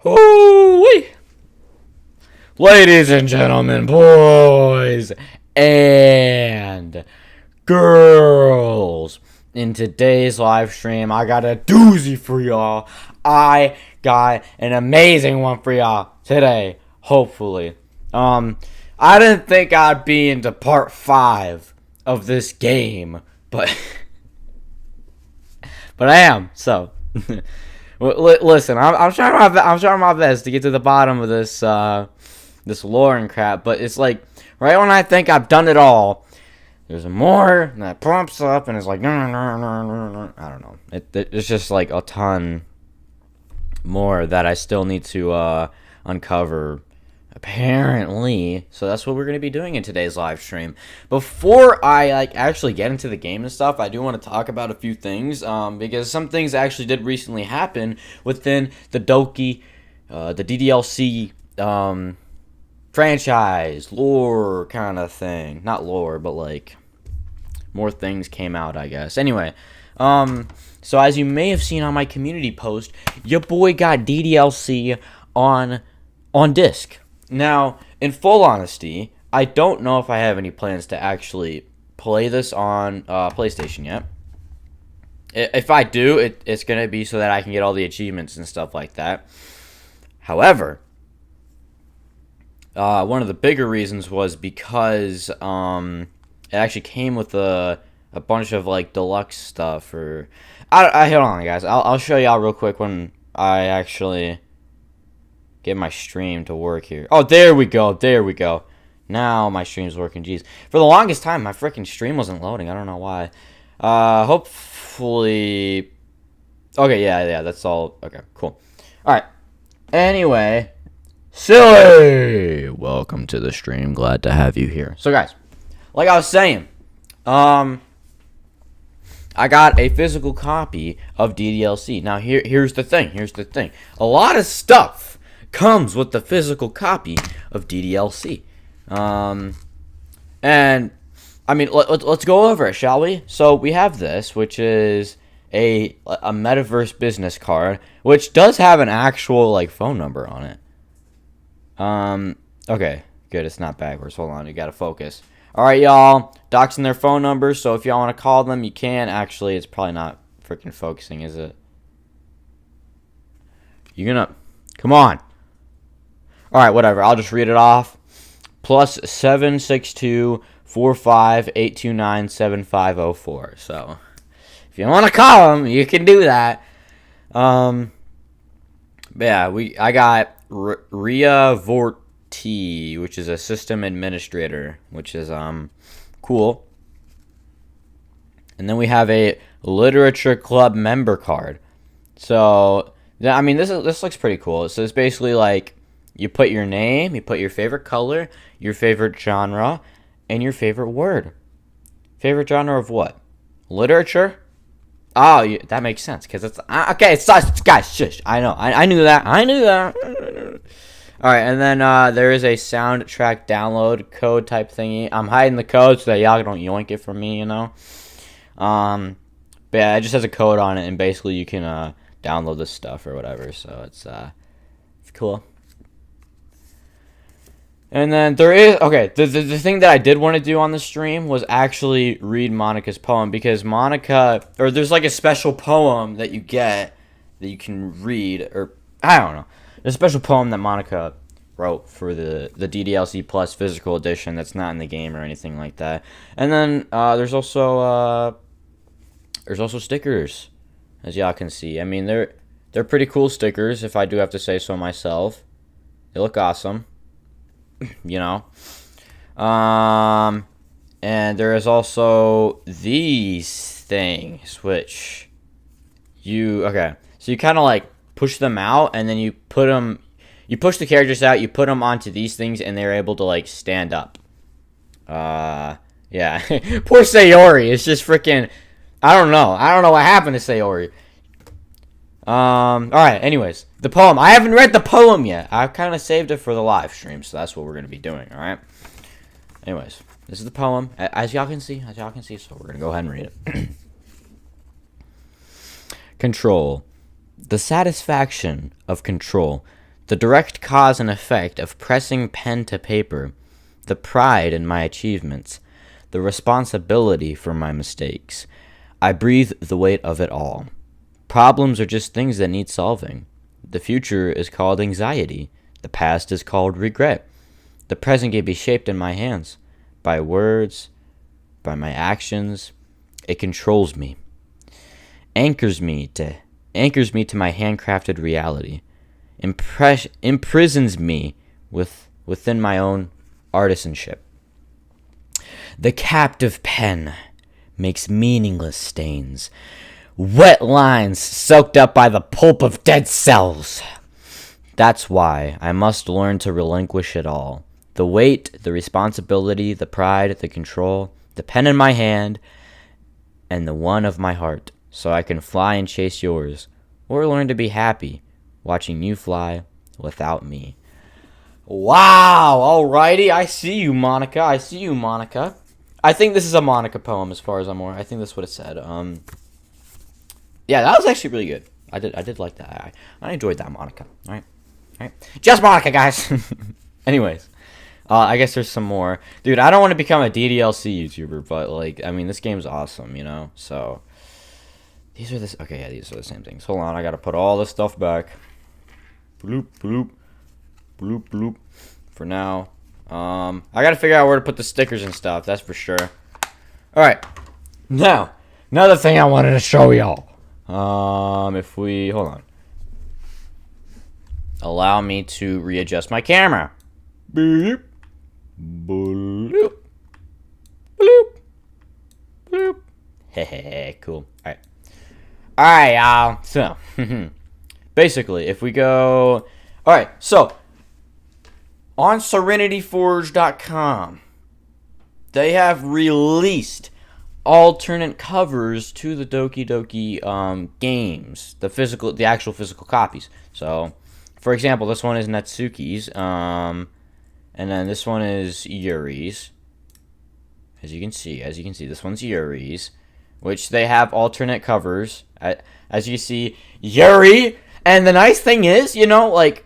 Hoo-wee! Ladies and gentlemen, boys and girls, in today's live stream, I got a doozy for y'all. I got an amazing one for y'all today, hopefully. I didn't think I'd be into part 5 of this game, but I am, so... Listen, I'm trying my best to get to the bottom of this this lore and crap, but it's like right when I think I've done it all, there's more that pops up and it's like I don't know. It's just like a ton more that I still need to uncover. Apparently, so that's what we're going to be doing in today's live stream. Before I actually get into the game and stuff, I do want to talk about a few things because some things actually did recently happen within the Doki, the DDLC franchise lore kind of thing. Not lore, but like more things came out, I guess. Anyway, so as you may have seen on my community post, your boy got DDLC on disc. Now, in full honesty, I don't know if I have any plans to actually play this on PlayStation yet. If I do, it's going to be so that I can get all the achievements and stuff like that. However, one of the bigger reasons was because it actually came with a bunch of like deluxe stuff. Hold on, guys. I'll show y'all real quick when I actually get my stream to work here. Oh, there we go. Now my stream's working. Jeez. For the longest time, my freaking stream wasn't loading. I don't know why. Hopefully... Okay, yeah, that's all. Okay, cool. Alright. Anyway. Silly! Welcome to the stream. Glad to have you here. So, guys, like I was saying, I got a physical copy of DDLC. Now, here's the thing. A lot of stuff comes with the physical copy of DDLC. And I mean, let's go over it, shall we? So we have this, which is a metaverse business card, which does have an actual like phone number on it. Okay, good. It's not backwards. Hold on, you gotta focus. All right, y'all. Doxing their phone numbers, so if y'all want to call them, you can. Actually, it's probably not freaking focusing, is it? You're gonna come on. All right, whatever. I'll just read it off. +762 45 7504. So, if you want to call them, you can do that. Yeah, I got Ria Vorti, which is a system administrator, which is cool. And then we have a Literature Club member card. So, I mean, this looks pretty cool. So it's basically like you put your name, you put your favorite color, your favorite genre, and your favorite word. Favorite genre of what? Literature? Oh, that makes sense, because it's... Okay, it's guys, shush. I know. I knew that. Alright, and then there is a soundtrack download code type thingy. I'm hiding the code so that y'all don't yoink it from me, you know? But yeah, it just has a code on it, and basically you can download this stuff or whatever, so it's cool. And then there is... Okay, the thing that I did want to do on the stream was actually read Monika's poem, because Monika... Or there's like a special poem that you get that you can read, or... I don't know. There's a special poem that Monika wrote for the DDLC Plus physical edition that's not in the game or anything like that. And then there's also stickers, as y'all can see. I mean, they're pretty cool stickers, if I do have to say so myself. They look awesome. You know, and there is also these things, which so you kind of like push them out, and then you push the characters out, you put them onto these things, and they're able to like stand up. Yeah. Poor Sayori. It's just freaking, I don't know what happened to Sayori. Alright, anyways, the poem. I haven't read the poem yet. I've kind of saved it for the live stream, so that's what we're going to be doing, alright? Anyways, this is the poem, as y'all can see, so we're going to go ahead and read it. Control. The satisfaction of control The direct cause and effect of pressing pen to paper, the pride in my achievements, the responsibility for my mistakes. I breathe the weight of it all. Problems are just things that need solving. The future is called anxiety. The past is called regret. The present can be shaped in my hands, by words, by my actions. It controls me, anchors me to my handcrafted reality, imprisons me within my own artisanship. The captive pen makes meaningless stains, wet lines soaked up by the pulp of dead cells. That's why I must learn to relinquish it all. The weight, the responsibility, the pride, the control, the pen in my hand, and the one of my heart, so I can fly and chase yours, or learn to be happy watching you fly without me. Wow, alrighty, I see you, Monika. I think this is a Monika poem as far as I'm aware. I think that's what it said. Yeah, that was actually really good. I did like that. I enjoyed that, Monika. Alright. Just Monika, guys. Anyways. I guess there's some more. Dude, I don't want to become a DDLC YouTuber, but, like, I mean, this game's awesome, you know? So, these are the same things. Hold on, I gotta put all this stuff back. Bloop, bloop. Bloop, bloop. For now. I gotta figure out where to put the stickers and stuff, that's for sure. Alright. Now, another thing I wanted to show y'all. If we... Hold on. Allow me to readjust my camera. Bloop. Bloop. Bloop. Bloop. Hehe, cool. Alright, y'all. So, basically, if we go... Alright, so, on SerenityForge.com, they have released alternate covers to the Doki Doki games, the actual physical copies. So, for example, this one is Natsuki's, and then this one is Yuri's. As you can see, this one's Yuri's, which they have alternate covers. As you see, Yuri, and the nice thing is, you know, like,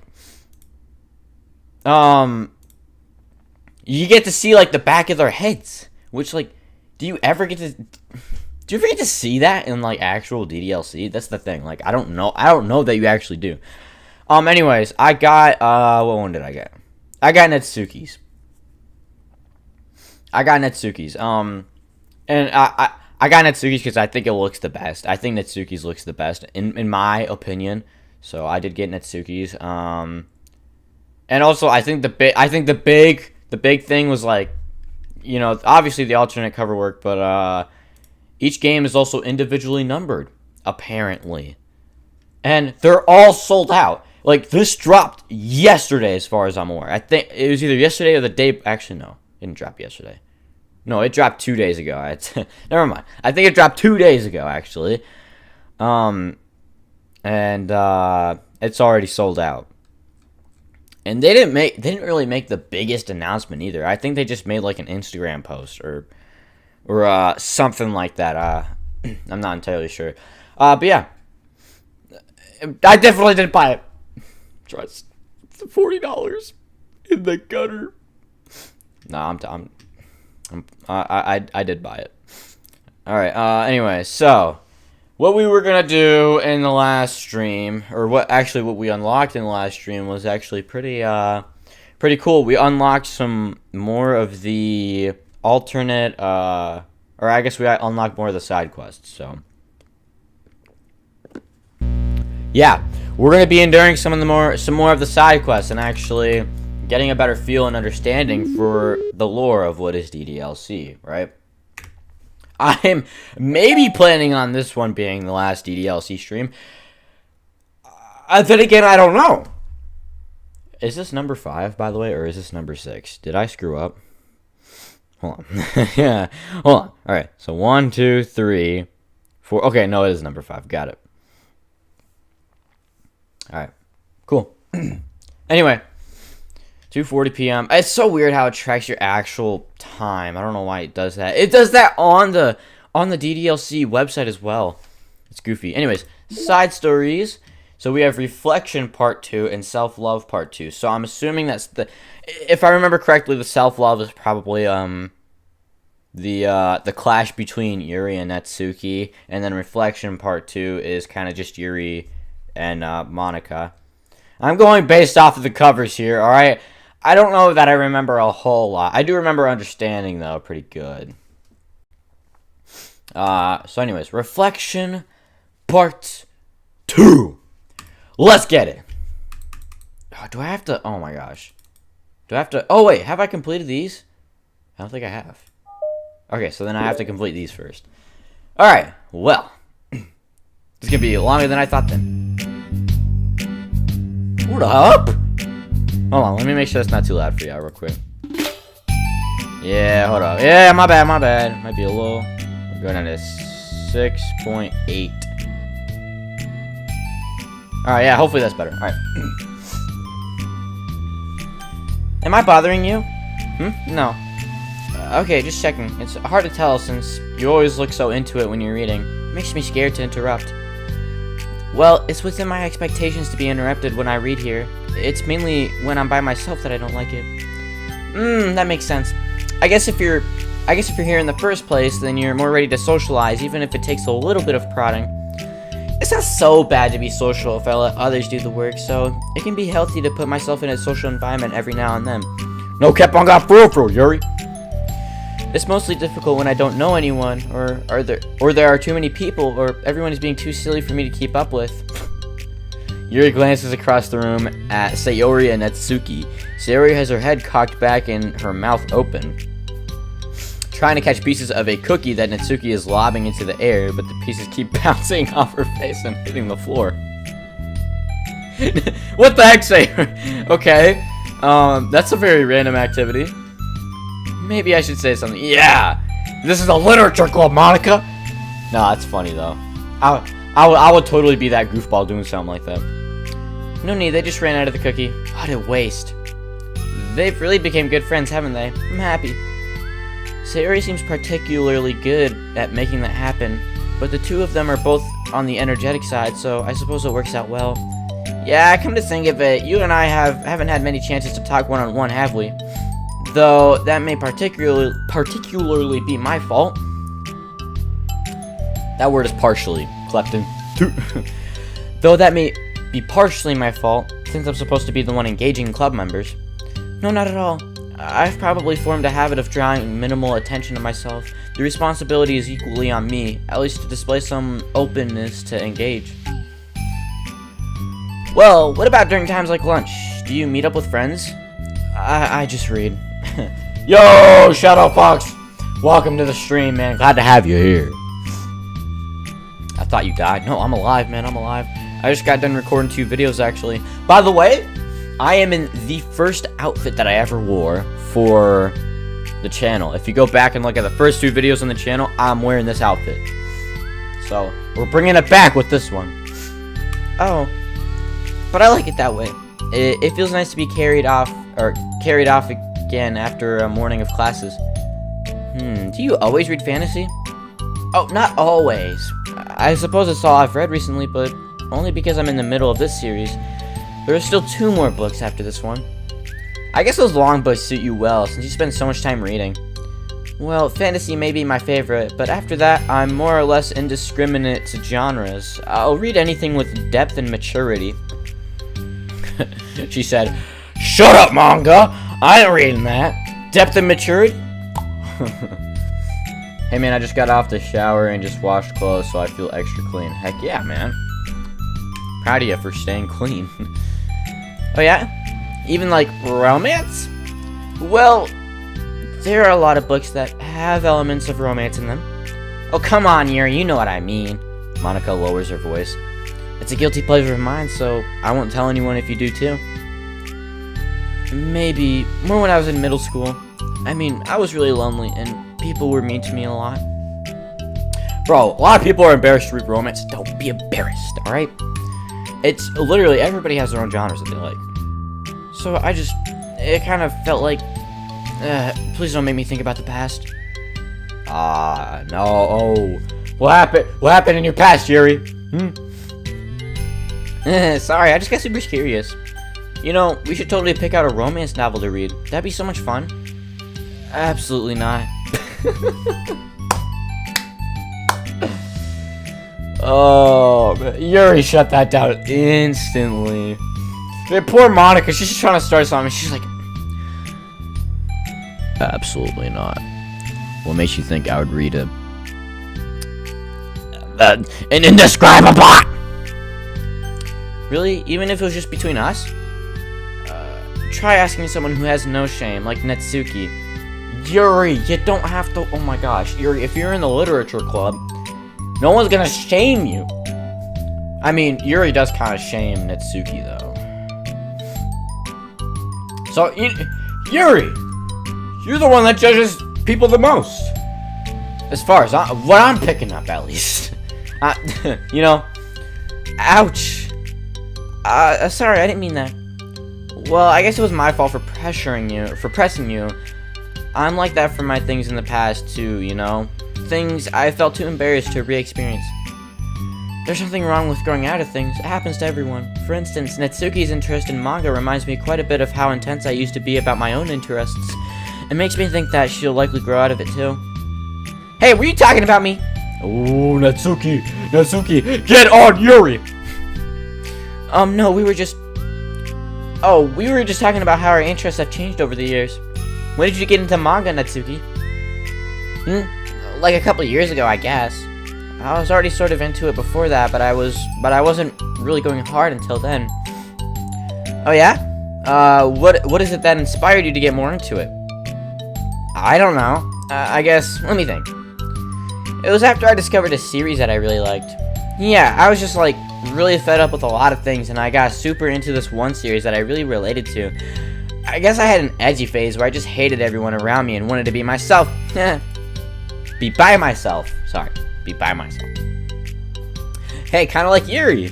you get to see, like, the back of their heads, which, like, do you ever get to see that in, like, actual DDLC? That's the thing. Like, I don't know that you actually do. Anyways, I got, what one did I get? I got Natsuki's. And I got Natsuki's because I think it looks the best. I think Natsuki's looks the best, in my opinion. So, I did get Natsuki's. And also, I think the big thing was, like, you know, obviously the alternate cover work, but each game is also individually numbered, apparently. And they're all sold out. Like, this dropped yesterday, as far as I'm aware. I think it was either yesterday or the day... Actually, no. It didn't drop yesterday. No, it dropped 2 days ago. Never mind. I think it dropped 2 days ago, actually. And it's already sold out. And they didn't really make the biggest announcement either. I think they just made, like, an Instagram post or something like that. I'm not entirely sure. But yeah, I definitely didn't buy it. Trust, it's $40 in the gutter. No, I did buy it. All right. Anyway, so what we were gonna do in the last stream, or what we unlocked in the last stream, was actually pretty cool. We unlocked some more of the alternate, or I guess we unlocked more of the side quests. So yeah, we're gonna be enduring some more of the side quests and actually getting a better feel and understanding for the lore of what is DDLC, right? I'm maybe planning on this one being the last DDLC stream. Then again, I don't know. Is this number 5, by the way, or is this number 6? Did I screw up? Hold on. Yeah, hold on. All right, so 1, 2, 3, 4. Okay, no, it is number 5. Got it. All right, cool. Anyway, 2:40 p.m. It's so weird how it tracks your actual time. I don't know why it does that. It does that on the DDLC website as well. It's goofy. Anyways, side stories. So we have reflection part 2 and self-love part 2. So I'm assuming that's if I remember correctly, the self-love is probably the clash between Yuri and Natsuki, and then reflection part 2 is kind of just Yuri and Monika. I'm going based off of the covers here, all right? I don't know that I remember a whole lot. I do remember understanding, though, pretty good. So anyways, reflection part 2. Let's get it. Oh, do I have to? Oh my gosh. Do I have to? Oh wait, have I completed these? I don't think I have. Okay, so then I have to complete these first. Alright, well. This is gonna be longer than I thought then. What up? Hold on, let me make sure that's not too loud for y'all real quick. Yeah, hold up. Yeah, my bad. Might be a little. We're going on to 6.8. Alright, yeah, hopefully that's better. Alright. Am I bothering you? No. Okay, just checking. It's hard to tell since you always look so into it when you're reading. It makes me scared to interrupt. Well, it's within my expectations to be interrupted when I read here. It's mainly when I'm by myself that I don't like it. That makes sense. I guess if you're here in the first place, then you're more ready to socialize, even if it takes a little bit of prodding. It's not so bad to be social if I let others do the work, so it can be healthy to put myself in a social environment every now and then. No cap on got fru, Yuri. It's mostly difficult when I don't know anyone, or there are too many people, or everyone is being too silly for me to keep up with. Yuri glances across the room at Sayori and Natsuki. Sayori has her head cocked back and her mouth open, trying to catch pieces of a cookie that Natsuki is lobbing into the air, but the pieces keep bouncing off her face and hitting the floor. What the heck, Sayori? Okay, that's a very random activity. Maybe I should say something. Yeah! This is a literature club, Monika! Nah, that's funny, though. I would totally be that goofball doing something like that. No need, they just ran out of the cookie. What a waste. They've really become good friends, haven't they? I'm happy. Sayori seems particularly good at making that happen, but the two of them are both on the energetic side, so I suppose it works out well. Yeah, come to think of it, you and I haven't had many chances to talk one-on-one, have we? Though that may particularly be my fault. That word is partially, Klepton. Though that may be partially my fault, since I'm supposed to be the one engaging club members. No, not at all. I've probably formed a habit of drawing minimal attention to myself. The responsibility is equally on me, at least to display some openness to engage. Well, what about during times like lunch? Do you meet up with friends? I just read. Yo, Shadow Fox! Welcome to the stream, man. Glad to have you here. I thought you died. No, I'm alive, man. I'm alive. I just got done recording 2 videos, actually. By the way, I am in the first outfit that I ever wore for the channel. If you go back and look at the first 2 videos on the channel, I'm wearing this outfit. So, we're bringing it back with this one. Oh. But I like it that way. It feels nice to be carried off again after a morning of classes. Do you always read fantasy? Oh, not always. I suppose it's all I've read recently, but only because I'm in the middle of this series. There are still 2 more books after this one. I guess those long books suit you well, since you spend so much time reading. Well, fantasy may be my favorite, but after that, I'm more or less indiscriminate to genres. I'll read anything with depth and maturity. She said, "Shut up, manga! I ain't reading that. Depth and maturity?" Hey man, I just got off the shower and just washed clothes, so I feel extra clean. Heck yeah, man. Proud of you for staying clean. Oh yeah? Even like romance? Well, there are a lot of books that have elements of romance in them. Oh come on, Yuri, you know what I mean. Monika lowers her voice. It's a guilty pleasure of mine, so I won't tell anyone if you do too. Maybe more when I was in middle school. I mean, I was really lonely and people were mean to me a lot. Bro, a lot of people are embarrassed to read romance. Don't be embarrassed, alright? It's literally, everybody has their own genres that they like. So it kind of felt like, please don't make me think about the past. No. What happened in your past, Yuri? Sorry, I just got super curious. You know, we should totally pick out a romance novel to read. That'd be so much fun. Absolutely not. Oh, Yuri shut that down instantly. Poor Monika, she's just trying to start something. She's like, absolutely not. What makes you think I would read an indescribable? Really? Even if it was just between us? Try asking someone who has no shame, like Natsuki. Yuri, you don't have to. Oh my gosh, Yuri, if you're in the literature club, no one's gonna shame you. I mean, Yuri does kind of shame Natsuki, though. So, Yuri, you're the one that judges people the most. As far as what I'm picking up, at least. You know, ouch. Sorry, I didn't mean that. Well, I guess it was my fault for pressing you. I'm like that for my things in the past, too, you know? Things I felt too embarrassed to re-experience. There's nothing wrong with growing out of things. It happens to everyone. For instance, Natsuki's interest in manga reminds me quite a bit of how intense I used to be about my own interests. It makes me think that she'll likely grow out of it, too. Hey, were you talking about me? Oh, Natsuki, get on Yuri! No, we were just talking about how our interests have changed over the years. When did you get into manga, Natsuki? Like a couple years ago, I guess. I was already sort of into it before that, but I wasn't really going hard until then. Oh yeah? What is it that inspired you to get more into it? I don't know. I guess, let me think. It was after I discovered a series that I really liked. Yeah, I was just like really fed up with a lot of things, and I got super into this one series that I really related to. I guess I had an edgy phase where I just hated everyone around me and wanted to be myself. Be by myself. Hey, kind of like Yuri.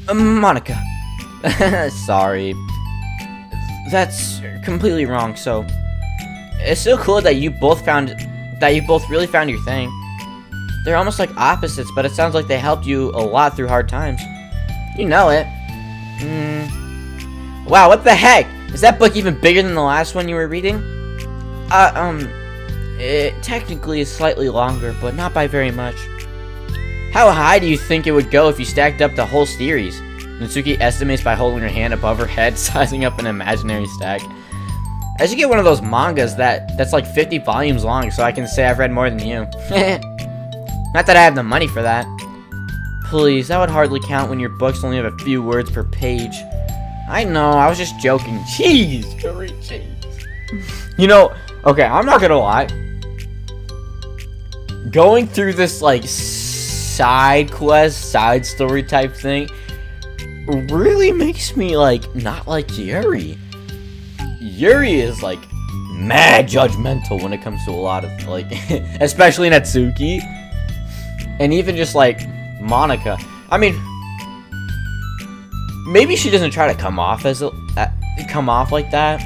Monika. Sorry. That's completely wrong, so it's so cool that you both really found your thing. They're almost like opposites, but it sounds like they helped you a lot through hard times. You know it. Wow, what the heck? Is that book even bigger than the last one you were reading? It technically is slightly longer, but not by very much. How high do you think it would go if you stacked up the whole series? Natsuki estimates by holding her hand above her head, sizing up an imaginary stack. I should get one of those mangas that's like 50 volumes long, so I can say I've read more than you. Not that I have the money for that. Please, that would hardly count when your books only have a few words per page. I know, I was just joking. Jeez, jeez. You know, okay, I'm not gonna lie. Going through this, like, side quest, side story type thing really makes me, like, not like Yuri. Yuri is, like, mad judgmental when it comes to a lot of, like, especially Natsuki. And even just, like, Monika. I mean, maybe she doesn't try to come off like that.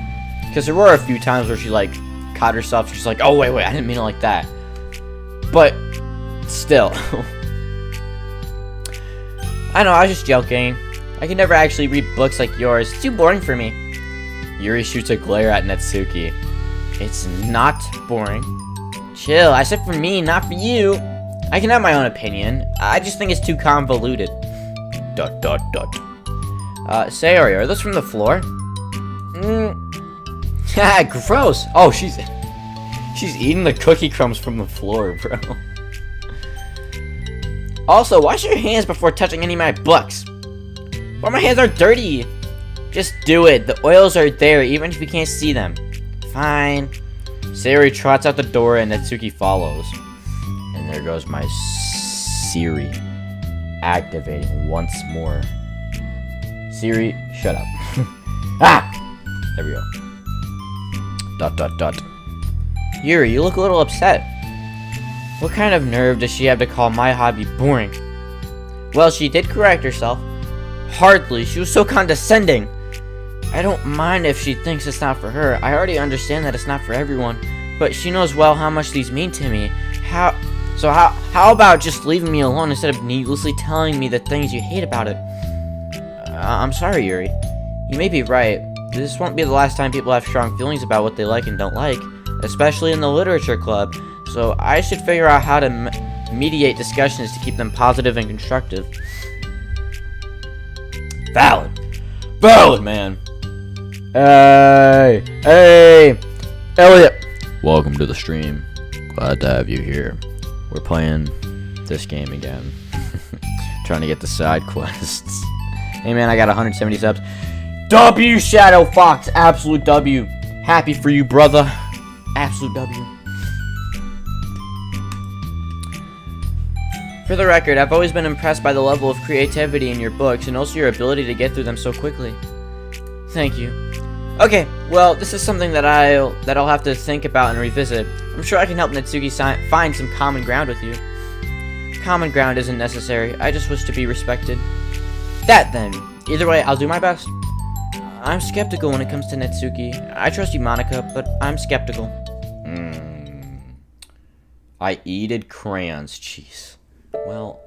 Because there were a few times where she, like, caught herself. She's like, oh, wait, I didn't mean it like that. But, still. I know, I was just joking. I can never actually read books like yours. It's too boring for me. Yuri shoots a glare at Natsuki. It's not boring. Chill, I said for me, not for you. I can have my own opinion. I just think it's too convoluted. ... Sayori, are those from the floor? Gross. Oh, she's eating the cookie crumbs from the floor, bro. Also, wash your hands before touching any of my books. Well, my hands are dirty. Just do it. The oils are there, even if you can't see them. Fine. Sayori trots out the door and Natsuki follows. And there goes my Siri. Activating once more. Siri, shut up. Ah! There we go. ... Yuri, you look a little upset. What kind of nerve does she have to call my hobby boring? Well, she did correct herself. Hardly. She was so condescending. I don't mind if she thinks it's not for her. I already understand that it's not for everyone. But she knows well how much these mean to me. How about just leaving me alone instead of needlessly telling me the things you hate about it? I'm sorry, Yuri. You may be right. This won't be the last time people have strong feelings about what they like and don't like, especially in the literature club, so I should figure out how to mediate discussions to keep them positive and constructive. Valid. Valid, man. Hey, Elliot. Welcome to the stream. Glad to have you here. We're playing this game again. Trying to get the side quests. Hey man, I got 170 subs. W, Shadow Fox. Absolute W. Happy for you, brother. Absolute W. For the record, I've always been impressed by the level of creativity in your books and also your ability to get through them so quickly. Thank you. Okay, well, this is something that I'll have to think about and revisit. I'm sure I can help Natsuki find some common ground with you. Common ground isn't necessary. I just wish to be respected. That then. Either way, I'll do my best. I'm skeptical when it comes to Natsuki. I trust you, Monika, but I'm skeptical. I eated crayons. Jeez. Well,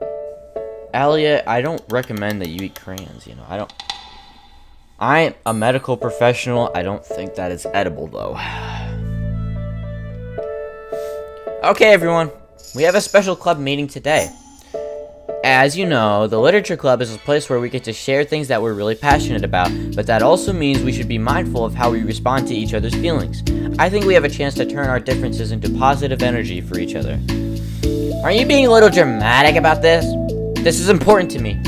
Elliot, I don't recommend that you eat crayons, you know. I'm a medical professional. I don't think that is edible, though. Okay, everyone. We have a special club meeting today. As you know, the Literature Club is a place where we get to share things that we're really passionate about, but that also means we should be mindful of how we respond to each other's feelings. I think we have a chance to turn our differences into positive energy for each other. Are you being a little dramatic about this? This is important to me.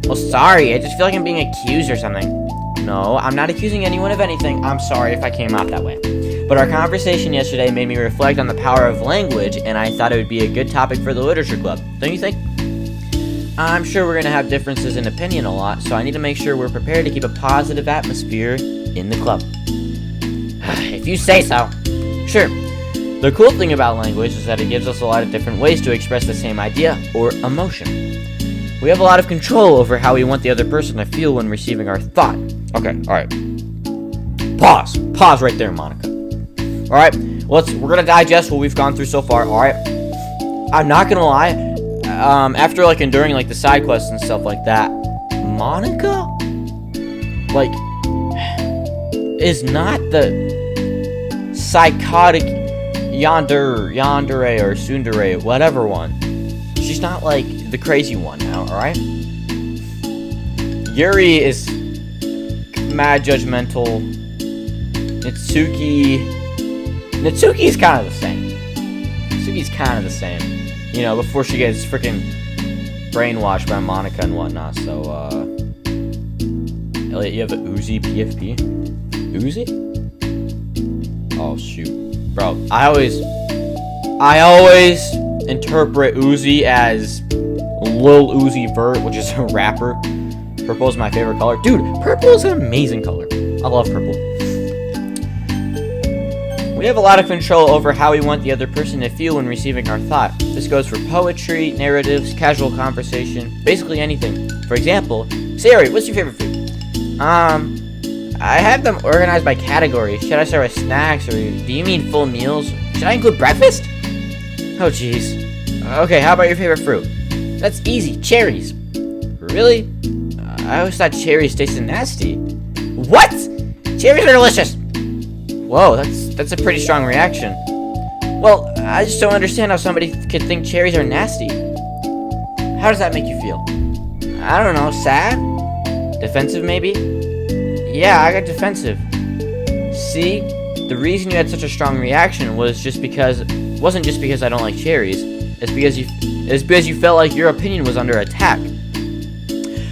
Well, sorry, I just feel like I'm being accused or something. No, I'm not accusing anyone of anything. I'm sorry if I came out that way. But our conversation yesterday made me reflect on the power of language, and I thought it would be a good topic for the Literature Club. Don't you think? I'm sure we're going to have differences in opinion a lot, so I need to make sure we're prepared to keep a positive atmosphere in the club. If you say so. Sure. The cool thing about language is that it gives us a lot of different ways to express the same idea or emotion. We have a lot of control over how we want the other person to feel when receiving our thought. Okay, alright. Pause right there, Monika. Alright, we're gonna digest what we've gone through so far, alright? I'm not gonna lie, after enduring the side quests and stuff like that, Monika is not the psychotic yandere or tsundere, whatever one. She's not the crazy one now, alright? Yuri is mad judgmental. Natsuki's kind of the same. Natsuki's kind of the same. You know, before she gets freaking brainwashed by Monika and whatnot, so, Elliot, you have a Uzi PFP? Uzi? Oh, shoot. Bro, I always interpret Uzi as Lil Uzi Vert, which is a rapper. Purple is my favorite color. Dude, purple is an amazing color. I love purple. We have a lot of control over how we want the other person to feel when receiving our thought. This goes for poetry, narratives, casual conversation, basically anything. For example, Sayori, what's your favorite food? I have them organized by category. Should I start with snacks, or do you mean full meals? Should I include breakfast? Oh, jeez. Okay, how about your favorite fruit? That's easy, cherries. Really? I always thought cherries tasted nasty. What? Cherries are delicious! Whoa, that's a pretty strong reaction. Well, I just don't understand how somebody could think cherries are nasty. How does that make you feel? I don't know, sad? Defensive, maybe? Yeah, I got defensive. See? The reason you had such a strong reaction wasn't just because I don't like cherries. It's because you felt like your opinion was under attack.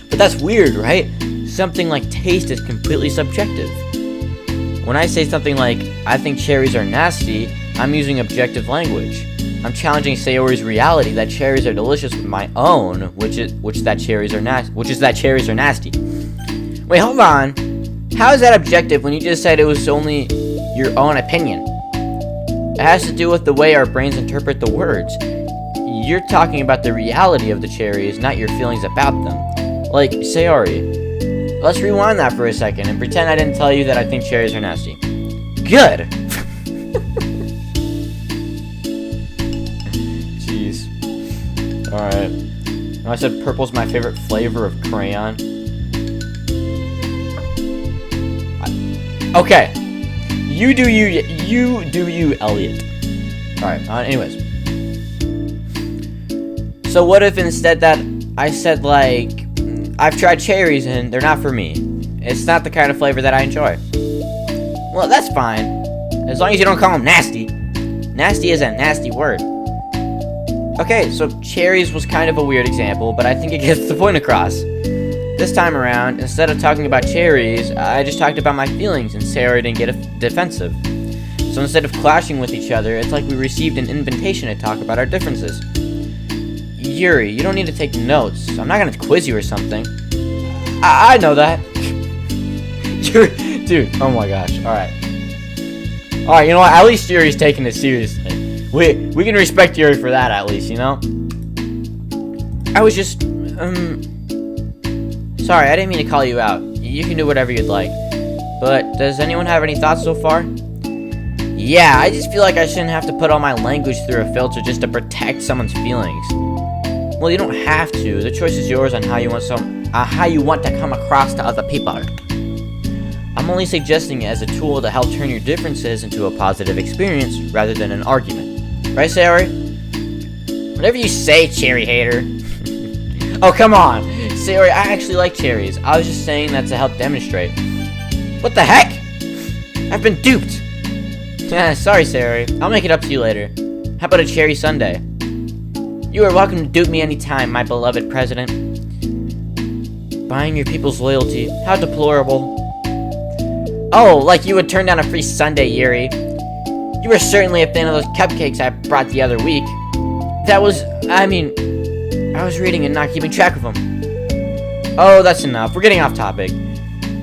But that's weird, right? Something like taste is completely subjective. When I say something like, I think cherries are nasty, I'm using objective language. I'm challenging Sayori's reality that cherries are delicious with my own, which is that cherries are nasty. Wait, hold on. How is that objective when you just said it was only your own opinion? It has to do with the way our brains interpret the words. You're talking about the reality of the cherries, not your feelings about them. Like, Sayori, let's rewind that for a second and pretend I didn't tell you that I think cherries are nasty. Good! Jeez. Alright. I said purple's my favorite flavor of crayon. Okay. You do you, Elliot. Alright, anyways. So what if instead that I said, like, I've tried cherries and they're not for me. It's not the kind of flavor that I enjoy. Well, that's fine. As long as you don't call them nasty. Nasty is a nasty word. Okay, so cherries was kind of a weird example, but I think it gets the point across. This time around, instead of talking about cherries, I just talked about my feelings, and Sarah didn't get defensive. So instead of clashing with each other, it's like we received an invitation to talk about our differences. Yuri, you don't need to take notes. I'm not gonna quiz you or something. I know that. Dude, oh my gosh. Alright, you know what? At least Yuri's taking it seriously. We can respect Yuri for that, at least, you know? I was just, sorry, I didn't mean to call you out. You can do whatever you'd like. But does anyone have any thoughts so far? Yeah, I just feel like I shouldn't have to put all my language through a filter just to protect someone's feelings. Well, you don't have to. The choice is yours on how you want to come across to other people. I'm only suggesting it as a tool to help turn your differences into a positive experience rather than an argument. Right, Sayori? Whatever you say, cherry hater. Oh, come on. Sayori, I actually like cherries. I was just saying that to help demonstrate. What the heck? I've been duped. Sorry, Sayori. I'll make it up to you later. How about a cherry sundae? You are welcome to dupe me anytime, my beloved president. Buying your people's loyalty. How deplorable. Oh, like you would turn down a free sundae, Yuri. You were certainly a fan of those cupcakes I brought the other week. I was reading and not keeping track of them. Oh, that's enough. We're getting off topic.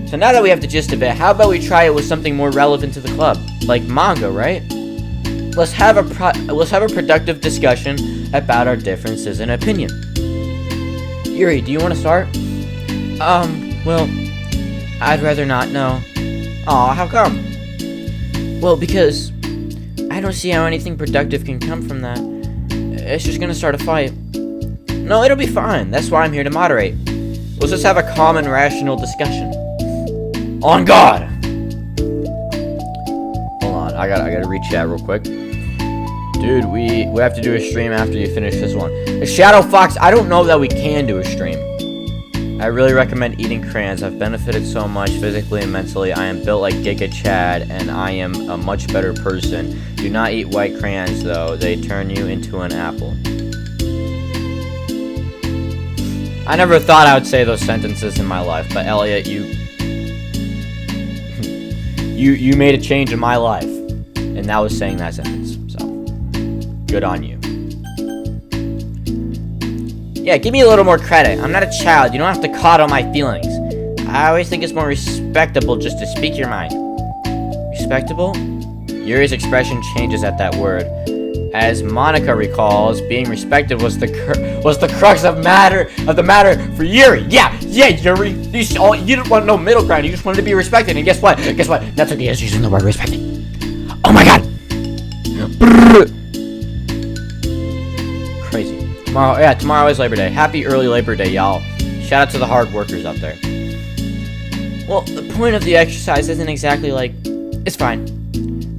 So now that we have the gist of it, how about we try it with something more relevant to the club? Like manga, right? Let's have a productive discussion about our differences in opinion. Yuri, do you want to start? Well, I'd rather not, no. Aw, how come? Well, because I don't see how anything productive can come from that. It's just gonna start a fight. No, it'll be fine. That's why I'm here to moderate. Let's just have a calm and rational discussion. On God! Hold on, I gotta reach chat real quick. Dude, we have to do a stream after you finish this one. Shadow Fox, I don't know that we can do a stream. I really recommend eating crayons. I've benefited so much physically and mentally. I am built like Giga Chad, and I am a much better person. Do not eat white crayons, though. They turn you into an apple. I never thought I would say those sentences in my life, but Elliot, you made a change in my life, and that was saying that sentence. So, good on you. Yeah, give me a little more credit. I'm not a child. You don't have to coddle my feelings. I always think it's more respectable just to speak your mind. Respectable? Yuri's expression changes at that word. As Monika recalls, being respected was the crux of the matter for Yuri. Yeah, Yuri. You didn't want no middle ground. You just wanted to be respected. And guess what? Natsuki is using the word respected. Oh my god. Crazy. Tomorrow is Labor Day. Happy early Labor Day, y'all. Shout out to the hard workers out there. Well, the point of the exercise isn't exactly like, it's fine.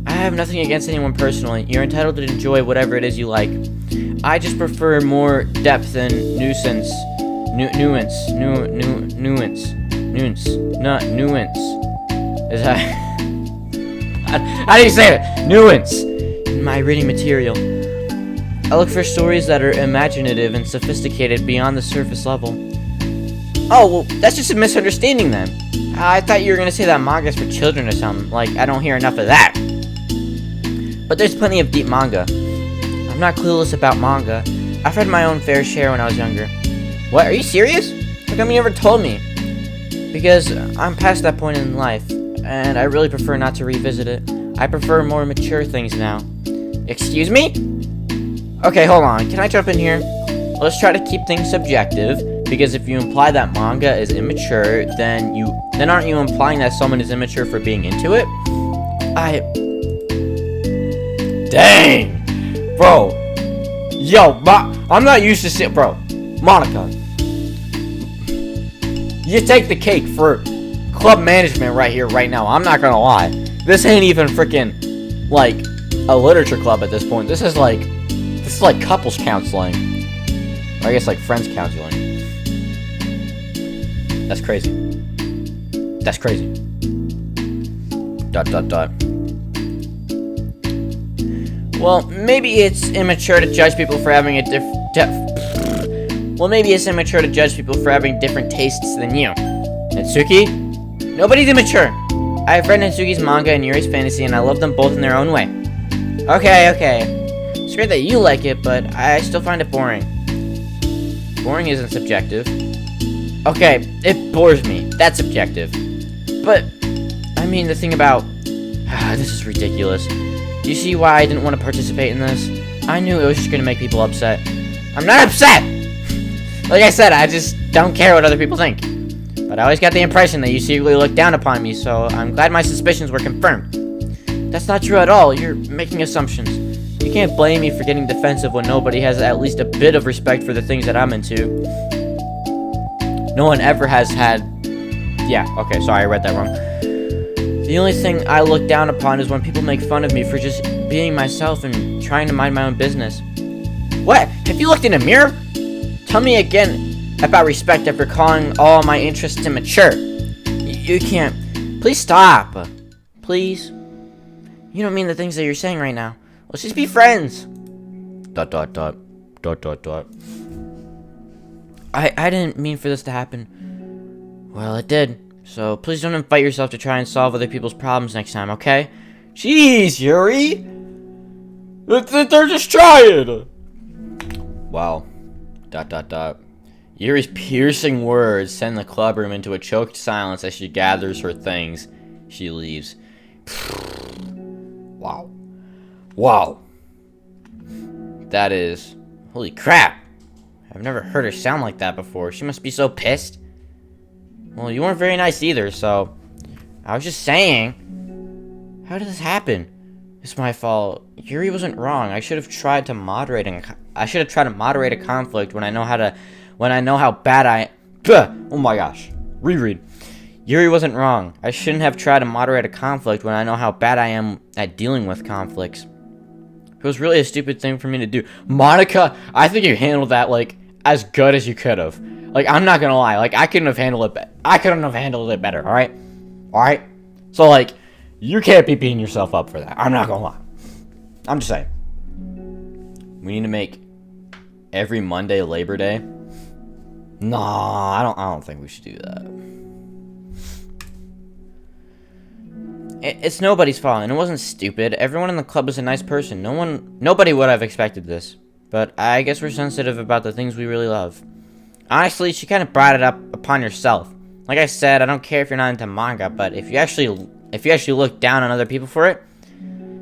I have nothing against anyone personally. You're entitled to enjoy whatever it is you like. I just prefer more depth and nuance. Is that... How do you say it? Nuance. In my reading material. I look for stories that are imaginative and sophisticated beyond the surface level. Oh, well, that's just a misunderstanding then. I thought you were gonna say that manga's for children or something. Like, I don't hear enough of that. But there's plenty of deep manga. I'm not clueless about manga. I've read my own fair share when I was younger. What, are you serious? How come you never told me? Because I'm past that point in life, and I really prefer not to revisit it. I prefer more mature things now. Excuse me? Okay, hold on. Can I jump in here? Let's try to keep things subjective, because if you imply that manga is immature, then aren't you implying that someone is immature for being into it? Dang! Bro. Yo, I'm not used to bro. Monika. You take the cake for club management right here, right now. I'm not gonna lie. This ain't even freaking, like, a literature club at this point. This is like couples counseling. Or I guess like friends counseling. That's crazy. That's crazy. ... Well, maybe it's immature to judge people for having a Well, maybe it's immature to judge people for having different tastes than you. Natsuki? Nobody's immature. I've read Natsuki's manga and Yuri's fantasy, and I love them both in their own way. Okay. It's great that you like it, but I still find it boring. Boring isn't subjective. Okay, it bores me. That's subjective. But, I mean, the thing about... this is ridiculous. Do you see why I didn't want to participate in this? I knew it was just going to make people upset. I'm not upset! Like I said, I just don't care what other people think. But I always got the impression that you secretly looked down upon me, so I'm glad my suspicions were confirmed. That's not true at all. You're making assumptions. You can't blame me for getting defensive when nobody has at least a bit of respect for the things that I'm into. No one ever has had... Yeah, okay, sorry, I read that wrong. The only thing I look down upon is when people make fun of me for just being myself and trying to mind my own business. What? Have you looked in a mirror? Tell me again about respect after calling all my interests immature. You can't. Please stop. Please. You don't mean the things that you're saying right now. Let's just be friends. ... I didn't mean for this to happen. Well, it did. So please don't invite yourself to try and solve other people's problems next time, okay? Jeez, Yuri! They're just trying! Wow. ... Yuri's piercing words send the clubroom into a choked silence as she gathers her things. She leaves. Wow. Wow. That is... Holy crap! I've never heard her sound like that before. She must be so pissed. Well, you weren't very nice either, so... I was just saying... How did this happen? It's my fault. Yuri wasn't wrong. I should have tried to moderate a conflict when I know how bad I... Oh my gosh. Reread. Yuri wasn't wrong. I shouldn't have tried to moderate a conflict when I know how bad I am at dealing with conflicts. It was really a stupid thing for me to do. Monika, I think you handled that, like, as good as you could have. Like, I'm not gonna lie. Like, I couldn't have handled it better, alright? Alright? So, like, you can't be beating yourself up for that. I'm not gonna lie. I'm just saying. We need to make every Monday Labor Day. Nah, I don't think we should do that. It's nobody's fault, and it wasn't stupid. Everyone in the club was a nice person. Nobody would have expected this. But I guess we're sensitive about the things we really love. Honestly, she kind of brought it up upon yourself. Like I said, I don't care if you're not into manga, but if you actually look down on other people for it,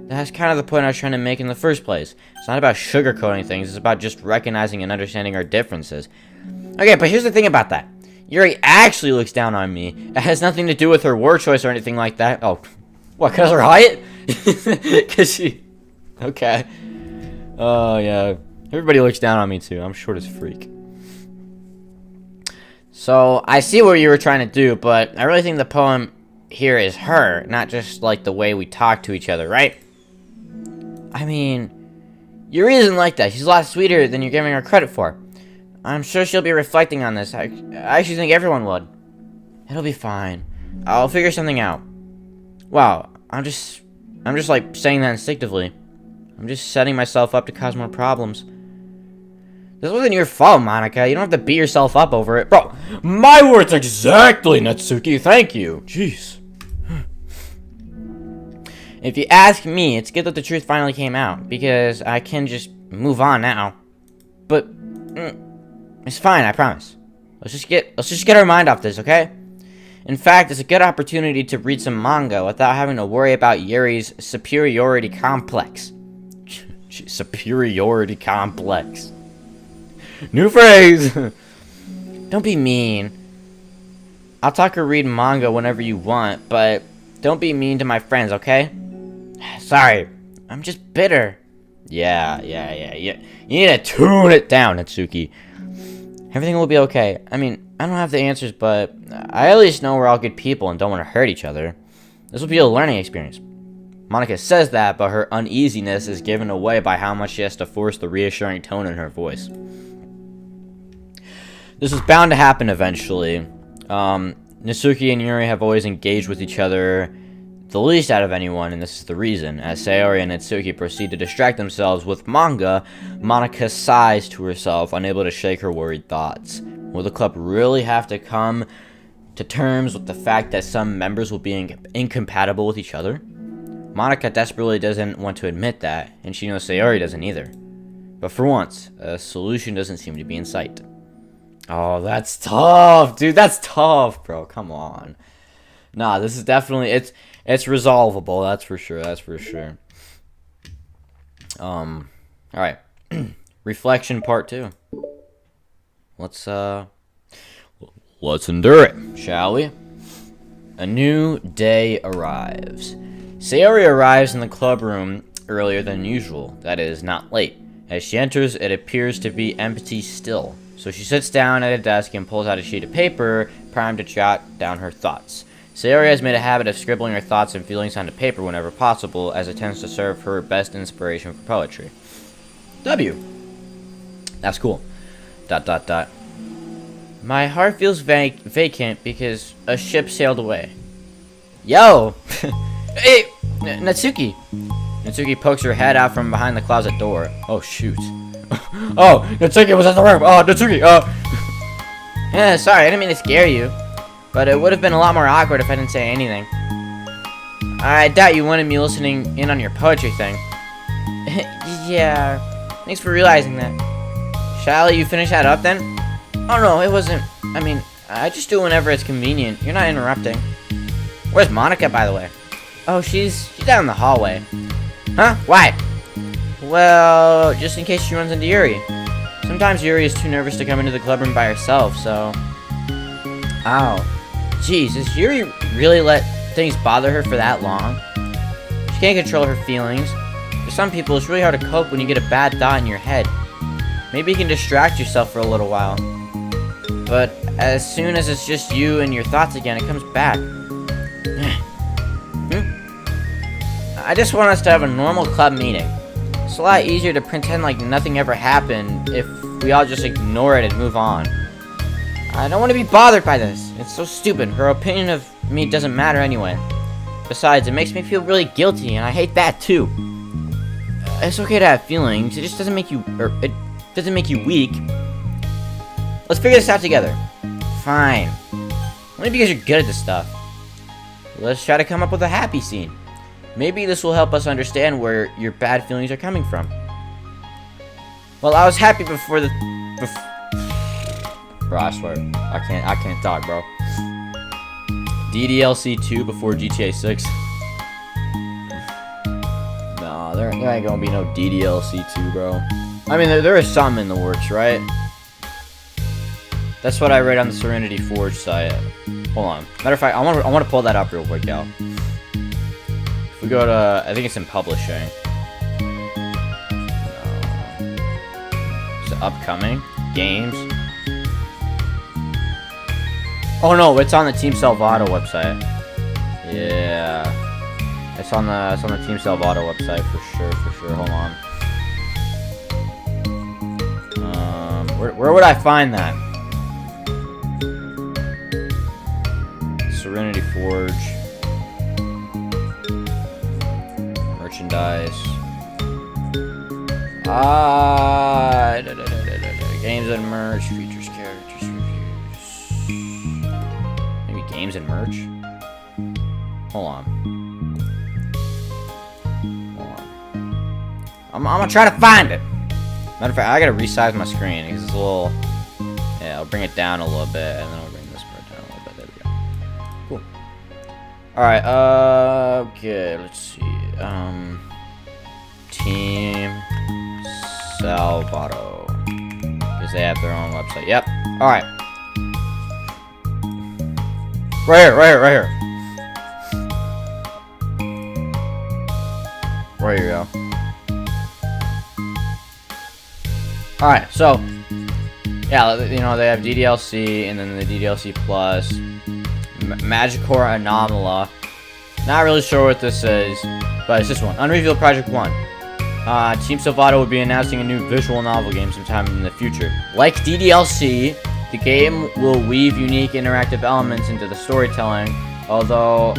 that's kind of the point I was trying to make in the first place. It's not about sugarcoating things, it's about just recognizing and understanding our differences. Okay, but here's the thing about that. Yuri actually looks down on me. It has nothing to do with her word choice or anything like that. Oh, what, because her height? Because she... Okay. Oh, yeah. Everybody looks down on me, too. I'm short as freak. So, I see what you were trying to do, but I really think the poem here is her, not just, like, the way we talk to each other, right? I mean, Yuri isn't like that. She's a lot sweeter than you're giving her credit for. I'm sure she'll be reflecting on this. I actually think everyone would. It'll be fine. I'll figure something out. Wow, I'm just like saying that instinctively. I'm just setting myself up to cause more problems. This wasn't your fault, Monika. You don't have to beat yourself up over it. Bro, my words exactly, Natsuki. Thank you. Jeez. If you ask me, it's good that the truth finally came out, because I can just move on now. But it's fine, I promise. Let's just get our mind off this, okay? In fact, it's a good opportunity to read some manga without having to worry about Yuri's superiority complex. Superiority complex. New phrase! Don't be mean. I'll talk or read manga whenever you want, but don't be mean to my friends, okay? Sorry, I'm just bitter. Yeah. You need to tune it down, Natsuki. Everything will be okay. I mean, I don't have the answers, but I at least know we're all good people and don't want to hurt each other. This will be a learning experience. Monika says that, but her uneasiness is given away by how much she has to force the reassuring tone in her voice. This is bound to happen eventually. Natsuki and Yuri have always engaged with each other the least out of anyone, and this is the reason. As Sayori and Natsuki proceed to distract themselves with manga, Monika sighs to herself, unable to shake her worried thoughts. Will the club really have to come to terms with the fact that some members will be incompatible with each other? Monika desperately doesn't want to admit that, and she knows Sayori doesn't either. But for once, a solution doesn't seem to be in sight. Oh, that's tough, dude. That's tough, bro. Come on. Nah, this is definitely it's resolvable. That's for sure. That's for sure. All right. Reflection part 2. Let's endure it, shall we? A new day arrives. Sayori arrives in the club room earlier than usual. That is, not late. As she enters, it appears to be empty still. So she sits down at a desk and pulls out a sheet of paper, primed to jot down her thoughts. Sayori has made a habit of scribbling her thoughts and feelings onto paper whenever possible, as it tends to serve her best inspiration for poetry. W. That's cool. ... My heart feels vacant because a ship sailed away. Yo! Hey! Natsuki! Natsuki pokes her head out from behind the closet door. Oh, shoot. Oh, Natsuki was in the room! Oh, Natsuki! Yeah, sorry, I didn't mean to scare you. But it would have been a lot more awkward if I didn't say anything. I doubt you wanted me listening in on your poetry thing. Yeah, thanks for realizing that. Shall you finish that up then? Oh no, it wasn't. I mean, I just do it whenever it's convenient. You're not interrupting. Where's Monika, by the way? Oh, she's down in the hallway. Huh? Why? Well, just in case she runs into Yuri. Sometimes Yuri is too nervous to come into the club room by herself, so... Ow. Jeez, does Yuri really let things bother her for that long? She can't control her feelings. For some people, it's really hard to cope when you get a bad thought in your head. Maybe you can distract yourself for a little while. But as soon as it's just you and your thoughts again, it comes back. I just want us to have a normal club meeting. It's a lot easier to pretend like nothing ever happened if we all just ignore it and move on. I don't want to be bothered by this. It's so stupid. Her opinion of me doesn't matter anyway. Besides, it makes me feel really guilty, and I hate that too. It's okay to have feelings. It just doesn't make you, it doesn't make you weak. Let's figure this out together. Fine. Only because you're good at this stuff. Let's try to come up with a happy scene. Maybe this will help us understand where your bad feelings are coming from. Well, I was happy before the... Bro, I swear. I can't talk, bro. DDLC 2 before GTA 6. Nah, there ain't gonna be no DDLC 2, bro. I mean, there is some in the works, right? That's what I read on the Serenity Forge site. Hold on. Matter of fact, I want to pull that up real quick, y'all. If we go to, I think it's in publishing. Is it upcoming games? Oh no, it's on the Team Salvato website. Yeah, it's on the Team Salvato website for sure. Hold on. Where would I find that? Serenity Forge. Merchandise. Games and merch, features, characters, reviews. Maybe games and merch? Hold on. I'm gonna try to find it. Matter of fact, I gotta resize my screen because it's a little... Yeah, I'll bring it down a little bit and then I'll bring this part down a little bit. There we go. Cool. Alright, okay, let's see. Team Salvato. Because they have their own website. Yep. Alright. Right here. Right here, yo. Alright, so Yeah, you know, they have DDLC and then the DDLC Plus, Magicore Anomala. Not really sure what this is, but it's this one. Unrevealed Project 1. Team Silvato will be announcing a new visual novel game sometime in the future. Like DDLC, the game will weave unique interactive elements into the storytelling, although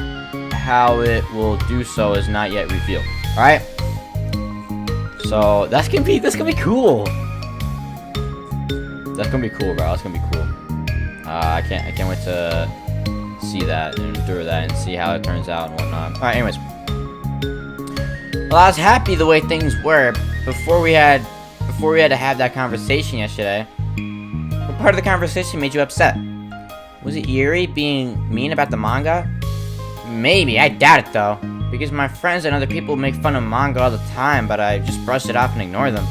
how it will do so is not yet revealed. Alright? So that's gonna be cool. That's gonna be cool, bro. That's gonna be cool. I can't wait to see that and endure that and see how it turns out and whatnot. Alright, anyways. Well, I was happy the way things were before we had to have that conversation yesterday. What part of the conversation made you upset? Was it YAYYY being mean about the manga? Maybe, I doubt it though. Because my friends and other people make fun of manga all the time, but I just brush it off and ignore them.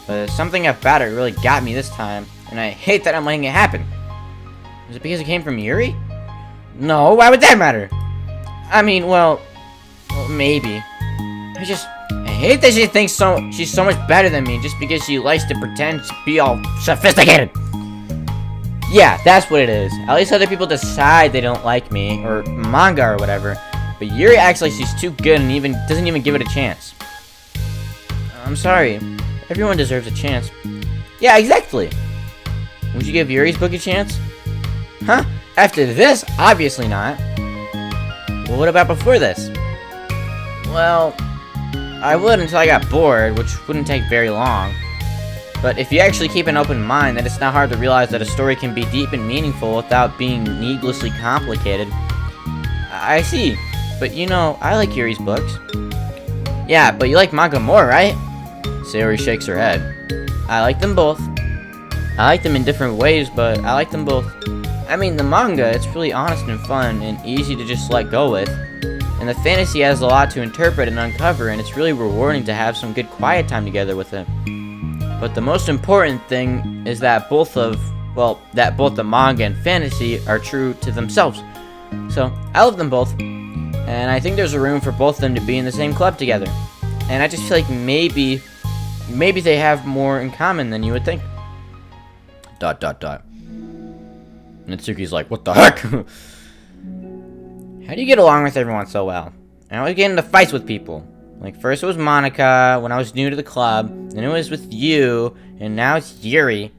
But something about it really got me this time, and I hate that I'm letting it happen. Was it because it came from YAYYY? No, why would that matter? I mean, well, maybe. I hate that she thinks she's so much better than me just because she likes to pretend to be all sophisticated. Yeah, that's what it is. At least other people decide they don't like me, or manga or whatever. But YAYYY acts like she's too good and doesn't even give it a chance. I'm sorry. Everyone deserves a chance. Yeah, exactly. Would you give YAYYY's book a chance? Huh? After this? Obviously not. Well, what about before this? Well, I would until I got bored, which wouldn't take very long. But if you actually keep an open mind, then it's not hard to realize that a story can be deep and meaningful without being needlessly complicated. I see. But you know, I like YAYYY's books. Yeah, but you like manga more, right? Sayori shakes her head. I like them both. I like them in different ways, but I like them both. I mean, the manga, it's really honest and fun and easy to just let go with. And the fantasy has a lot to interpret and uncover, and it's really rewarding to have some good quiet time together with it. But the most important thing is that both the manga and fantasy are true to themselves. So, I love them both. And I think there's a room for both of them to be in the same club together. And I just feel like maybe they have more in common than you would think. ... Natsuki's like, what the heck? How do you get along with everyone so well? I always get into fights with people. Like, first it was Monika, when I was new to the club, then it was with you, and now it's YAYYY.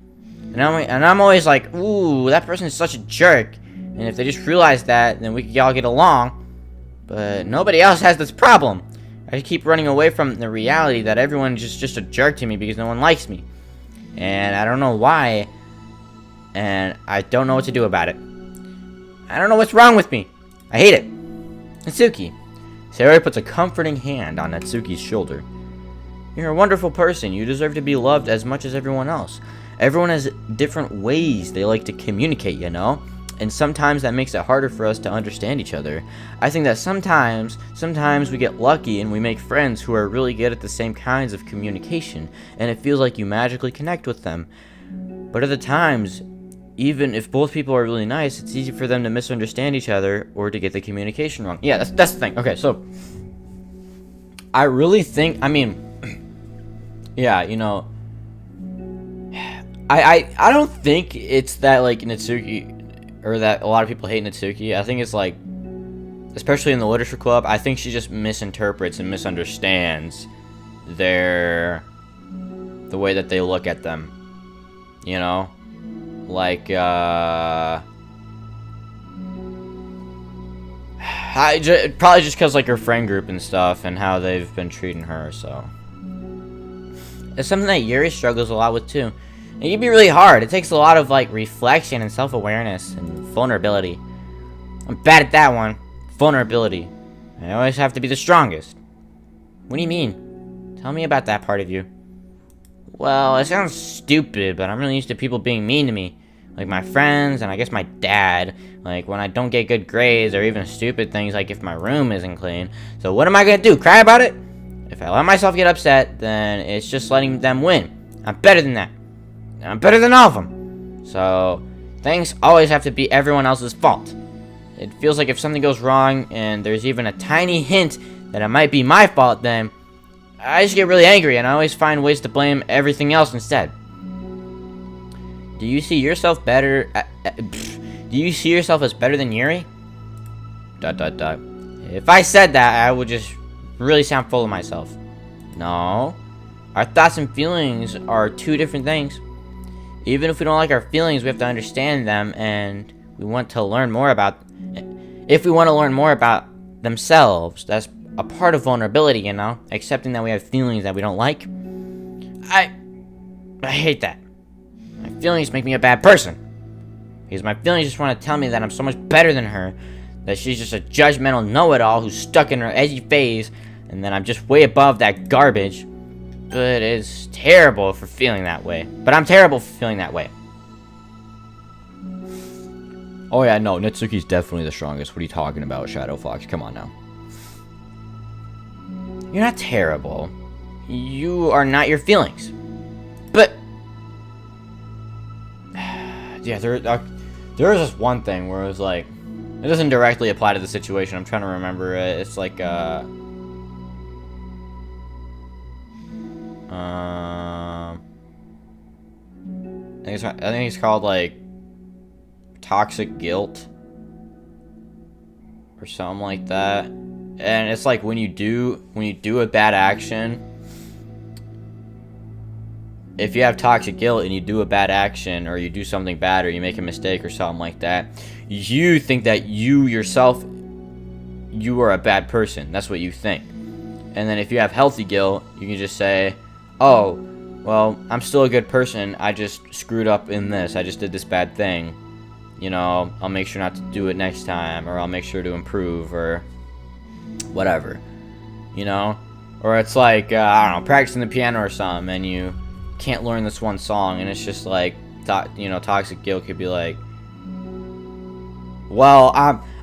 And I'm always like, ooh, that person is such a jerk. And if they just realize that, then we could all get along. But nobody else has this problem. I keep running away from the reality that everyone is just a jerk to me because no one likes me. And I don't know why. And I don't know what to do about it. I don't know what's wrong with me. I hate it. Natsuki. Sayori puts a comforting hand on Natsuki's shoulder. You're a wonderful person. You deserve to be loved as much as everyone else. Everyone has different ways they like to communicate, you know? And sometimes that makes it harder for us to understand each other. I think that sometimes we get lucky and we make friends who are really good at the same kinds of communication, and it feels like you magically connect with them. But other times, even if both people are really nice, it's easy for them to misunderstand each other or to get the communication wrong. Yeah, that's the thing. Okay, so I really think, I mean, yeah, you know, I don't think it's that, like, Natsuki, or that a lot of people hate Natsuki. I think it's like, especially in the literature club, I think she just misinterprets and misunderstands the way that they look at them. You know? Like, probably just because, like, her friend group and stuff and how they've been treating her, so. It's something that YAYYY struggles a lot with, too. It can be really hard. It takes a lot of, like, reflection and self-awareness and vulnerability. I'm bad at that one. Vulnerability. I always have to be the strongest. What do you mean? Tell me about that part of you. Well, it sounds stupid, but I'm really used to people being mean to me. Like my friends, and I guess my dad. Like, when I don't get good grades, or even stupid things like if my room isn't clean. So what am I gonna do? Cry about it? If I let myself get upset, then it's just letting them win. I'm better than that. I'm better than all of them. So, things always have to be everyone else's fault. It feels like if something goes wrong, and there's even a tiny hint that it might be my fault, then I just get really angry, and I always find ways to blame everything else instead. Do you see yourself better? Do you see yourself as better than Yuri? ... If I said that, I would just really sound full of myself. No. Our thoughts and feelings are two different things. Even if we don't like our feelings, we have to understand them, and we want to learn more about... If we want to learn more about themselves, that's a part of vulnerability, you know? Accepting that we have feelings that we don't like. I hate that. My feelings make me a bad person. Because my feelings just want to tell me that I'm so much better than her, that she's just a judgmental know-it-all who's stuck in her edgy phase, and that I'm just way above that garbage. But it's terrible for feeling that way. But I'm terrible for feeling that way. Oh yeah, no, Netsuki's definitely the strongest. What are you talking about, Shadow Fox? Come on now. You're not terrible. You are not your feelings. But... yeah, there was this one thing where it was like... It doesn't directly apply to the situation. I'm trying to remember it. It's like, I think it's called, like, toxic guilt. Or something like that. And it's like when you do a bad action... If you have toxic guilt and you do a bad action, or you do something bad, or you make a mistake or something like that, you think that you yourself, you are a bad person. That's what you think. And then if you have healthy guilt, you can just say, oh, well, I'm still a good person. I just screwed up in this. I just did this bad thing. You know, I'll make sure not to do it next time, or I'll make sure to improve, or whatever. You know? Or it's like, I don't know, practicing the piano or something, and you can't learn this one song, and it's just like, you know, toxic guilt could be like, well,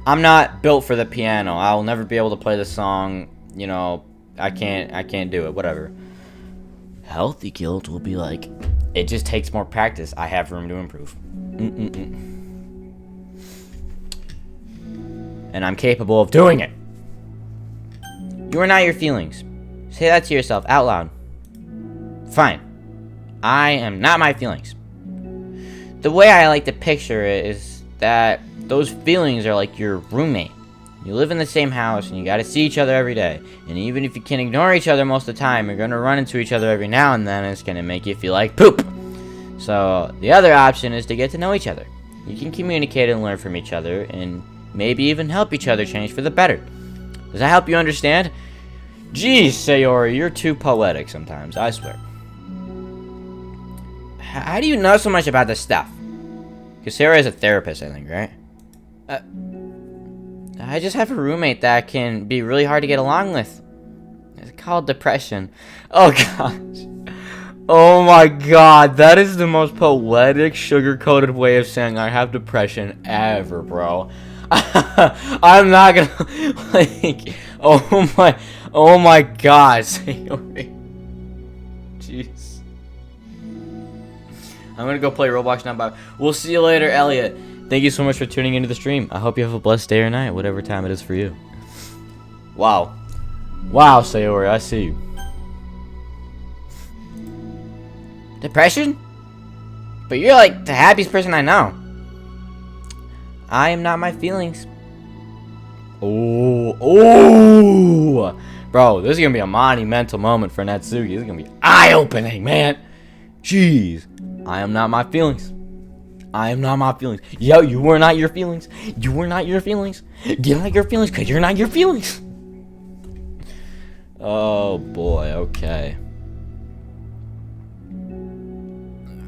I'm not built for the piano. I'll never be able to play the song. You know, I can't do it. Whatever. Healthy guilt will be like, it just takes more practice. I have room to improve. And I'm capable of doing it. You are not your feelings. Say that to yourself out loud. Fine. I am not my feelings. The way I like to picture it is that those feelings are like your roommate. You live in the same house and you gotta see each other every day. And even if you can ignore each other most of the time, you're gonna run into each other every now and then, and it's gonna make you feel like poop. So the other option is to get to know each other. You can communicate and learn from each other, and maybe even help each other change for the better. Does that help you understand? Jeez, Sayori, you're too poetic sometimes, I swear. How do you know so much about this stuff? Because Sarah is a therapist, I think, right? I just have a roommate that can be really hard to get along with. It's called depression. Oh, gosh. Oh, my God. That is the most poetic, sugar-coated way of saying I have depression ever, bro. I'm not gonna, like... Oh, my God. Jeez. I'm gonna go play Roblox now, bye. We'll see you later, Elliot. Thank you so much for tuning into the stream. I hope you have a blessed day or night, whatever time it is for you. Wow. Wow, Sayori, I see you. Depression? But you're like the happiest person I know. I am not my feelings. Oh. Bro, this is gonna be a monumental moment for Natsuki. This is gonna be eye-opening, man. Jeez. I am not my feelings. I am not my feelings. Yo, you are not your feelings. You are not your feelings. Get out your feelings, because you're not your feelings. Oh, boy. Okay.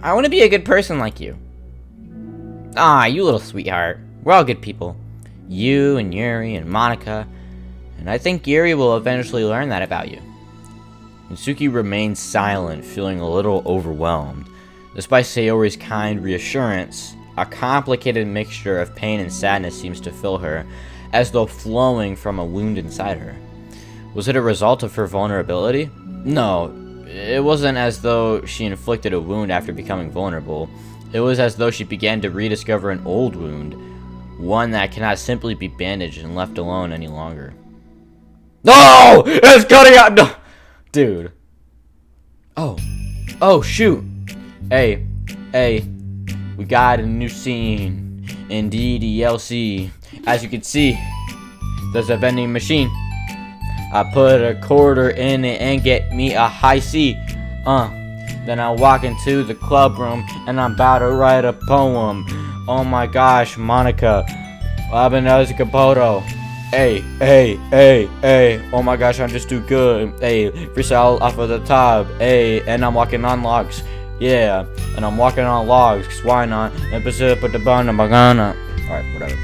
I want to be a good person like you. Ah, you little sweetheart. We're all good people. You and Yuri and Monika. And I think Yuri will eventually learn that about you. Natsuki remains silent, feeling a little overwhelmed. Despite Sayori's kind reassurance, a complicated mixture of pain and sadness seems to fill her, as though flowing from a wound inside her. Was it a result of her vulnerability? No, it wasn't as though she inflicted a wound after becoming vulnerable. It was as though she began to rediscover an old wound, one that cannot simply be bandaged and left alone any longer. No! It's cutting out! No! Dude. Oh, shoot. Hey, we got a new scene in DDLC. As you can see, there's a vending machine. I put a quarter in it and get me a high C. Then I walk into the club room and I'm about to write a poem. Oh my gosh, Monika. Abinazi Capoto. Hey, hey, hey, hey. Oh my gosh, I'm just too good. Hey, freestyle off of the top. Hey, and I'm walking on logs. Yeah, and I'm walking on logs. 'Cause why not? And put the bun and bagana. Alright, whatever.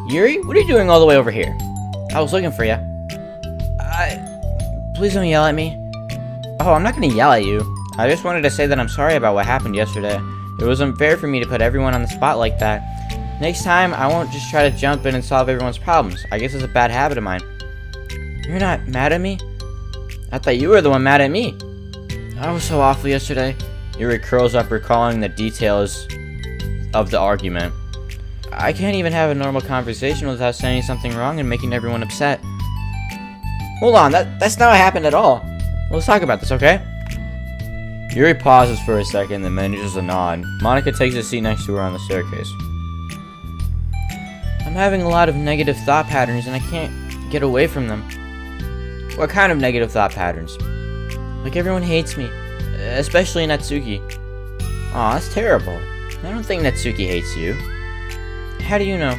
Yuri, what are you doing all the way over here? I was looking for you. Please don't yell at me. Oh, I'm not gonna yell at you. I just wanted to say that I'm sorry about what happened yesterday. It was unfair for me to put everyone on the spot like that. Next time, I won't just try to jump in and solve everyone's problems. I guess it's a bad habit of mine. You're not mad at me? I thought you were the one mad at me. I was so awful yesterday. Yuri curls up, recalling the details of the argument. I can't even have a normal conversation without saying something wrong and making everyone upset. Hold on, that's not what happened at all. Let's talk about this, okay? Yuri pauses for a second, then manages a nod. Monika takes a seat next to her on the staircase. I'm having a lot of negative thought patterns and I can't get away from them. What kind of negative thought patterns? Like everyone hates me, especially Natsuki. Aw, that's terrible. I don't think Natsuki hates you. How do you know?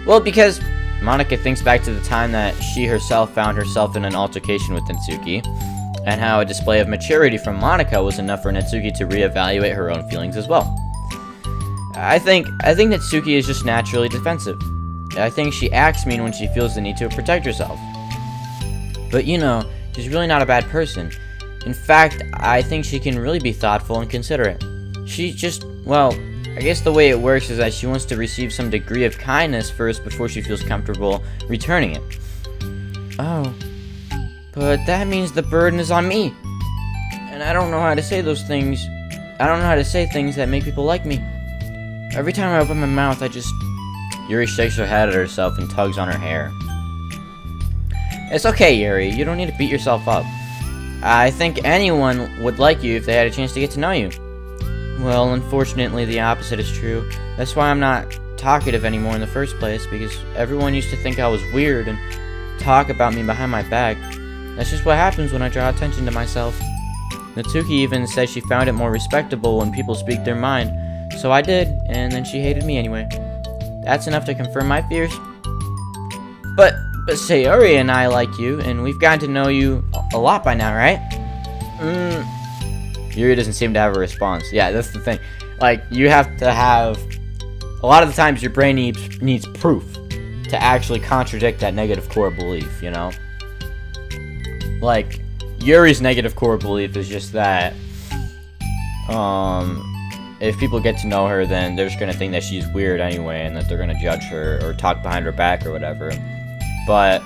Well, because Monika thinks back to the time that she herself found herself in an altercation with Natsuki, and how a display of maturity from Monika was enough for Natsuki to reevaluate her own feelings as well. I think Natsuki is just naturally defensive. I think she acts mean when she feels the need to protect herself. But you know, she's really not a bad person. In fact, I think she can really be thoughtful and considerate. She just, well, I guess the way it works is that she wants to receive some degree of kindness first before she feels comfortable returning it. Oh, but that means the burden is on me. And I don't know how to say those things. I don't know how to say things that make people like me. Every time I open my mouth, I just... Yuri shakes her head at herself and tugs on her hair. It's okay, Yuri. You don't need to beat yourself up. I think anyone would like you if they had a chance to get to know you. Well, unfortunately, the opposite is true. That's why I'm not talkative anymore in the first place, because everyone used to think I was weird and talk about me behind my back. That's just what happens when I draw attention to myself. Natsuki even said she found it more respectable when people speak their mind, so I did, and then she hated me anyway. That's enough to confirm my fears. But Sayori and I like you, and we've gotten to know you a lot by now, right? Yuri doesn't seem to have a response. Yeah, that's the thing. Like, you have to have... A lot of the times your brain needs proof to actually contradict that negative core belief, you know? Like, Yuri's negative core belief is just that... if people get to know her, then they're just gonna think that she's weird anyway, and that they're gonna judge her, or talk behind her back, or whatever. But...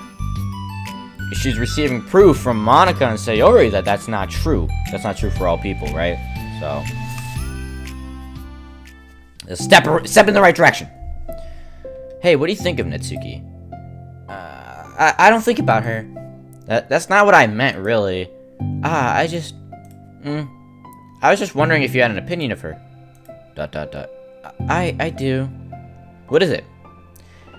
she's receiving proof from Monika and Sayori that that's not true. That's not true for all people, right? So, a step in the right direction. Hey, what do you think of Natsuki? I don't think about her. That's not what I meant, really. I was just wondering if you had an opinion of her. ... I do. What is it?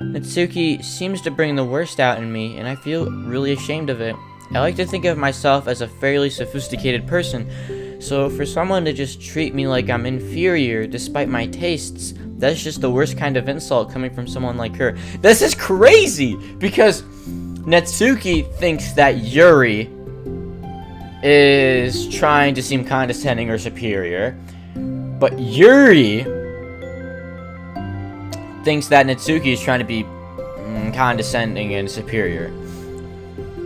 Natsuki seems to bring the worst out in me, and I feel really ashamed of it. I like to think of myself as a fairly sophisticated person, so for someone to just treat me like I'm inferior despite my tastes, that's just the worst kind of insult coming from someone like her. This is crazy, because Natsuki thinks that Yuri is trying to seem condescending or superior, but Yuri thinks that Natsuki is trying to be condescending and superior.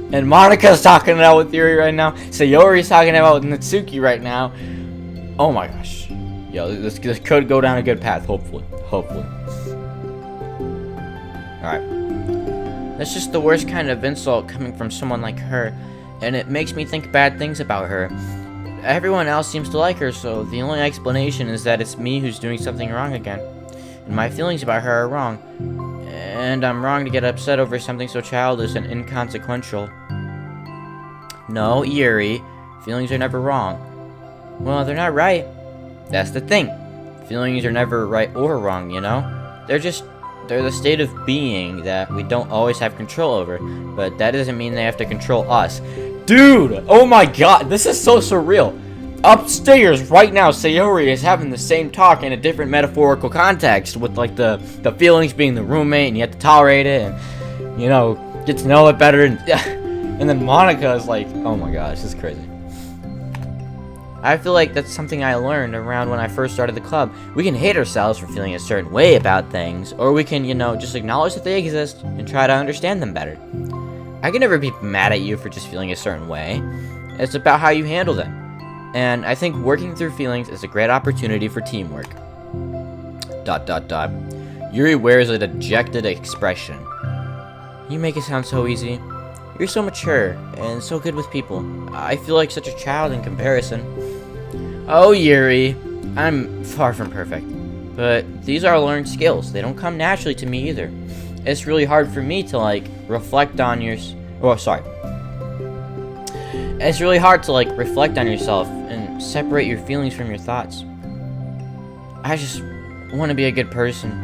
And Monika's talking it out with Yuri right now. Sayori's talking about with Natsuki right now. Oh my gosh. Yo, this could go down a good path, hopefully. Alright. That's just the worst kind of insult coming from someone like her. And it makes me think bad things about her. Everyone else seems to like her, so the only explanation is that it's me who's doing something wrong again. And my feelings about her are wrong. And I'm wrong to get upset over something so childish and inconsequential. No, Yuri, Feelings are never wrong. Well, they're not right. That's the thing. Feelings are never right or wrong, you know? They're the state of being that we don't always have control over, but that doesn't mean they have to control us. Dude! Oh my god, this is so surreal. Upstairs right now, Sayori is having the same talk in a different metaphorical context, with like the feelings being the roommate and you have to tolerate it and, you know, get to know it better, and and then Monika is like, oh my gosh, this is crazy. I feel like that's something I learned around when I first started the club. We can hate ourselves for feeling a certain way about things, or we can, you know, just acknowledge that they exist and try to understand them better. I can never be mad at you for just feeling a certain way. It's about how you handle them. And I think working through feelings is a great opportunity for teamwork. ... Yuri wears a dejected expression. You make it sound so easy. You're so mature and so good with people. I feel like such a child in comparison. Oh, Yuri, I'm far from perfect. But these are learned skills. They don't come naturally to me either. It's really hard for me to, like, reflect on It's really hard to, like, reflect on yourself and separate your feelings from your thoughts. I just want to be a good person.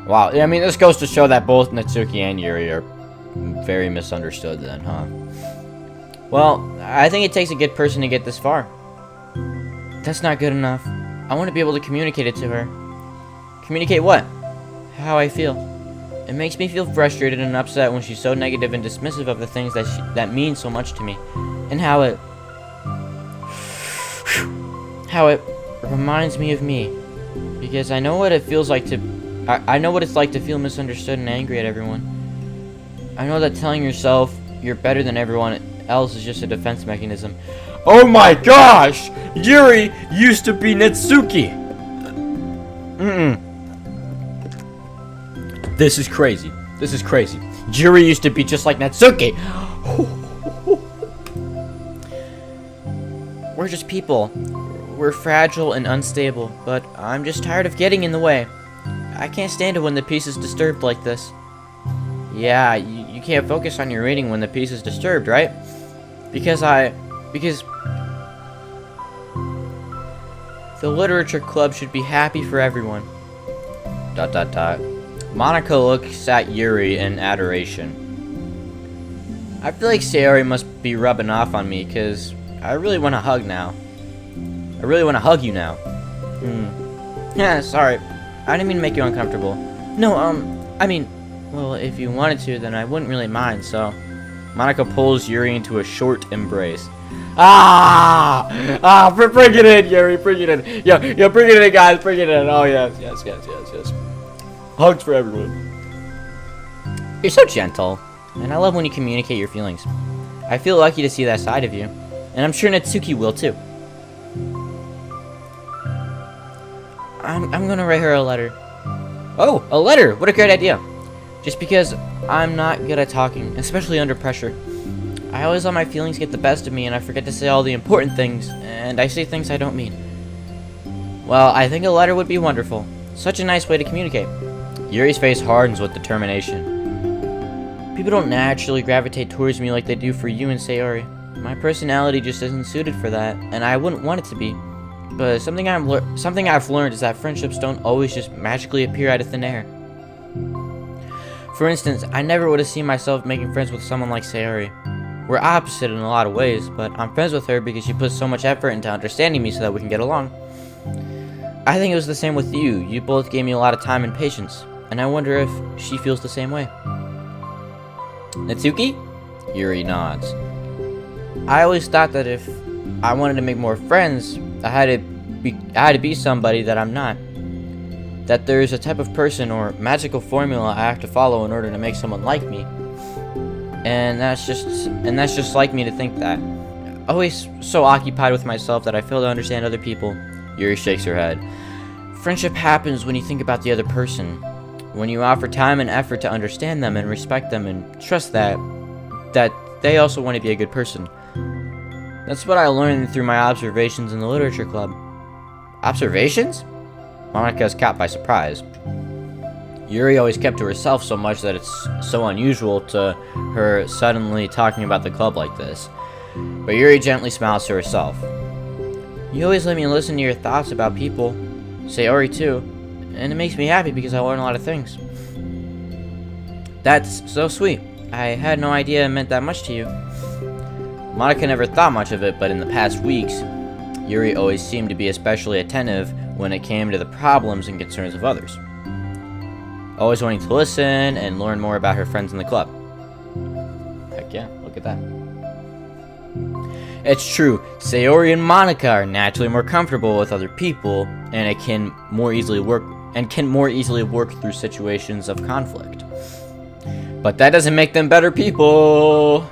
Wow, I mean, this goes to show that both Natsuki and Yuri are very misunderstood then, huh? Well, I think it takes a good person to get this far. That's not good enough. I want to be able to communicate it to her. Communicate what? How I feel. It makes me feel frustrated and upset when she's so negative and dismissive of the things that mean so much to me. And how it reminds me of me. Because I know what it feels like to... I know what it's like to feel misunderstood and angry at everyone. I know that telling yourself you're better than everyone else is just a defense mechanism. Oh my gosh! Yuri used to be Natsuki! This is crazy. This is crazy. Yuri used to be just like Natsuki! We're just people. We're fragile and unstable, but I'm just tired of getting in the way. I can't stand it when the peace is disturbed like this. Yeah, you can't focus on your reading when the peace is disturbed, right? Because the literature club should be happy for everyone. ... Monika looks at Yuri in adoration. I feel like Sayori must be rubbing off on me, because I really want to hug now. I really want to hug you now. Yeah, sorry. I didn't mean to make you uncomfortable. No, I mean... Well, if you wanted to, then I wouldn't really mind, so... Monika pulls Yuri into a short embrace. Bring it in, Yuri, bring it in. Yo, bring it in, guys, bring it in. Oh, yes. Hugs for everyone. You're so gentle, and I love when you communicate your feelings. I feel lucky to see that side of you, and I'm sure Natsuki will, too. I'm gonna write her a letter. Oh, a letter! What a great idea! Just because I'm not good at talking, especially under pressure. I always let my feelings get the best of me, and I forget to say all the important things, and I say things I don't mean. Well, I think a letter would be wonderful. Such a nice way to communicate. Yuri's face hardens with determination. People don't naturally gravitate towards me like they do for you and Sayori. My personality just isn't suited for that, and I wouldn't want it to be. But something I've learned is that friendships don't always just magically appear out of thin air. For instance, I never would have seen myself making friends with someone like Sayori. We're opposite in a lot of ways, but I'm friends with her because she puts so much effort into understanding me so that we can get along. I think it was the same with you. You both gave me a lot of time and patience, and I wonder if she feels the same way. Natsuki? Yuri nods. I always thought that if I wanted to make more friends, I had to be somebody that I'm not. That there's a type of person or magical formula I have to follow in order to make someone like me. And that's just like me to think that. Always so occupied with myself that I fail to understand other people. Yuri shakes her head. Friendship happens when you think about the other person. When you offer time and effort to understand them and respect them and trust that they also want to be a good person. That's what I learned through my observations in the literature club. Observations? Monika is caught by surprise. Yuri always kept to herself so much that it's so unusual to her suddenly talking about the club like this. But Yuri gently smiles to herself. You always let me listen to your thoughts about people, Sayori too, and it makes me happy because I learn a lot of things. That's so sweet. I had no idea it meant that much to you. Monika never thought much of it, but in the past weeks, Yuri always seemed to be especially attentive when it came to the problems and concerns of others. Always wanting to listen and learn more about her friends in the club. Heck yeah, look at that. It's true, Sayori and Monika are naturally more comfortable with other people, and can more easily work through situations of conflict. But that doesn't make them better people.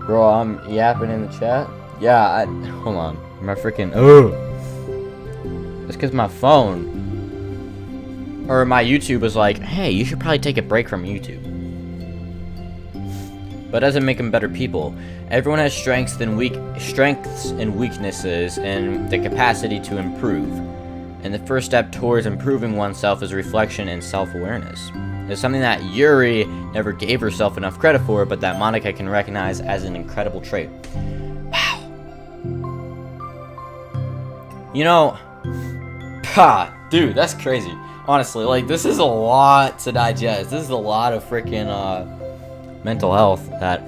Bro, I'm yapping in the chat. Yeah, hold on. My freaking it's because my phone or my YouTube was like, hey, you should probably take a break from YouTube. But it doesn't make them better people. Everyone has strengths and weaknesses and the capacity to improve. And the first step towards improving oneself is reflection and self-awareness. It's something that Yuri never gave herself enough credit for, but that Monika can recognize as an incredible trait. Wow. You know, dude, that's crazy. Honestly, like, this is a lot to digest. This is a lot of freaking mental health that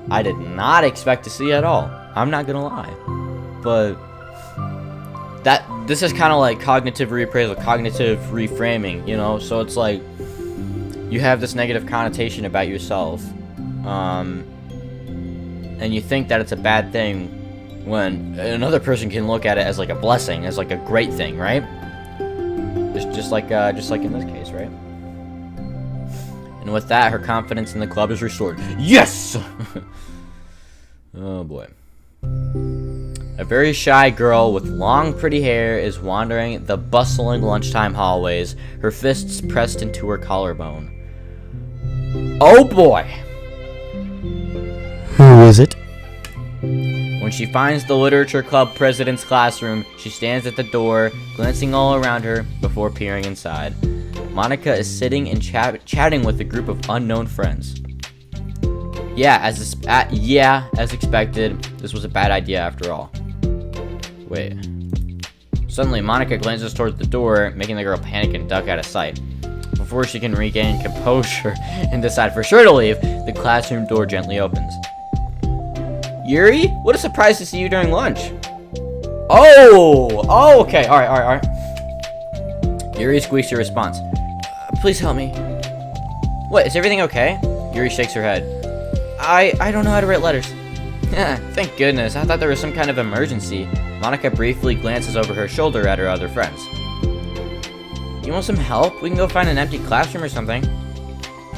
I did not expect to see at all. I'm not gonna lie. But this is kind of like cognitive reappraisal, cognitive reframing, you know? So it's like you have this negative connotation about yourself, and you think that it's a bad thing when another person can look at it as like a blessing, as like a great thing, right? Just like in this case, right? And with that, her confidence in the club is restored. Yes! Oh boy. A very shy girl with long, pretty hair is wandering the bustling lunchtime hallways, her fists pressed into her collarbone. Oh boy! Who is it? When she finds the literature club president's classroom, she stands at the door, glancing all around her before peering inside. Monika is sitting and chatting with a group of unknown friends. Yeah, as expected, this was a bad idea after all. Wait. Suddenly, Monika glances towards the door, making the girl panic and duck out of sight. Before she can regain composure and decide for sure to leave, the classroom door gently opens. Yuri? What a surprise to see you during lunch. Oh, okay. All right. Yuri squeaks her response. Please help me. What, is everything okay? Yuri shakes her head. I don't know how to write letters. Thank goodness, I thought there was some kind of emergency. Monika briefly glances over her shoulder at her other friends. You want some help? We can go find an empty classroom or something.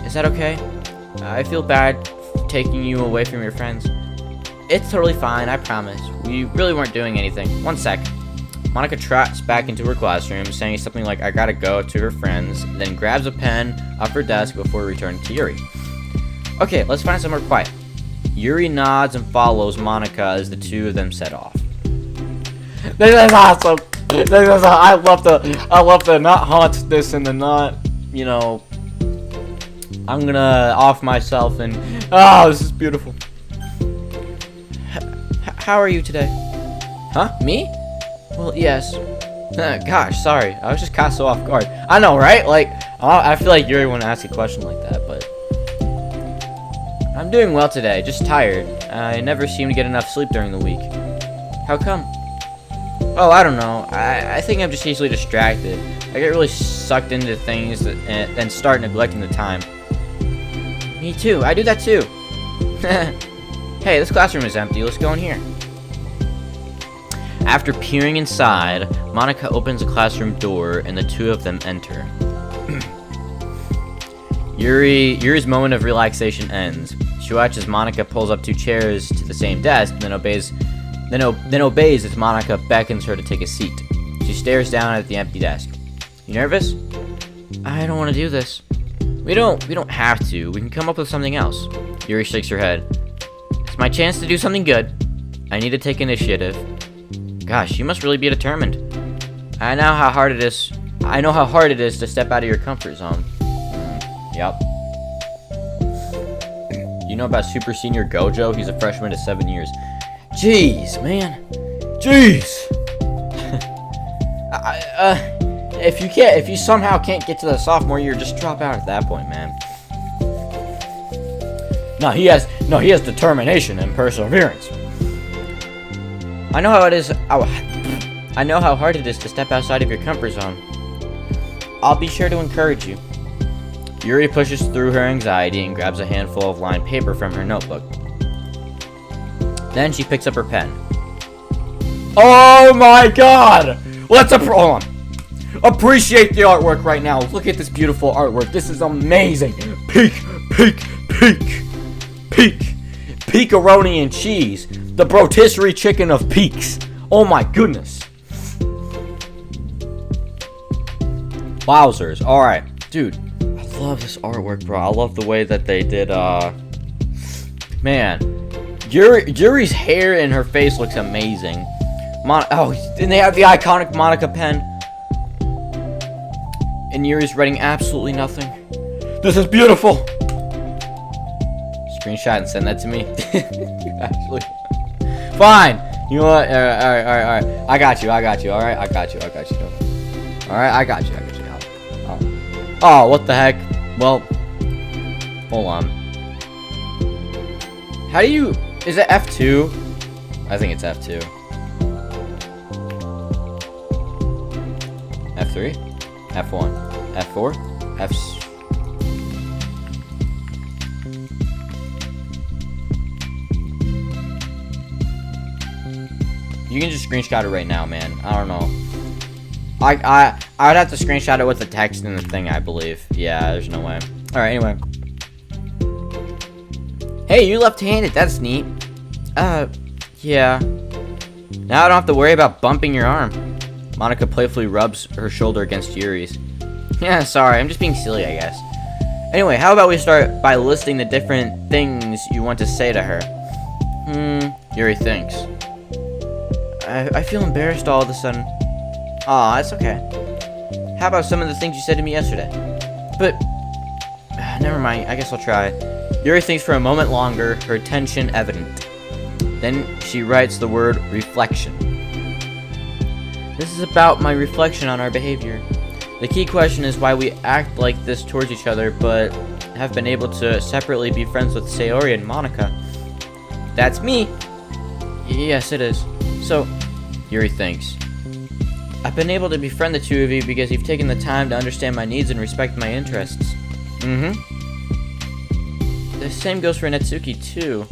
Is that okay? I feel bad taking you away from your friends. It's totally fine, I promise. We really weren't doing anything. One sec. Monika trots back into her classroom, saying something like, I gotta go, to her friends, then grabs a pen off her desk before returning to Yuri. Okay, let's find somewhere quiet. Yuri nods and follows Monika as the two of them set off. This is awesome! I love the not haunt this and the not, you know, I'm gonna off myself and, this is beautiful. How are you today? Huh? Me? Well, yes. Gosh, sorry. I was just caught so off guard. I know, right? Like, I feel like Yuri wouldn't ask a question like that, but I'm doing well today, just tired. I never seem to get enough sleep during the week. How come? Oh, I don't know. I think I'm just easily distracted. I get really sucked into things and start neglecting the time. Me too. I do that too. Hey, this classroom is empty. Let's go in here. After peering inside, Monika opens a classroom door and the two of them enter. Yuri's moment of relaxation ends. She watches Monika pulls up two chairs to the same desk, then obeys as Monika beckons her to take a seat. She stares down at the empty desk. You nervous? I don't want to do this. We don't have to. We can come up with something else. Yuri shakes her head. It's my chance to do something good. I need to take initiative. Gosh, you must really be determined. I know how hard it is to step out of your comfort zone. Yep. You know about Super Senior Gojo? He's a freshman to 7 years. Jeez, man. Jeez. If you somehow can't get to the sophomore year, just drop out at that point, man. No, he has determination and perseverance. I know how it is. I know how hard it is to step outside of your comfort zone. I'll be sure to encourage you. Yuri pushes through her anxiety and grabs a handful of lined paper from her notebook. Then she picks up her pen. Oh my god! Hold on. Appreciate the artwork right now. Look at this beautiful artwork. This is amazing. Peakaroni and cheese. The rotisserie chicken of peaks. Oh my goodness. Wowzers. Alright. Dude, I love this artwork, bro. I love the way that they did, man. Yuri's hair and her face looks amazing. And they have the iconic Monika pen. And Yuri's writing absolutely nothing. This is beautiful. Screenshot and send that to me. Actually, fine. You know what? All right. I got you. All right, I got you. All right, I got you. Oh, what the heck? Well, hold on. How do you? Is it F2? I think it's F2. F3, F1, F4, F. You can just screenshot it right now, man. I don't know. I would have to screenshot it with the text and the thing, I believe. Yeah, there's no way. All right, anyway. Hey, you're left-handed. That's neat. Yeah. Now I don't have to worry about bumping your arm. Monika playfully rubs her shoulder against Yuri's. Yeah, sorry. I'm just being silly, I guess. Anyway, how about we start by listing the different things you want to say to her? Yuri thinks. I feel embarrassed all of a sudden. Aw, it's okay. How about some of the things you said to me yesterday? But, never mind, I guess I'll try. Yuri thinks for a moment longer, her tension evident. Then she writes the word reflection. This is about my reflection on our behavior. The key question is why we act like this towards each other, but have been able to separately be friends with Sayori and Monika. That's me. Yes, it is. So, Yuri thinks. I've been able to befriend the two of you because you've taken the time to understand my needs and respect my interests. The same goes for Natsuki too.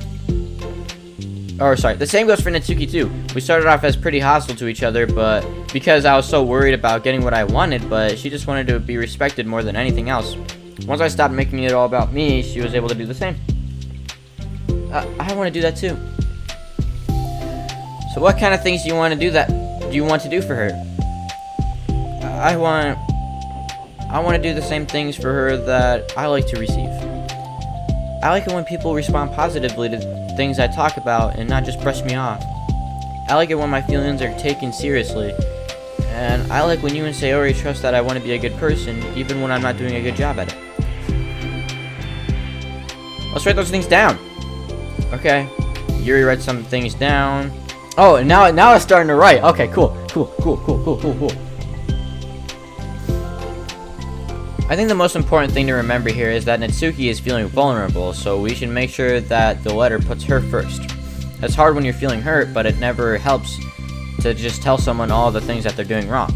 The same goes for Natsuki too. We started off as pretty hostile to each other, but because I was so worried about getting what I wanted, but she just wanted to be respected more than anything else. Once I stopped making it all about me, she was able to do the same. I want to do that too. So what kind of things do you want to do for her? I want to do the same things for her that I like to receive. I like it when people respond positively to things I talk about and not just brush me off. I like it when my feelings are taken seriously. And I like when you and Sayori trust that I want to be a good person, even when I'm not doing a good job at it. Let's write those things down. Okay. Yuri writes some things down. Oh, and now it's starting to write. Okay, cool. I think the most important thing to remember here is that Natsuki is feeling vulnerable, so we should make sure that the letter puts her first. It's hard when you're feeling hurt, but it never helps to just tell someone all the things that they're doing wrong.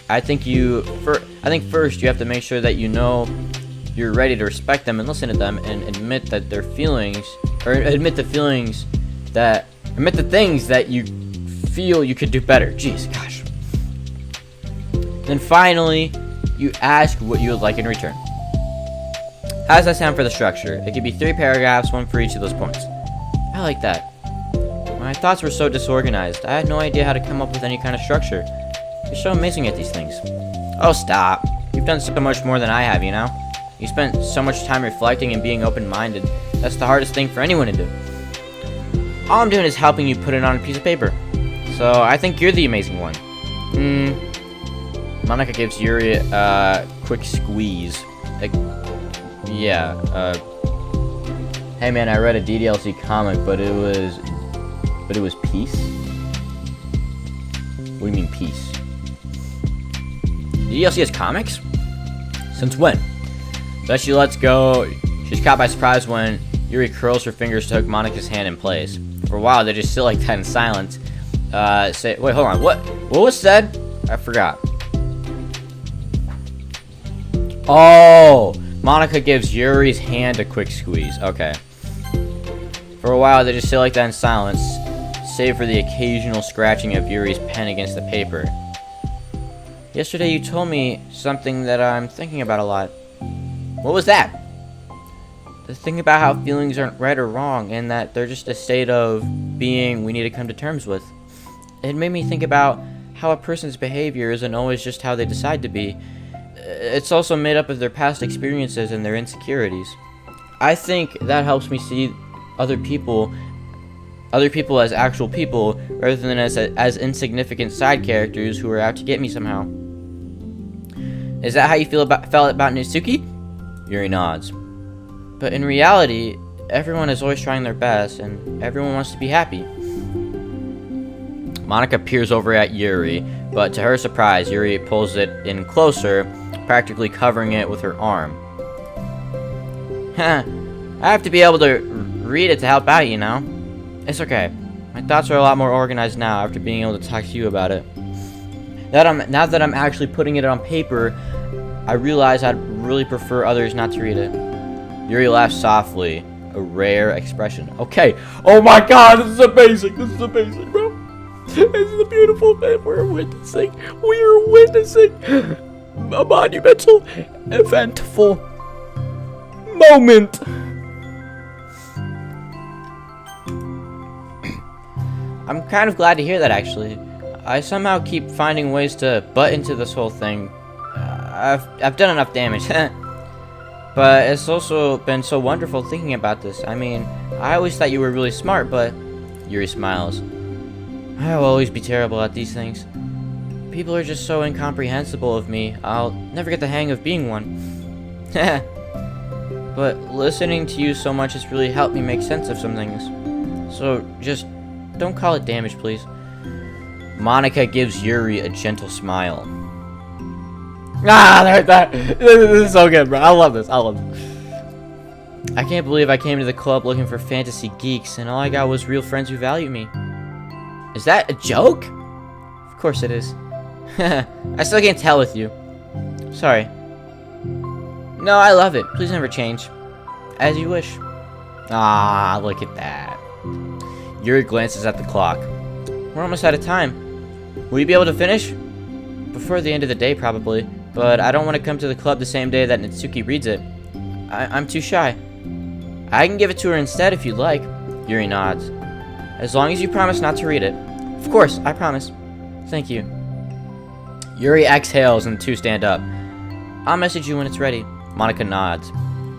I think first you have to make sure that you know you're ready to respect them and listen to them and admit the things that you feel you could do better. Jeez, gosh. Then finally, you ask what you would like in return. How does that sound for the structure? It could be 3 paragraphs, 1 for each of those points. I like that. My thoughts were so disorganized. I had no idea how to come up with any kind of structure. You're so amazing at these things. Oh, stop. You've done so much more than I have, you know? You spent so much time reflecting and being open-minded. That's the hardest thing for anyone to do. All I'm doing is helping you put it on a piece of paper. So I think you're the amazing one. Monika gives Yuri a quick squeeze. Hey man, I read a DDLC comic, but it was peace? What do you mean peace? DDLC has comics? Since when? Thus she lets go. She's caught by surprise when Yuri curls her fingers to hook Monika's hand in place. For a while, they just sit like that in silence. Wait, hold on. What was said? I forgot. Oh, Monika gives Yuri's hand a quick squeeze. Okay. For a while, they just sit like that in silence, save for the occasional scratching of Yuri's pen against the paper. Yesterday, you told me something that I'm thinking about a lot. What was that? The thing about how feelings aren't right or wrong, and that they're just a state of being we need to come to terms with. It made me think about how a person's behavior isn't always just how they decide to be. It's also made up of their past experiences and their insecurities. I think that helps me see other people as actual people, rather than as insignificant side characters who are out to get me somehow. Is that how you felt about Natsuki? Yuri nods. But in reality, everyone is always trying their best, and everyone wants to be happy. Monika peers over at Yuri, but to her surprise, Yuri pulls it in closer, practically covering it with her arm. I have to be able to read it to help out, you know? It's okay. My thoughts are a lot more organized now after being able to talk to you about it. Now that I'm actually putting it on paper, I realize I'd really prefer others not to read it. Yuri laughs softly, a rare expression. Okay. Oh my god, this is amazing. This is amazing, bro. This is a beautiful thing we're witnessing. We are witnessing a monumental, eventful moment. I'm kind of glad to hear that, actually. I somehow keep finding ways to butt into this whole thing. I've done enough damage. But it's also been so wonderful thinking about this. I mean, I always thought you were really smart, but... Yuri smiles. I'll always be terrible at these things. People are just so incomprehensible of me. I'll never get the hang of being one. But listening to you so much has really helped me make sense of some things. So just don't call it damage, please. Monika gives Yuri a gentle smile. This is so good, bro. I love this. I can't believe I came to the club looking for fantasy geeks, and all I got was real friends who value me. Is that a joke? Of course it is. I still can't tell with you. Sorry. No, I love it. Please never change. As you wish. Ah, look at that. Yuri glances at the clock. We're almost out of time. Will you be able to finish? Before the end of the day, probably. But I don't want to come to the club the same day that Natsuki reads it. I'm too shy. I can give it to her instead if you'd like. Yuri nods. As long as you promise not to read it. Of course, I promise. Thank you. Yuri exhales and the two stand up. I'll message you when it's ready. Monika nods.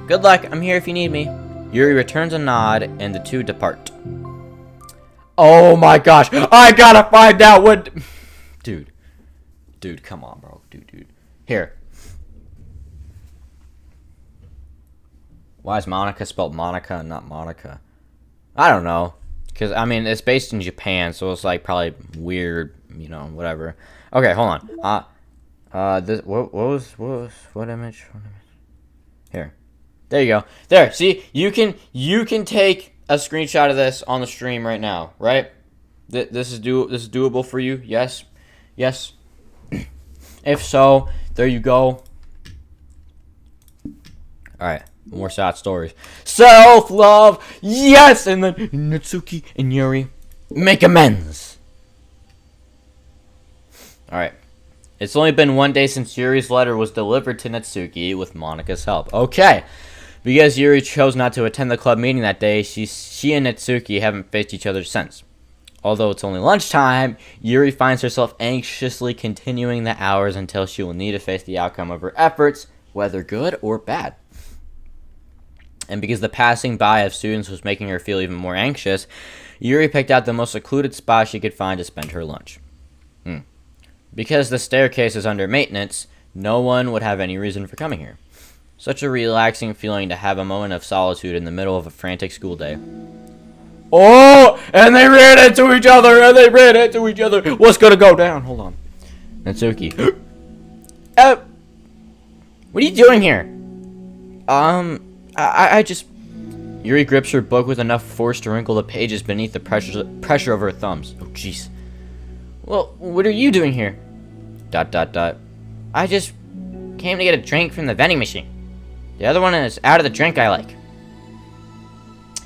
Good luck, I'm here if you need me. Yuri returns a nod and the two depart. Oh my gosh, I gotta find out what... Dude, come on, bro. Dude. Here. Why is Monika spelled Monica and not Monica? I don't know. Because, I mean, it's based in Japan, so it's, like, probably weird, you know, whatever. Okay, hold on. What image? Here. There you go. There, see? You can take a screenshot of this on the stream right now, right? This is doable for you? Yes? Yes? If so, there you go. Alright, more sad stories. Self-love! Yes! And then Natsuki and Yuri make amends. Alright. It's only been one day since Yuri's letter was delivered to Natsuki with Monika's help. Okay. Because Yuri chose not to attend the club meeting that day, she and Natsuki haven't faced each other since. Although it's only lunchtime, Yuri finds herself anxiously continuing the hours until she will need to face the outcome of her efforts, whether good or bad. And because the passing by of students was making her feel even more anxious, Yuri picked out the most secluded spot she could find to spend her lunch. Because the staircase is under maintenance, no one would have any reason for coming here. Such a relaxing feeling to have a moment of solitude in the middle of a frantic school day. Oh, and they ran into each other, What's gonna go down? Hold on. Natsuki. What are you doing here? I just... Yuri grips her book with enough force to wrinkle the pages beneath the pressure of her thumbs. Oh, jeez. Well, what are you doing here? ... I just came to get a drink from the vending machine. The other one is out of the drink I like.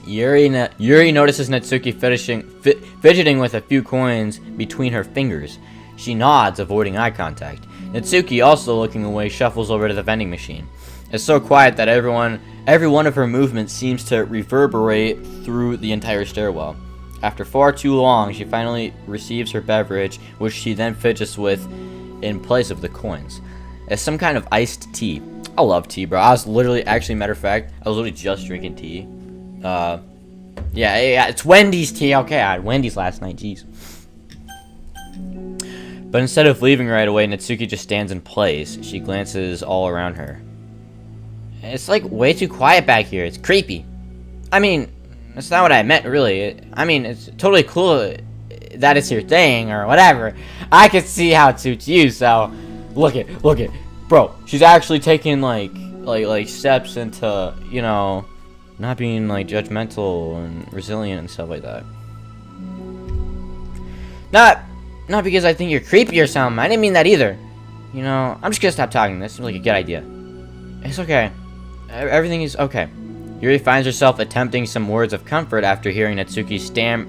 Yuri notices Natsuki fidgeting with a few coins between her fingers. She nods, avoiding eye contact. Natsuki, also looking away, shuffles over to the vending machine. It's so quiet that every one of her movements seems to reverberate through the entire stairwell. After far too long, she finally receives her beverage, which she then fidgets with in place of the coins. It's some kind of iced tea. I love tea, bro. Matter of fact, I was literally just drinking tea. Yeah, it's Wendy's tea. Okay, I had Wendy's last night, jeez. But instead of leaving right away, Natsuki just stands in place. She glances all around her. It's like way too quiet back here. It's creepy. I mean, that's not what I meant, really. I mean, it's totally cool that it's your thing or whatever. I can see how it suits you, so look it. Bro, she's actually taking like steps into, you know, not being like judgmental and resilient and stuff like that. Not because I think you're creepy or something. I didn't mean that either. You know, I'm just gonna stop talking. This seems like a good idea. It's okay. Everything is okay. Yuri finds herself attempting some words of comfort after hearing Natsuki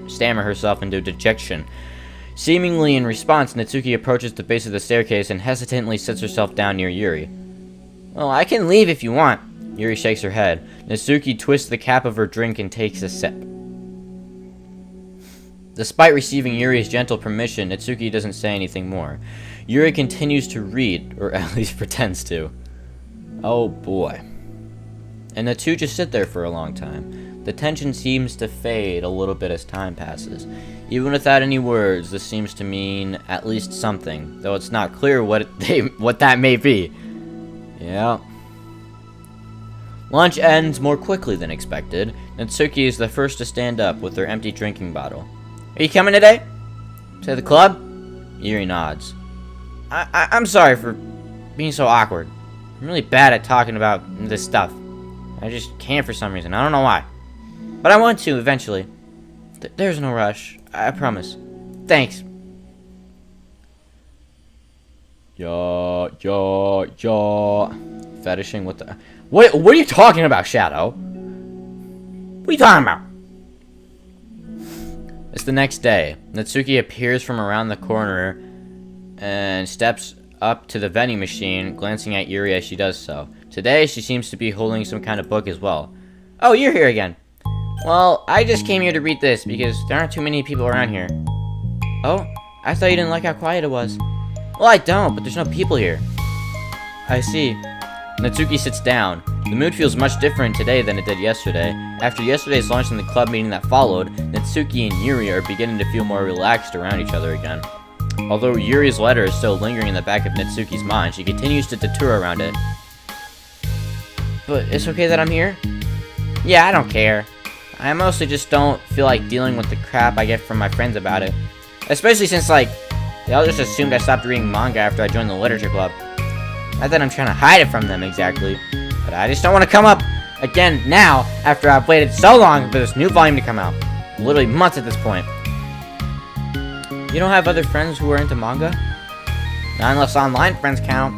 stammer herself into dejection. Seemingly in response, Natsuki approaches the base of the staircase and hesitantly sits herself down near Yuri. Well, I can leave if you want. Yuri shakes her head. Natsuki twists the cap of her drink and takes a sip. Despite receiving Yuri's gentle permission, Natsuki doesn't say anything more. Yuri continues to read, or at least pretends to. Oh boy. And the two just sit there for a long time. The tension seems to fade a little bit as time passes. Even without any words, this seems to mean at least something, though it's not clear what that may be. Yeah. Lunch ends more quickly than expected. Natsuki is the first to stand up with her empty drinking bottle. Are you coming today? To the club? Yuri nods. I'm sorry for being so awkward. I'm really bad at talking about this stuff. I just can't for some reason. I don't know why. But I want to eventually. There's no rush. I promise. Thanks. Yeah. Fetishing what the... What are you talking about, Shadow? What are you talking about? It's the next day. Natsuki appears from around the corner and steps up to the vending machine, glancing at Yuri as she does so. Today, she seems to be holding some kind of book as well. Oh, you're here again. Well, I just came here to read this because there aren't too many people around here. Oh, I thought you didn't like how quiet it was. Well, I don't, but there's no people here. I see. Natsuki sits down. The mood feels much different today than it did yesterday. After yesterday's lunch and the club meeting that followed, Natsuki and Yuri are beginning to feel more relaxed around each other again. Although Yuri's letter is still lingering in the back of Natsuki's mind, she continues to detour around it. But it's okay that I'm here? Yeah, I don't care. I mostly just don't feel like dealing with the crap I get from my friends about it. Especially since, like, they all just assumed I stopped reading manga after I joined the literature club. Not that I'm trying to hide it from them exactly, but I just don't want to come up again now after I've waited so long for this new volume to come out. Literally months at this point. You don't have other friends who are into manga? Not unless online friends count.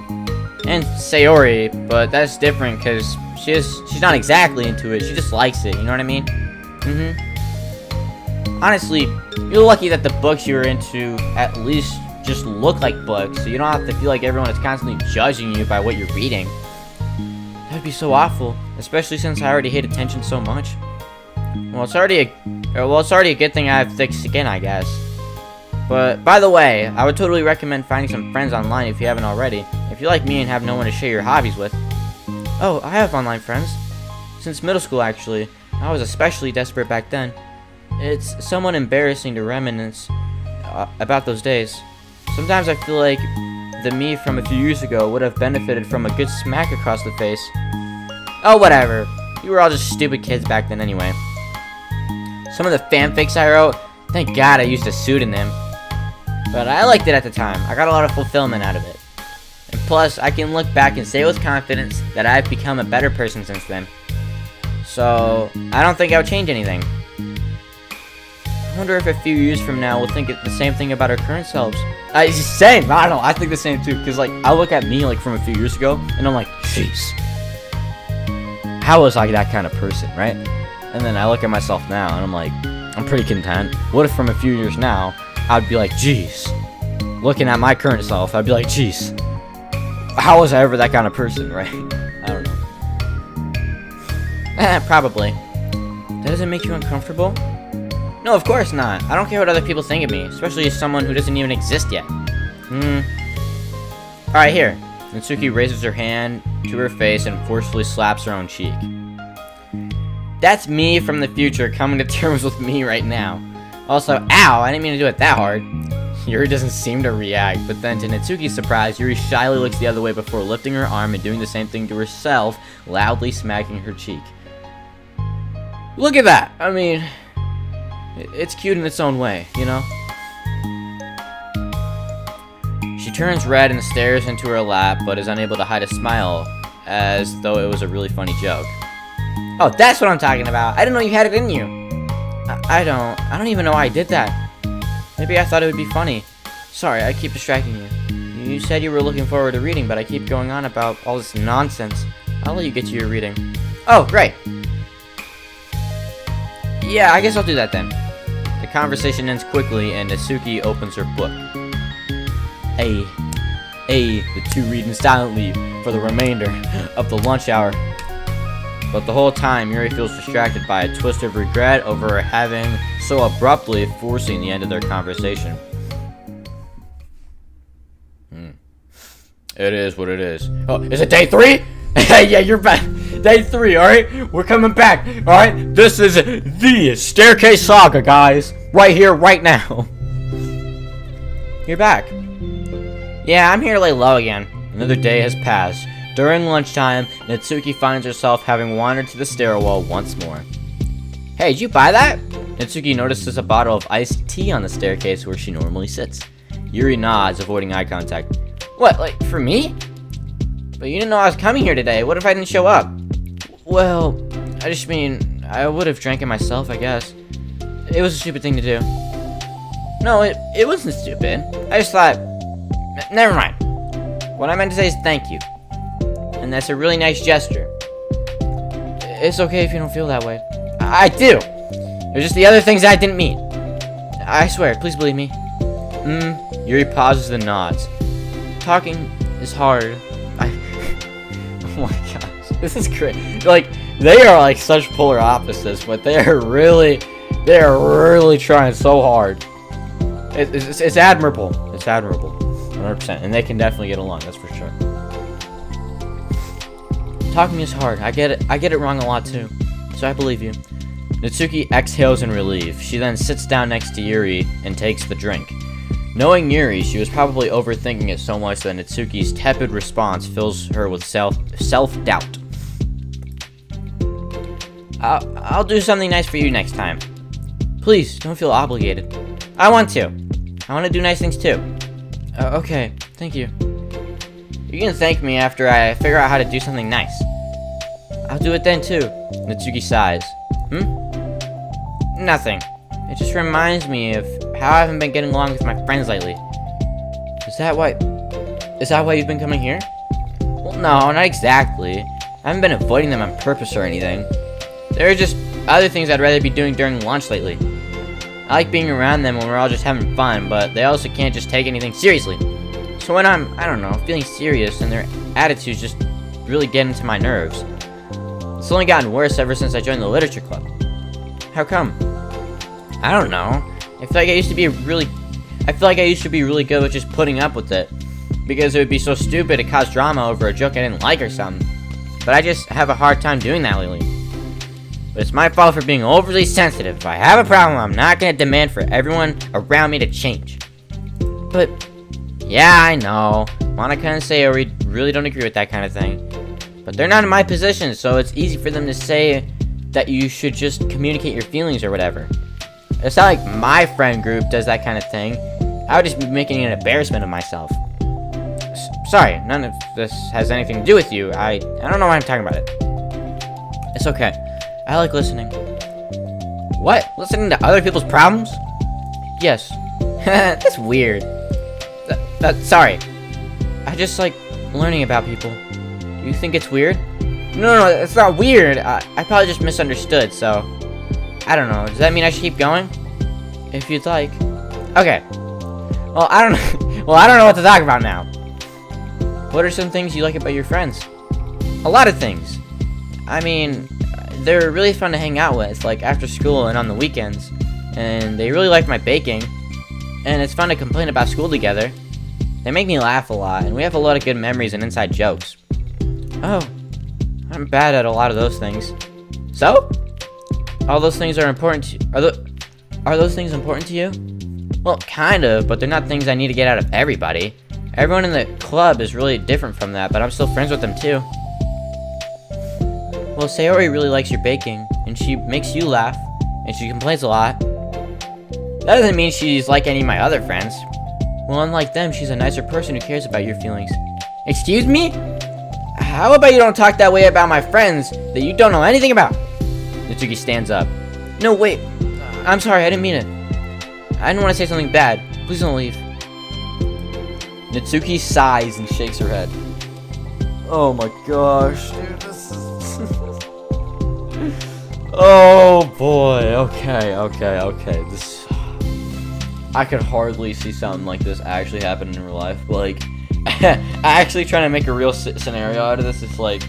And Sayori, but that's different because she's not exactly into it, she just likes it, you know what I mean? Honestly, you're lucky that the books you're into at least just look like books, so you don't have to feel like everyone is constantly judging you by what you're reading. That'd be so awful, especially since I already hate attention so much. Well, it's already a good thing I have thick skin, I guess. But, by the way, I would totally recommend finding some friends online if you haven't already. If you like me and have no one to share your hobbies with. Oh, I have online friends. Since middle school, actually. I was especially desperate back then. It's somewhat embarrassing to reminisce about those days. Sometimes I feel like the me from a few years ago would have benefited from a good smack across the face. Oh, whatever. You were all just stupid kids back then anyway. Some of the fanfics I wrote, thank God I used a pseudonym. But I liked it at the time. I got a lot of fulfillment out of it. And plus, I can look back and say with confidence that I've become a better person since then. So, I don't think I would change anything. I wonder if a few years from now we'll think the same thing about our current selves. It's the same. I don't know. I think the same too. Because, like, I look at me, like, from a few years ago, and I'm like, jeez. How was I that kind of person, right? And then I look at myself now, and I'm like, I'm pretty content. What if from a few years now, I'd be like, jeez. Looking at my current self, I'd be like, jeez. How was I ever that kind of person, right? I don't know. Probably. That doesn't make you uncomfortable? No, of course not. I don't care what other people think of me, especially as someone who doesn't even exist yet. Alright, here. Natsuki raises her hand to her face and forcefully slaps her own cheek. That's me from the future coming to terms with me right now. Also, ow, I didn't mean to do it that hard. Yuri doesn't seem to react, but then to Natsuki's surprise, Yuri shyly looks the other way before lifting her arm and doing the same thing to herself, loudly smacking her cheek. Look at that! I mean, it's cute in its own way, you know? She turns red and stares into her lap, but is unable to hide a smile, as though it was a really funny joke. Oh, that's what I'm talking about! I didn't know you had it in you! I don't even know why I did that. Maybe I thought it would be funny. Sorry, I keep distracting you. You said you were looking forward to reading, but I keep going on about all this nonsense. I'll let you get to your reading. Oh, right! Yeah, I guess I'll do that then. The conversation ends quickly, and Natsuki opens her book. The two reading silently for the remainder of the lunch hour. But the whole time, Yuri feels distracted by a twist of regret over having so abruptly forcing the end of their conversation. It is what it is. Oh, is it day 3? Yeah, you're back. Day 3, alright? We're coming back, alright? This is the Staircase Saga, guys. Right here, right now. You're back. Yeah, I'm here to lay low again. Another day has passed. During lunchtime, Natsuki finds herself having wandered to the stairwell once more. Hey, did you buy that? Natsuki notices a bottle of iced tea on the staircase where she normally sits. Yuri nods, avoiding eye contact. What, like, for me? But you didn't know I was coming here today. What if I didn't show up? Well, I just mean, I would have drank it myself, I guess. It was a stupid thing to do. No, it wasn't stupid. I just thought... Never mind. What I meant to say is thank you. And that's a really nice gesture. It's okay if you don't feel that way. I do. There's just the other things I didn't mean. I swear, please believe me. Yuri pauses and nods. Talking is hard. Oh my gosh, this is great. Like, they are like such polar opposites, but they are really trying so hard. It's admirable. It's admirable, 100%, and they can definitely get along. That's for sure. Talking is hard. I get it wrong a lot too. So I believe you. Natsuki exhales in relief. She then sits down next to Yuri and takes the drink. Knowing Yuri, she was probably overthinking it so much that Natsuki's tepid response fills her with self-doubt. I'll do something nice for you next time. Please, don't feel obligated. I want to do nice things too. Okay, thank you. You can thank me after I figure out how to do something nice. I'll do it then too. Natsuki sighs. Nothing. It just reminds me of how I haven't been getting along with my friends lately. Is that why you've been coming here? Well, no, not exactly. I haven't been avoiding them on purpose or anything. There are just other things I'd rather be doing during lunch lately. I like being around them when we're all just having fun, but they also can't just take anything seriously. So when I'm, I don't know, feeling serious and their attitudes just really get into my nerves. It's only gotten worse ever since I joined the literature club. How come? I don't know. I feel like I used to be really good with just putting up with it. Because it would be so stupid to cause drama over a joke I didn't like or something. But I just have a hard time doing that lately. But it's my fault for being overly sensitive. If I have a problem, I'm not going to demand for everyone around me to change. But, yeah, I know. Monika and Sayori really don't agree with that kind of thing. But they're not in my position, so it's easy for them to say that you should just communicate your feelings or whatever. It's not like my friend group does that kind of thing. I would just be making an embarrassment of myself. Sorry, none of this has anything to do with you. I don't know why I'm talking about it. It's okay. I like listening. What? Listening to other people's problems? Yes. That's weird. Sorry. I just like learning about people. Do you think it's weird? No, it's not weird. I probably just misunderstood, so... I don't know. Does that mean I should keep going? If you'd like. Okay. Well, I don't know. Well, I don't know what to talk about now. What are some things you like about your friends? A lot of things. I mean, they're really fun to hang out with, like after school and on the weekends. And they really like my baking. And it's fun to complain about school together. They make me laugh a lot, and we have a lot of good memories and inside jokes. Oh, I'm bad at a lot of those things. So? All those things are important to are those things important to you? Well, kind of, but they're not things I need to get out of everybody. Everyone in the club is really different from that, but I'm still friends with them too. Well, Sayori really likes your baking, and she makes you laugh, and she complains a lot. That doesn't mean she's like any of my other friends. Well, unlike them, she's a nicer person who cares about your feelings. Excuse me? How about you don't talk that way about my friends that you don't know anything about? Natsuki stands up. No, wait. I'm sorry, I didn't mean it. I didn't want to say something bad. Please don't leave. Natsuki sighs and shakes her head. Oh my gosh, dude, this is... Oh boy, okay. This... I could hardly see something like this actually happen in real life. Like, actually trying to make a real scenario out of this is like,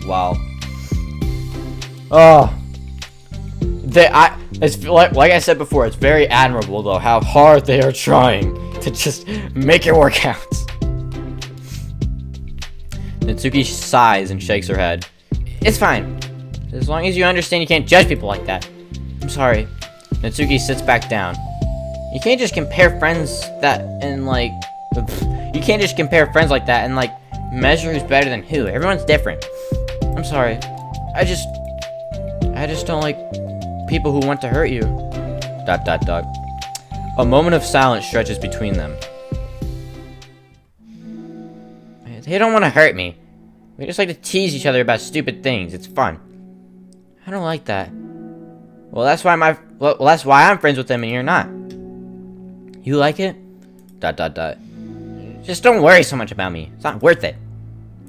wow. Oh. It's like I said before, it's very admirable though how hard they are trying to just make it work out. Natsuki sighs and shakes her head. It's fine. As long as you understand you can't judge people like that. I'm sorry. Natsuki sits back down. You can't just compare friends that and like... You can't just compare friends like that and like measure who's better than who. Everyone's different. I'm sorry. I just don't like people who want to hurt you. ... A moment of silence stretches between them. They don't want to hurt me. We just like to tease each other about stupid things. It's fun. I don't like that. Well, that's why I'm friends with them and you're not. You like it? ... Just don't worry so much about me. It's not worth it.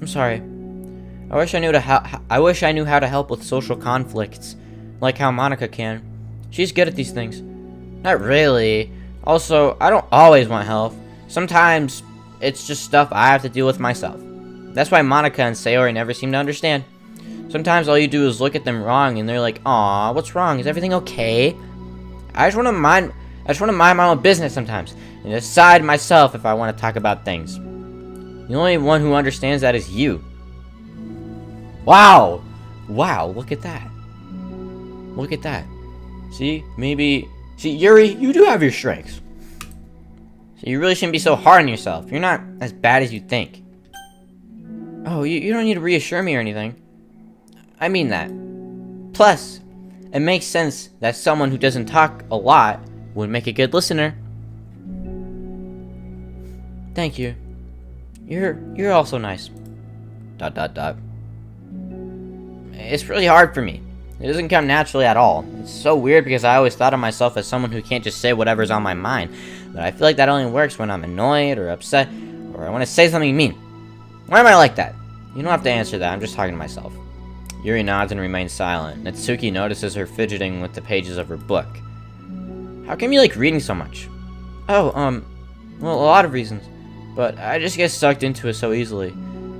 I'm sorry. I wish I knew how to help with social conflicts, like how Monika can. She's good at these things. Not really. Also, I don't always want help. Sometimes it's just stuff I have to deal with myself. That's why Monika and Sayori never seem to understand. Sometimes all you do is look at them wrong and they're like, "Aw, what's wrong? Is everything okay?" I just want to mind my own business sometimes and decide myself if I want to talk about things. The only one who understands that is you. Wow, look at that. Look at that. See, Yuri, you do have your strengths. So you really shouldn't be so hard on yourself. You're not as bad as you think. Oh, you don't need to reassure me or anything. I mean that. Plus, it makes sense that someone who doesn't talk a lot would make a good listener. Thank you. You're also nice. ... It's really hard for me. It doesn't come naturally at all. It's so weird because I always thought of myself as someone who can't just say whatever's on my mind. But I feel like that only works when I'm annoyed or upset or I want to say something mean. Why am I like that? You don't have to answer that. I'm just talking to myself. Yuri nods and remains silent. Natsuki notices her fidgeting with the pages of her book. How come you like reading so much? Oh, well, a lot of reasons. But I just get sucked into it so easily.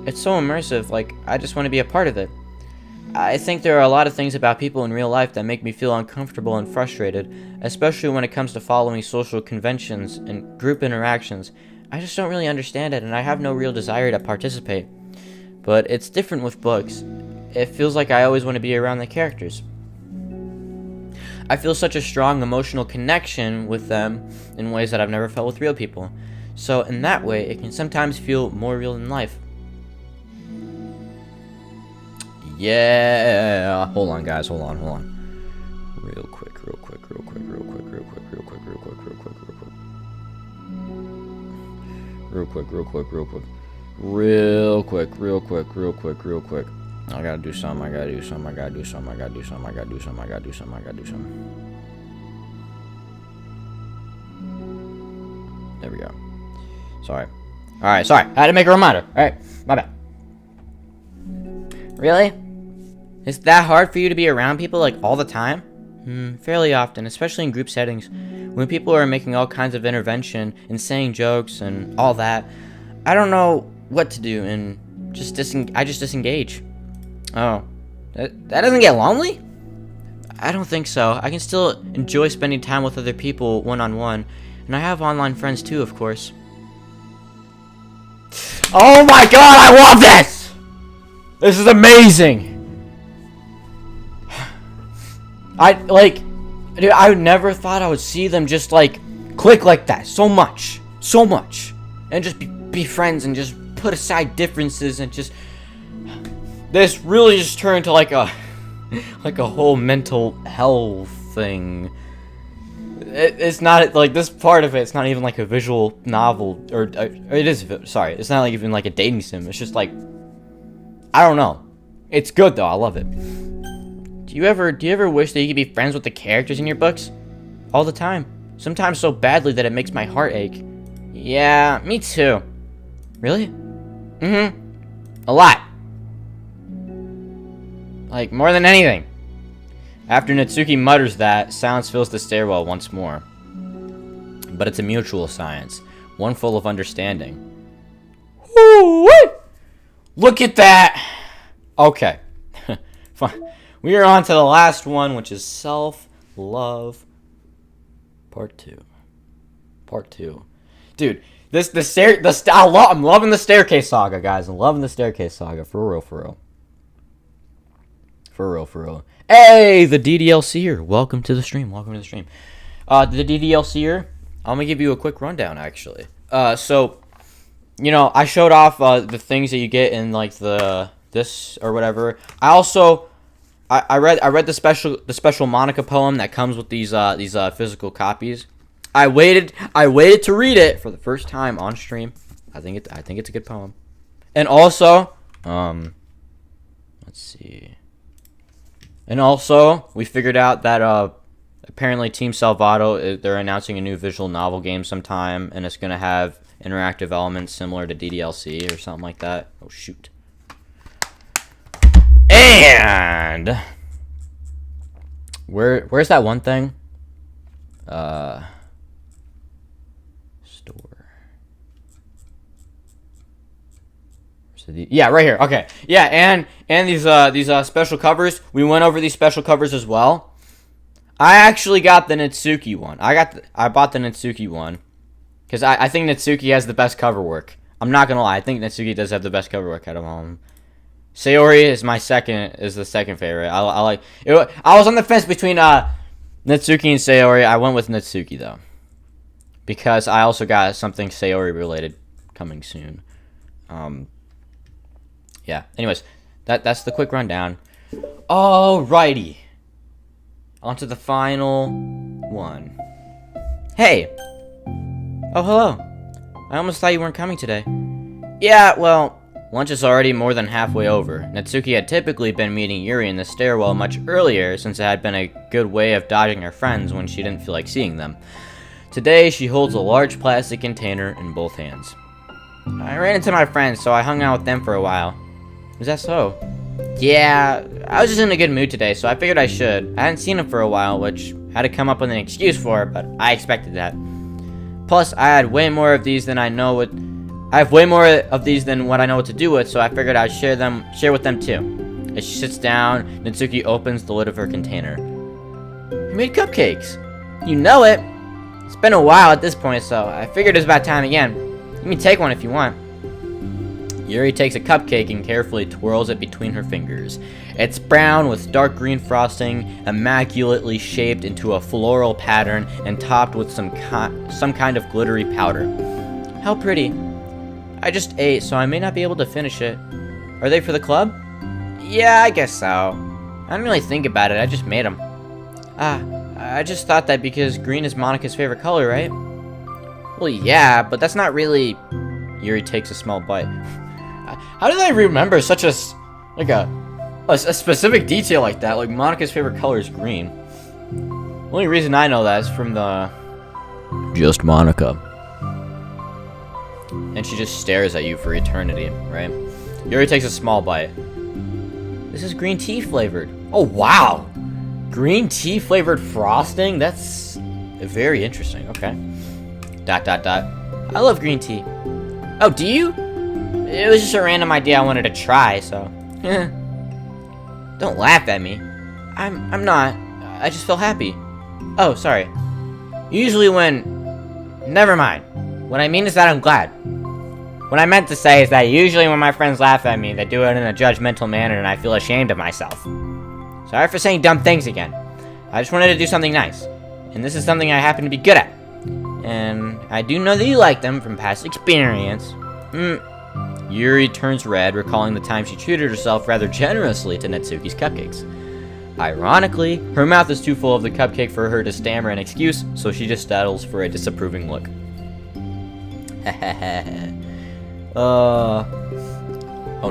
It's so immersive, like, I just want to be a part of it. I think there are a lot of things about people in real life that make me feel uncomfortable and frustrated, especially when it comes to following social conventions and group interactions. I just don't really understand it, and I have no real desire to participate. But it's different with books. It feels like I always want to be around the characters. I feel such a strong emotional connection with them in ways that I've never felt with real people. So in that way, it can sometimes feel more real than life. Yeah. Hold on, guys. Hold on. Real quick. I gotta do something. There we go. Sorry. Alright, sorry. I had to make a reminder. Alright, my bad. Really? Is that hard for you to be around people, like, all the time? Fairly often, especially in group settings. When people are making all kinds of intervention and saying jokes and all that, I don't know what to do and I just disengage. Oh. That doesn't get lonely? I don't think so. I can still enjoy spending time with other people one-on-one. And I have online friends too, of course. Oh my god, I love this! This is amazing! Dude, I never thought I would see them just, like, click like that so much. And just be friends and just put aside differences and just... This really just turned to, like a whole mental health thing. It's not, like, this part of it's not even, like, a visual novel, or it is, sorry, it's not, like, even, like, a dating sim. It's just, like, I don't know. It's good, though. I love it. Do you ever wish that you could be friends with the characters in your books? All the time. Sometimes so badly that it makes my heart ache. Yeah, me too. Really? A lot. Like, more than anything. After Natsuki mutters that, silence fills the stairwell once more. But it's a mutual silence, one full of understanding. Woo-wee! Look at that! Okay. Fine. We are on to the last one, which is self-love. Part 2. Dude, I'm loving the staircase saga, guys. I'm loving the staircase saga. For real. Hey, the DDLCer. Welcome to the stream. The DDLCer, I'm going to give you a quick rundown, actually. So, you know, I showed off the things that you get in, like, this or whatever. I also... I read the special Monika poem that comes with these physical copies. I waited to read it for the first time on stream. I think it's a good poem. And also, let's see. And also, we figured out that apparently Team Salvato, they're announcing a new visual novel game sometime, and it's gonna have interactive elements similar to DDLC or something like that. Oh shoot. And where's that one thing? Store. Yeah, right here. Okay. Yeah, and these special covers. We went over these special covers as well. I actually got the Natsuki one. I bought the Natsuki one because I think Natsuki has the best cover work. I'm not gonna lie. I think Natsuki does have the best cover work out of all of them. Sayori is the second favorite. I like it. I was on the fence between Natsuki and Sayori. I went with Natsuki though, because I also got something Sayori related coming soon. Yeah. Anyways, that's the quick rundown. Alrighty. On to the final one. Hey. Oh, hello. I almost thought you weren't coming today. Yeah, well, lunch is already more than halfway over. Natsuki had typically been meeting Yuri in the stairwell much earlier, since it had been a good way of dodging her friends when she didn't feel like seeing them. Today, she holds a large plastic container in both hands. I ran into my friends, so I hung out with them for a while. Is that so? Yeah, I was just in a good mood today, so I figured I should. I hadn't seen them for a while, which I had to come up with an excuse for, but I expected that. Plus, I had way more of these than I have way more of these than what I know what to do with, so I figured I'd share with them too. As she sits down, Natsuki opens the lid of her container. You made cupcakes. You know it. It's been a while at this point, so I figured it was about time again. You can take one if you want. Yuri takes a cupcake and carefully twirls it between her fingers. It's brown with dark green frosting, immaculately shaped into a floral pattern and topped with some kind of glittery powder. How pretty. I just ate, so I may not be able to finish it. Are they for the club? Yeah, I guess so. I didn't really think about it, I just made them. I just thought that because green is Monika's favorite color, right? Well, yeah, but that's not really... Yuri takes a small bite. How did I remember such a specific detail like that? Like, Monika's favorite color is green. The only reason I know that is from the... Just Monika. And she just stares at you for eternity, right? Yuri takes a small bite. This is green tea flavored. Oh, wow! Green tea flavored frosting? That's very interesting. Okay. ... I love green tea. Oh, do you? It was just a random idea I wanted to try, so... Don't laugh at me. I'm not. I just feel happy. Oh, sorry. Usually when... Never mind. What I mean is that I'm glad. What I meant to say is that usually when my friends laugh at me, they do it in a judgmental manner and I feel ashamed of myself. Sorry for saying dumb things again. I just wanted to do something nice. And this is something I happen to be good at. And I do know that you like them from past experience. Yuri turns red, recalling the time she treated herself rather generously to Netsuki's cupcakes. Ironically, her mouth is too full of the cupcake for her to stammer an excuse, so she just settles for a disapproving look. Oh,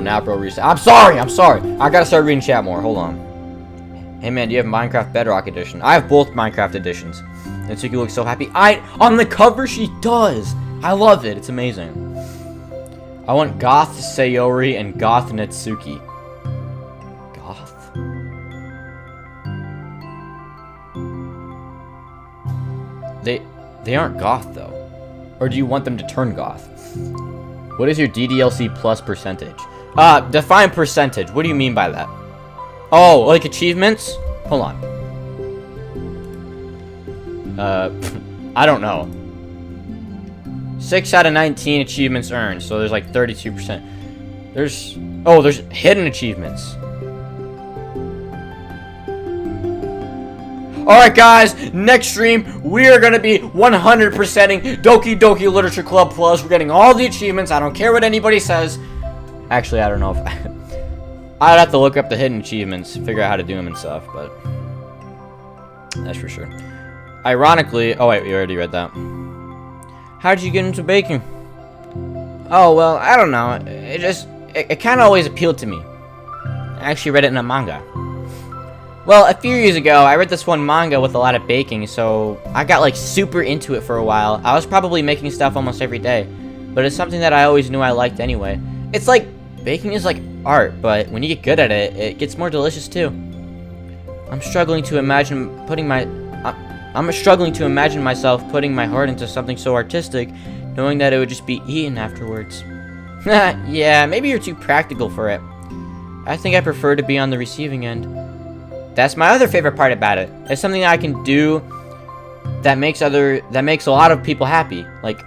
now bro reset. I'm sorry. I gotta start reading chat more. Hold on. Hey man, do you have Minecraft Bedrock Edition? I have both Minecraft editions. Netsuki looks so happy. On the cover she does. I love it. It's amazing. I want Goth Sayori and Goth Netsuki. Goth? They aren't goth though. Or do you want them to turn goth? What is your DDLC plus percentage? Define percentage. What do you mean by that? Oh, like achievements? Hold on. I don't know. 6 out of 19 achievements earned, so there's like 32%. There's hidden achievements. Alright guys, next stream, we are going to be 100%ing Doki Doki Literature Club Plus. We're getting all the achievements, I don't care what anybody says. Actually, I don't know if... I'd have to look up the hidden achievements, figure out how to do them and stuff, but... That's for sure. Ironically... Oh wait, we already read that. How did you get into baking? Oh, well, I don't know. It kind of always appealed to me. I actually read it in a manga. Well, a few years ago, I read this one manga with a lot of baking, so I got, like, super into it for a while. I was probably making stuff almost every day, but it's something that I always knew I liked anyway. It's like, baking is like art, but when you get good at it, it gets more delicious, too. I'm struggling to imagine myself putting my heart into something so artistic, knowing that it would just be eaten afterwards. Yeah, maybe you're too practical for it. I think I prefer to be on the receiving end. That's my other favorite part about it. It's something that I can do that makes a lot of people happy, like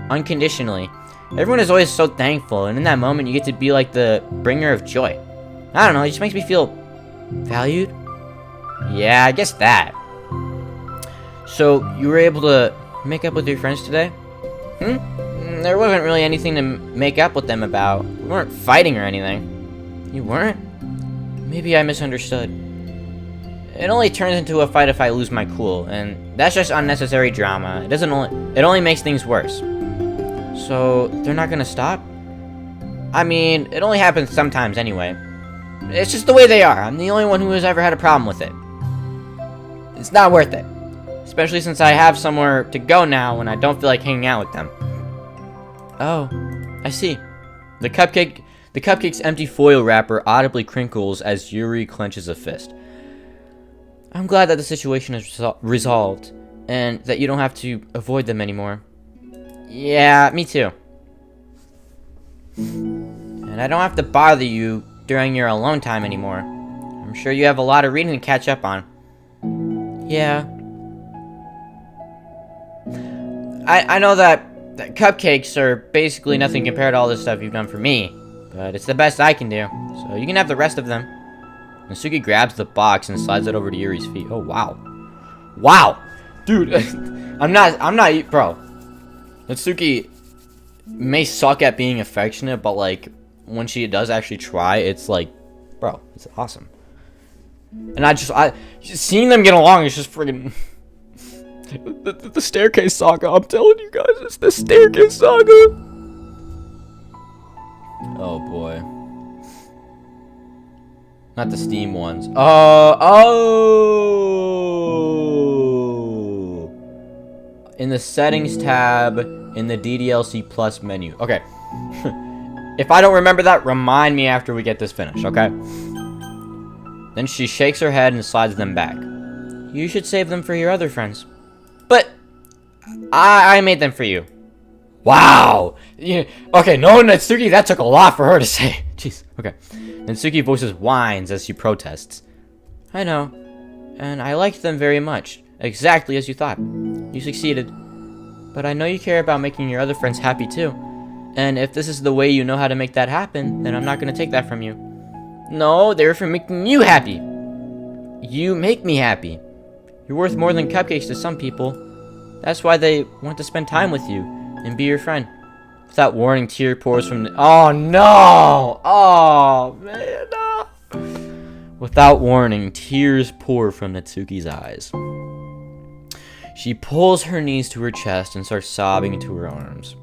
unconditionally. Everyone is always so thankful, and in that moment you get to be like the bringer of joy. I don't know, it just makes me feel valued. Yeah, I guess that. So, you were able to make up with your friends today? There wasn't really anything to make up with them about. We weren't fighting or anything. You weren't? Maybe I misunderstood. It only turns into a fight if I lose my cool, and that's just unnecessary drama. It only makes things worse. So, they're not gonna stop? I mean, it only happens sometimes anyway. It's just the way they are. I'm the only one who has ever had a problem with it. It's not worth it. Especially since I have somewhere to go now when I don't feel like hanging out with them. Oh, I see. The cupcake's empty foil wrapper audibly crinkles as Yuri clenches a fist. I'm glad that the situation is resolved, and that you don't have to avoid them anymore. Yeah, me too. And I don't have to bother you during your alone time anymore. I'm sure you have a lot of reading to catch up on. Yeah. I know that cupcakes are basically nothing compared to all this stuff you've done for me, but it's the best I can do, so you can have the rest of them. Natsuki grabs the box and slides it over to Yuri's feet. Oh, wow. Wow! Dude, I'm not, bro. Natsuki may suck at being affectionate, but, like, when she does actually try, it's like, bro, it's awesome. And just seeing them get along is just friggin' the staircase saga. I'm telling you guys, it's the staircase saga. Oh boy. Not the Steam ones. In the settings tab in the DDLC Plus menu. Okay. If I don't remember that, remind me after we get this finished, okay? Then she shakes her head and slides them back. You should save them for your other friends. But I made them for you. Wow. Yeah. Okay, no, Natsuki, that took a lot for her to say. Jeez. Okay. Natsuki voices whines as she protests. I know. And I liked them very much. Exactly as you thought. You succeeded. But I know you care about making your other friends happy too. And if this is the way you know how to make that happen, then I'm not going to take that from you. No, they're for making you happy. You make me happy. You're worth more than cupcakes to some people. That's why they want to spend time with you and be your friend. Without warning, tear pours from the... Oh, no! Oh, man, no! Without warning, tears pour from Natsuki's eyes. She pulls her knees to her chest and starts sobbing into her arms.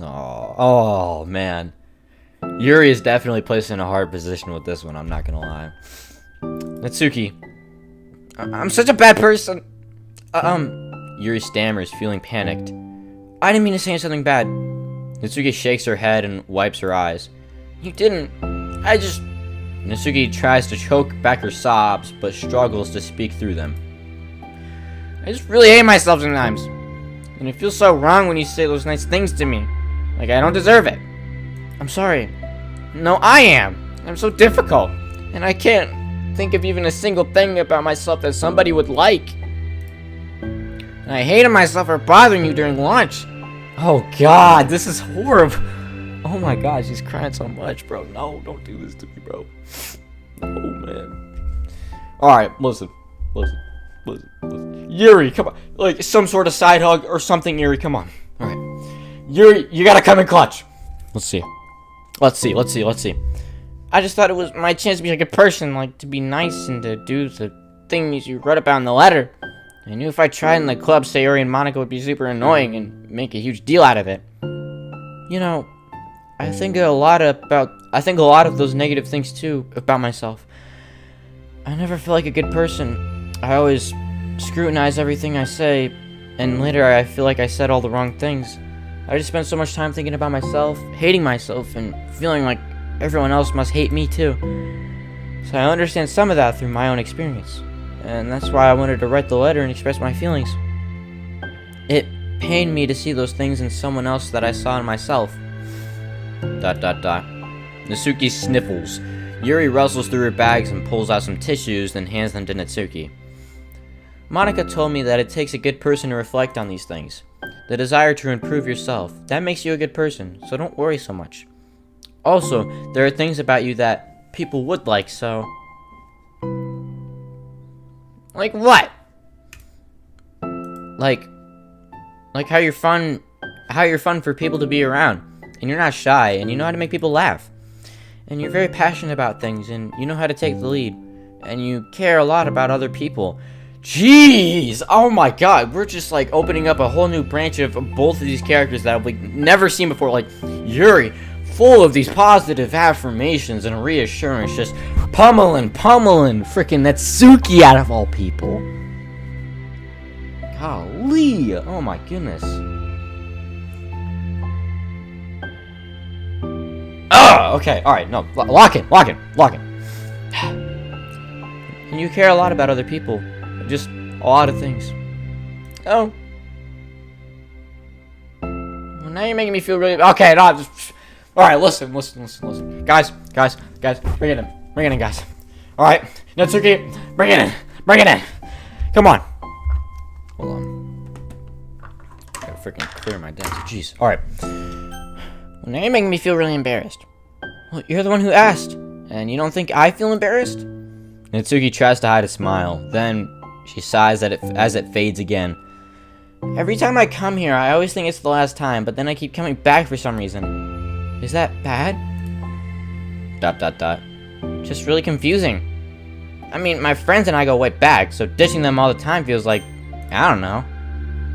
Oh, man. Yuri is definitely placed in a hard position with this one, I'm not gonna lie. Natsuki. I'm such a bad person. Yuri stammers, feeling panicked. I didn't mean to say something bad. Natsuki shakes her head and wipes her eyes. You didn't. I just... Natsuki tries to choke back her sobs, but struggles to speak through them. I just really hate myself sometimes. And it feels so wrong when you say those nice things to me. Like I don't deserve it. I'm sorry. No, I am. I'm so difficult. And I can't think of even a single thing about myself that somebody would like. And I hated myself for bothering you during lunch. Oh god, this is horrible. Oh my god, she's crying so much, bro. No, don't do this to me, bro. Oh man. Alright, listen. Yuri, come on. Like some sort of side hug or something, Yuri, come on. Alright. Yuri, you gotta come in clutch. Let's see. I just thought it was my chance to be a good person, like to be nice and to do the things you wrote about in the letter. I knew if I tried in the club, Sayori and Monika would be super annoying and make a huge deal out of it. You know, I think a lot of those negative things too about myself. I never feel like a good person. I always scrutinize everything I say, and later I feel like I said all the wrong things. I just spent so much time thinking about myself, hating myself, and feeling like everyone else must hate me too. So I understand some of that through my own experience. And that's why I wanted to write the letter and express my feelings. It pained me to see those things in someone else that I saw in myself. ... Natsuki sniffles. Yuri rustles through her bags and pulls out some tissues, then hands them to Natsuki. Monika told me that it takes a good person to reflect on these things. The desire to improve yourself. That makes you a good person, so don't worry so much. Also, there are things about you that people would like, so... Like what? Like how you're fun for people to be around, and you're not shy, and you know how to make people laugh, and you're very passionate about things, and you know how to take the lead, and you care a lot about other people. Jeez! Oh my god, we're just like opening up a whole new branch of both of these characters that we've never seen before. Like Yuri, full of these positive affirmations and reassurance, just pummeling freaking Natsuki out of all people. Golly, oh my goodness. Okay, alright, no, lock in. And you care a lot about other people, just a lot of things. Oh. Well, now you're making me feel really... Okay, no, just... Alright, listen. Guys, bring it in, guys. Alright, Natsuki, bring it in. Come on. Hold on. Gotta freaking clear my desk. Jeez. Alright. Well, now you're making me feel really embarrassed. Well, you're the one who asked. And you don't think I feel embarrassed? Natsuki tries to hide a smile. Then she sighs as it fades again. Every time I come here, I always think it's the last time, but then I keep coming back for some reason. Is that bad? ... just really confusing. I mean, my friends and I go way back, so ditching them all the time feels like, I don't know.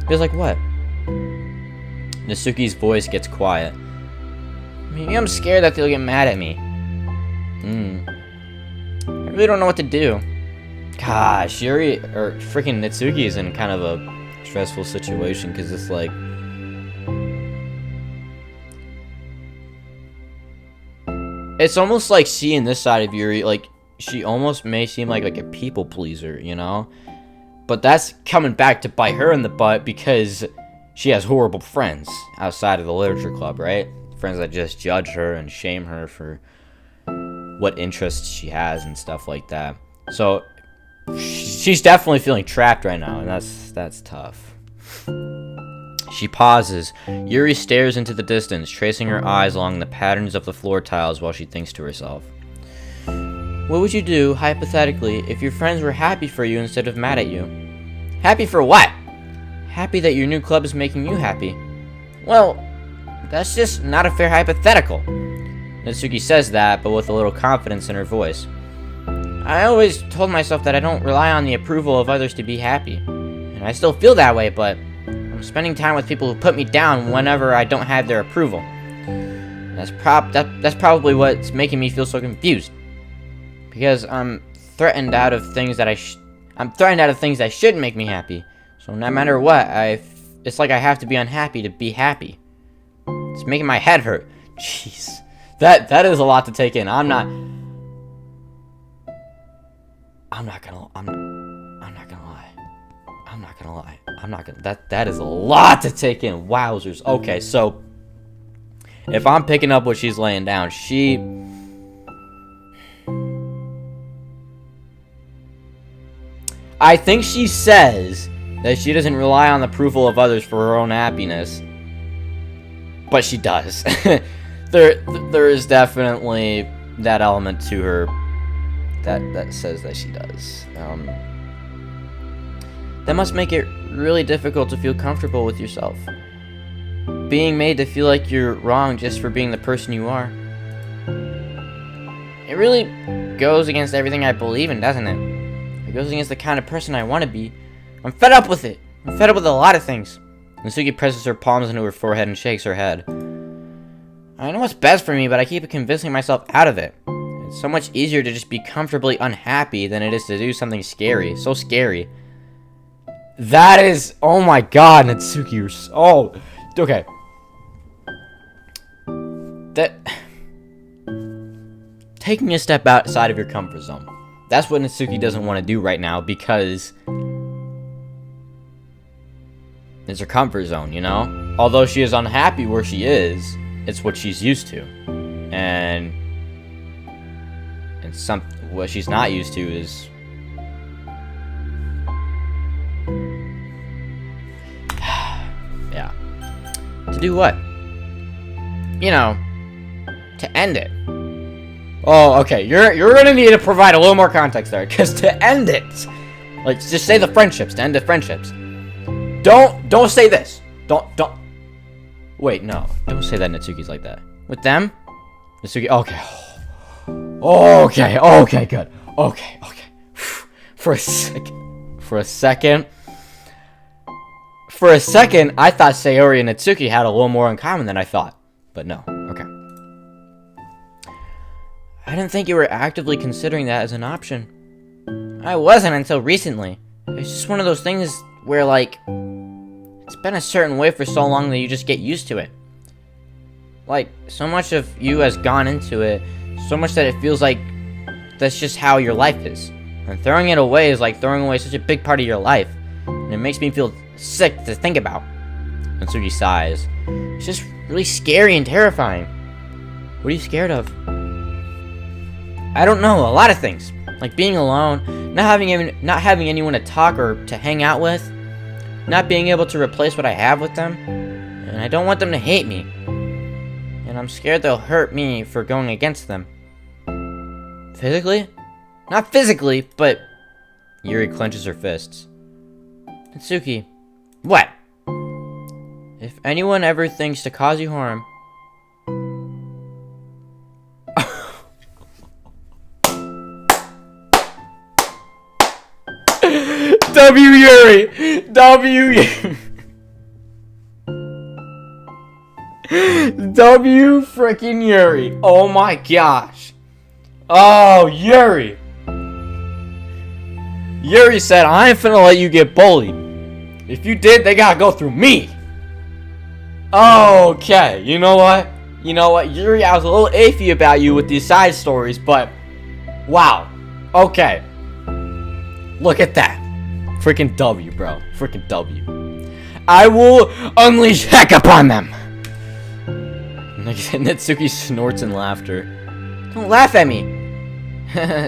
Feels like what? Natsuki's voice gets quiet. Maybe I'm scared that they'll get mad at me. I really don't know what to do. Gosh, Yuri, or freaking Natsuki is in kind of a stressful situation, because it's like... It's almost like seeing this side of Yuri, like, she almost may seem like a people pleaser, you know? But that's coming back to bite her in the butt because she has horrible friends outside of the literature club, right? Friends that just judge her and shame her for what interests she has and stuff like that. So she's definitely feeling trapped right now, and that's tough. She pauses. Yuri stares into the distance, tracing her eyes along the patterns of the floor tiles while she thinks to herself. What would you do, hypothetically, if your friends were happy for you instead of mad at you? Happy for what? Happy that your new club is making you happy. Well, that's just not a fair hypothetical. Natsuki says that, but with a little confidence in her voice. I always told myself that I don't rely on the approval of others to be happy. And I still feel that way, but I'm spending time with people who put me down whenever I don't have their approval. That's probably what's making me feel so confused. Because I'm threatened out of things that shouldn't make me happy. So no matter what, it's like I have to be unhappy to be happy. It's making my head hurt. Jeez. That is a lot to take in. I'm not gonna lie. That is a lot to take in. Wowzers. Okay, so if I'm picking up what she's laying down, I think she says that she doesn't rely on the approval of others for her own happiness. But she does. There is definitely that element to her that says that she does. That must make it really difficult to feel comfortable with yourself. Being made to feel like you're wrong just for being the person you are. It really goes against everything I believe in, doesn't it? It goes against the kind of person I want to be. I'm fed up with it. I'm fed up with a lot of things. Natsuki presses her palms into her forehead and shakes her head. I know what's best for me, but I keep convincing myself out of it. It's so much easier to just be comfortably unhappy than it is to do something scary. So scary. That is... Oh my god, Natsuki, you're so... Okay. Taking a step outside of your comfort zone. That's what Natsuki doesn't want to do right now because it's her comfort zone, you know? Although she is unhappy where she is, it's what she's used to. And what she's not used to is... yeah. To do what? You know, to end it. Oh, okay. You're gonna need to provide a little more context there, because to end it, like, just say the friendships. To end the friendships. Don't say this. Don't. Wait, no. Don't say that Natsuki's like that. With them, Natsuki. Okay. Okay. Good. Okay. For a second, I thought Sayori and Natsuki had a little more in common than I thought, but no. Okay. I didn't think you were actively considering that as an option. I wasn't until recently. It's just one of those things where, like, it's been a certain way for so long that you just get used to it. Like, so much of you has gone into it, so much that it feels like that's just how your life is. And throwing it away is like throwing away such a big part of your life. And it makes me feel sick to think about. Natsuki sighs. It's just really scary and terrifying. What are you scared of? I don't know, a lot of things. Like being alone, not having anyone to talk or to hang out with, not being able to replace what I have with them, and I don't want them to hate me. And I'm scared they'll hurt me for going against them. Physically? Not physically, but... Yuri clenches her fists. Natsuki, what? If anyone ever thinks to cause you harm... W Yuri! W Yuri! W freaking Yuri! Oh my gosh! Oh, Yuri! Yuri said, I ain't finna let you get bullied. If you did, they gotta go through me. Okay, you know what? You know what, Yuri, I was a little iffy about you with these side stories, but wow. Okay. Look at that. Freaking W, bro. Freaking W. I will unleash heck upon them. Natsuki snorts in laughter. Don't laugh at me.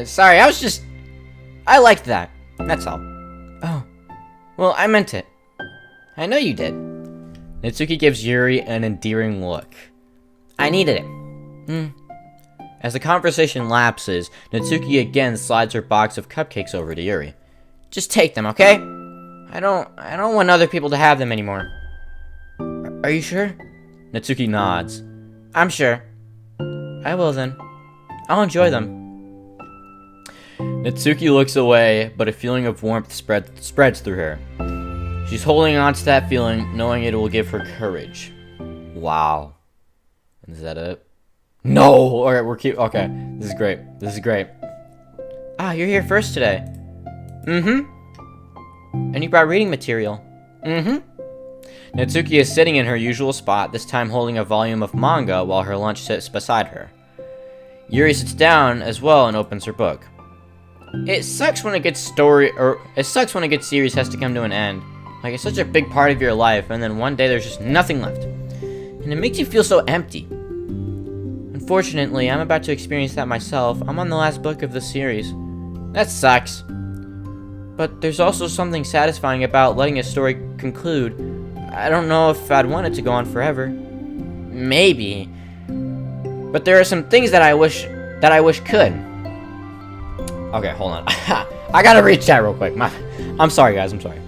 Sorry, I liked that. That's all. Oh. Well, I meant it. I know you did. Natsuki gives Yuri an endearing look. I needed it. As the conversation lapses, Natsuki again slides her box of cupcakes over to Yuri. Just take them, okay? I don't want other people to have them anymore. Are you sure? Natsuki nods. I'm sure. I will then. I'll enjoy them. Natsuki looks away, but a feeling of warmth spreads through her. She's holding on to that feeling, knowing it will give her courage. Wow. Is that it? No! Alright, okay. This is great. This is great. Ah, you're here first today. And you brought reading material. Natsuki is sitting in her usual spot, this time holding a volume of manga while her lunch sits beside her. Yuri sits down as well and opens her book. It sucks when a good series has to come to an end. Like, it's such a big part of your life, and then one day there's just nothing left. And it makes you feel so empty. Unfortunately, I'm about to experience that myself. I'm on the last book of the series. That sucks. But there's also something satisfying about letting a story conclude. I don't know if I'd want it to go on forever. Maybe. But there are some things that I wish could. Okay, hold on. I gotta read chat real quick. I'm sorry, guys. I'm sorry.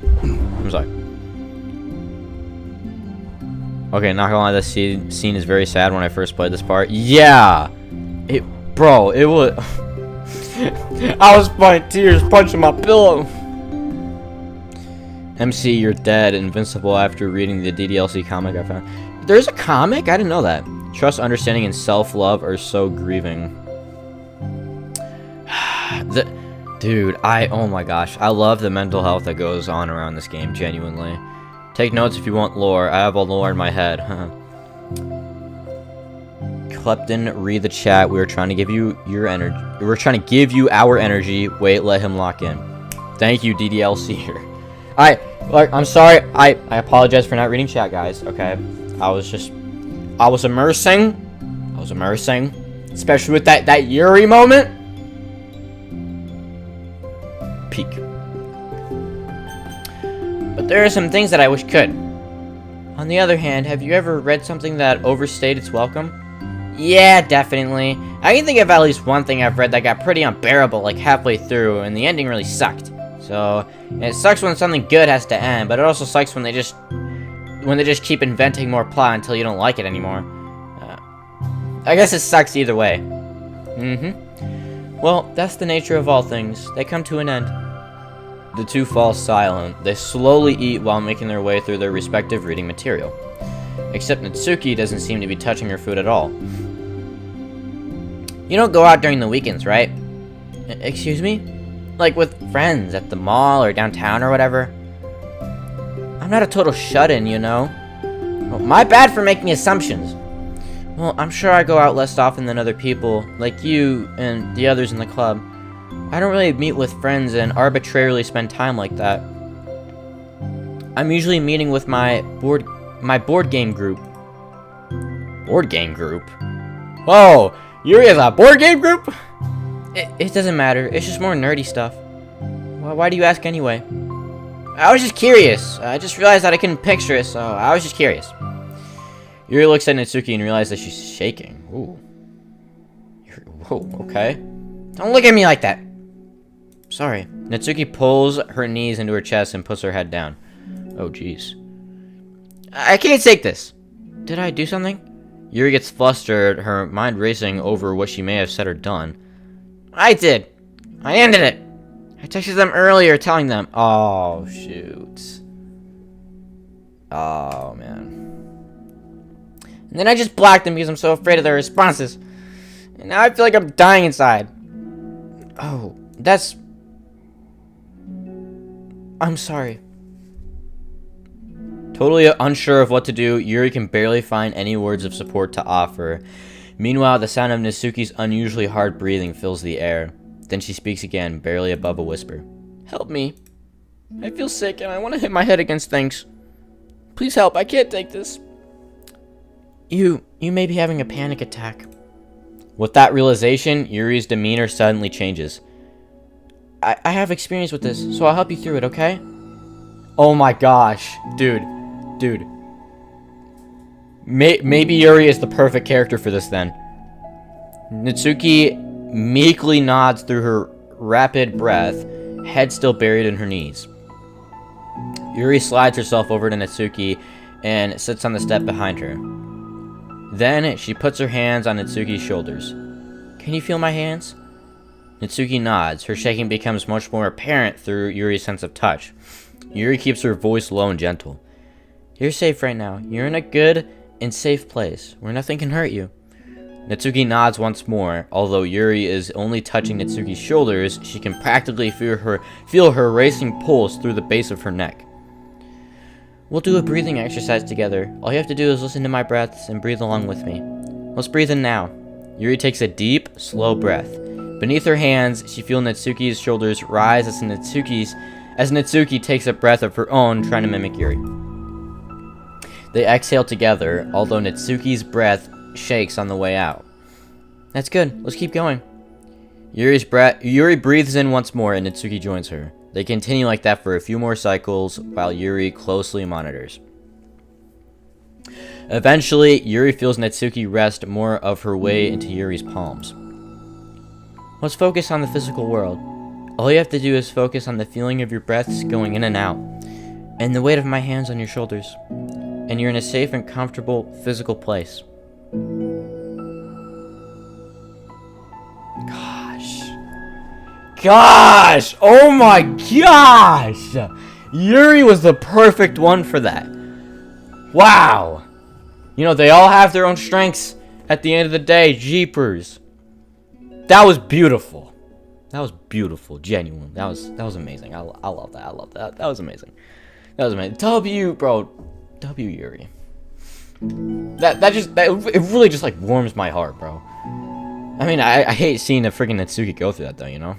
Okay, not gonna lie, this scene is very sad when I first played this part. Yeah! It was... I was fighting tears, punching my pillow. MC, you're dead, invincible after reading the DDLC comic I found. There's a comic? I didn't know that. Trust, understanding, and self-love are so grieving. Dude, oh my gosh. I love the mental health that goes on around this game, genuinely. Take notes if you want lore. I have all the lore in my head. Klepton, read the chat. We were trying to give you your energy. We're trying to give you our energy. Wait, let him lock in. Thank you, DDLC here. I'm sorry. I apologize for not reading chat, guys. Okay. I was immersing. Especially with that Yuri moment. Peak. But there are some things that I wish could. On the other hand, have you ever read something that overstayed its welcome? Yeah, definitely. I can think of at least one thing I've read that got pretty unbearable like halfway through, and the ending really sucked. So, it sucks when something good has to end, but it also sucks when they just keep inventing more plot until you don't like it anymore. I guess it sucks either way. Well, that's the nature of all things. They come to an end. The two fall silent. They slowly eat while making their way through their respective reading material. Except Natsuki doesn't seem to be touching her food at all. You don't go out during the weekends, right? Excuse me? Like with friends at the mall or downtown or whatever? I'm not a total shut-in, you know? Well, my bad for making assumptions. Well, I'm sure I go out less often than other people, like you and the others in the club. I don't really meet with friends and arbitrarily spend time like that. I'm usually meeting with my board game group. Board game group? Whoa! Yuri has a board game group? It doesn't matter. It's just more nerdy stuff. Why do you ask anyway? I was just curious. I just realized that I couldn't picture it, so I was just curious. Yuri looks at Natsuki and realizes that she's shaking. Ooh. Whoa, okay. Don't look at me like that. Sorry. Natsuki pulls her knees into her chest and puts her head down. Oh, jeez. I can't take this. Did I do something? Yuri gets flustered, her mind racing over what she may have said or done. I did. I ended it. I texted them earlier telling them. Oh, shoot. Oh, man. And then I just blocked them because I'm so afraid of their responses. And now I feel like I'm dying inside. Oh, that's... I'm sorry. Totally unsure of what to do, Yuri can barely find any words of support to offer. Meanwhile, the sound of Natsuki's unusually hard breathing fills the air. Then she speaks again, barely above a whisper. Help me. I feel sick and I want to hit my head against things. Please help, I can't take this. You may be having a panic attack. With that realization, Yuri's demeanor suddenly changes. I have experience with this, so I'll help you through it, okay? Oh my gosh. Dude. Maybe Yuri is the perfect character for this then. Natsuki meekly nods through her rapid breath, head still buried in her knees. Yuri slides herself over to Natsuki and sits on the step behind her. Then she puts her hands on Natsuki's shoulders. Can you feel my hands? Natsuki nods. Her shaking becomes much more apparent through Yuri's sense of touch. Yuri keeps her voice low and gentle. You're safe right now. You're in a good and safe place where nothing can hurt you. Natsuki nods once more. Although Yuri is only touching Natsuki's shoulders, she can practically feel her racing pulse through the base of her neck. We'll do a breathing exercise together. All you have to do is listen to my breaths and breathe along with me. Let's breathe in now. Yuri takes a deep, slow breath. Beneath her hands, she feels Natsuki's shoulders rise as Natsuki takes a breath of her own, trying to mimic Yuri. They exhale together, although Natsuki's breath shakes on the way out. That's good. Let's keep going. Yuri breathes in once more, and Natsuki joins her. They continue like that for a few more cycles, while Yuri closely monitors. Eventually, Yuri feels Natsuki rest more of her way into Yuri's palms. Let's focus on the physical world. All you have to do is focus on the feeling of your breaths going in and out, and the weight of my hands on your shoulders. And you're in a safe and comfortable physical place. Gosh! Oh my gosh! Yuri was the perfect one for that. Wow! You know, they all have their own strengths at the end of the day. Jeepers. That was beautiful. That was beautiful. Genuine. That was amazing. I love that. That was amazing. W, bro. W, Yuri. It really just like warms my heart, bro. I mean, I hate seeing a freaking Natsuki go through that though, you know?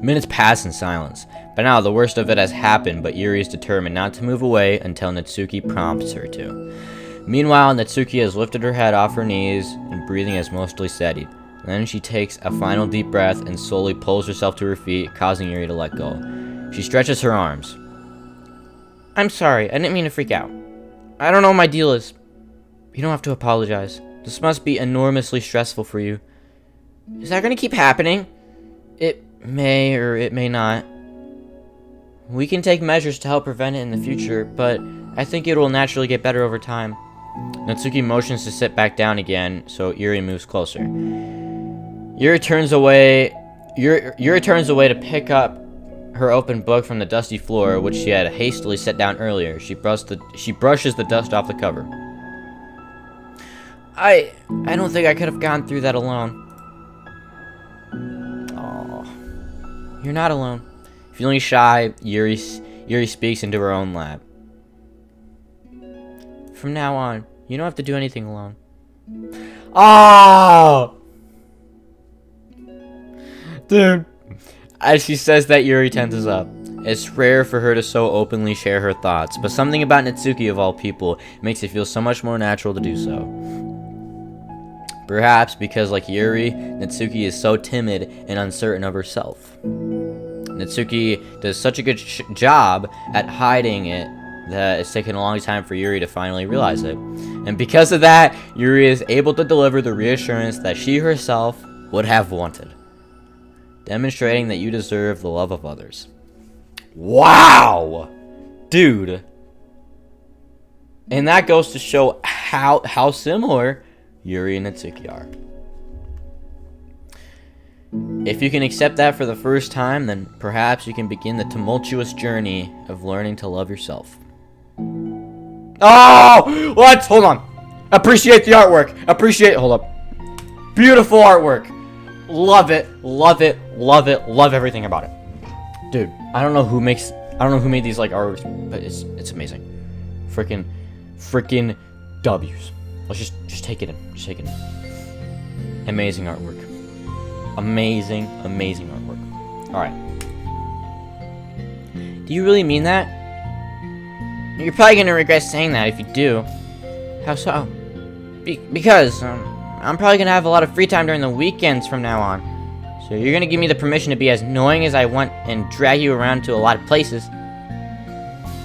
Minutes pass in silence. By now, the worst of it has happened, but Yuri is determined not to move away until Natsuki prompts her to. Meanwhile, Natsuki has lifted her head off her knees, and breathing has mostly steadied. Then she takes a final deep breath and slowly pulls herself to her feet, causing Yuri to let go. She stretches her arms. I'm sorry, I didn't mean to freak out. I don't know what my deal is. You don't have to apologize. This must be enormously stressful for you. Is that going to keep happening? It may or it may not. We can take measures to help prevent it in the future, but I think it will naturally get better over time. Natsuki motions to sit back down again, so Yuri moves closer. Yuri turns away to pick up her open book from the dusty floor, which she had hastily set down earlier. She brushes the dust off the cover. I don't think I could have gone through that alone. Oh, you're not alone. Feeling shy, Yuri speaks into her own lap. From now on, you don't have to do anything alone. Oh! Dude. As she says that, Yuri tenses up. It's rare for her to so openly share her thoughts, but something about Natsuki of all people makes it feel so much more natural to do so. Perhaps because, like Yuri, Natsuki is so timid and uncertain of herself. Natsuki does such a good job at hiding it that it's taken a long time for Yuri to finally realize it. And because of that, Yuri is able to deliver the reassurance that she herself would have wanted, demonstrating that you deserve the love of others. Wow! Dude. And that goes to show how similar Yuri and Natsuki are. If you can accept that for the first time, then perhaps you can begin the tumultuous journey of learning to love yourself. Oh! What? Hold on. Appreciate the artwork. Hold up. Beautiful artwork. Love it. Love it. Love it. Love everything about it. Dude, I don't know who made these like artworks, but it's amazing. Freaking W's. Let's just take it in. Just take it in. Amazing artwork. Amazing artwork. Alright. Do you really mean that? You're probably gonna regret saying that if you do. How so? Because I'm probably gonna have a lot of free time during the weekends from now on. So you're gonna give me the permission to be as annoying as I want and drag you around to a lot of places.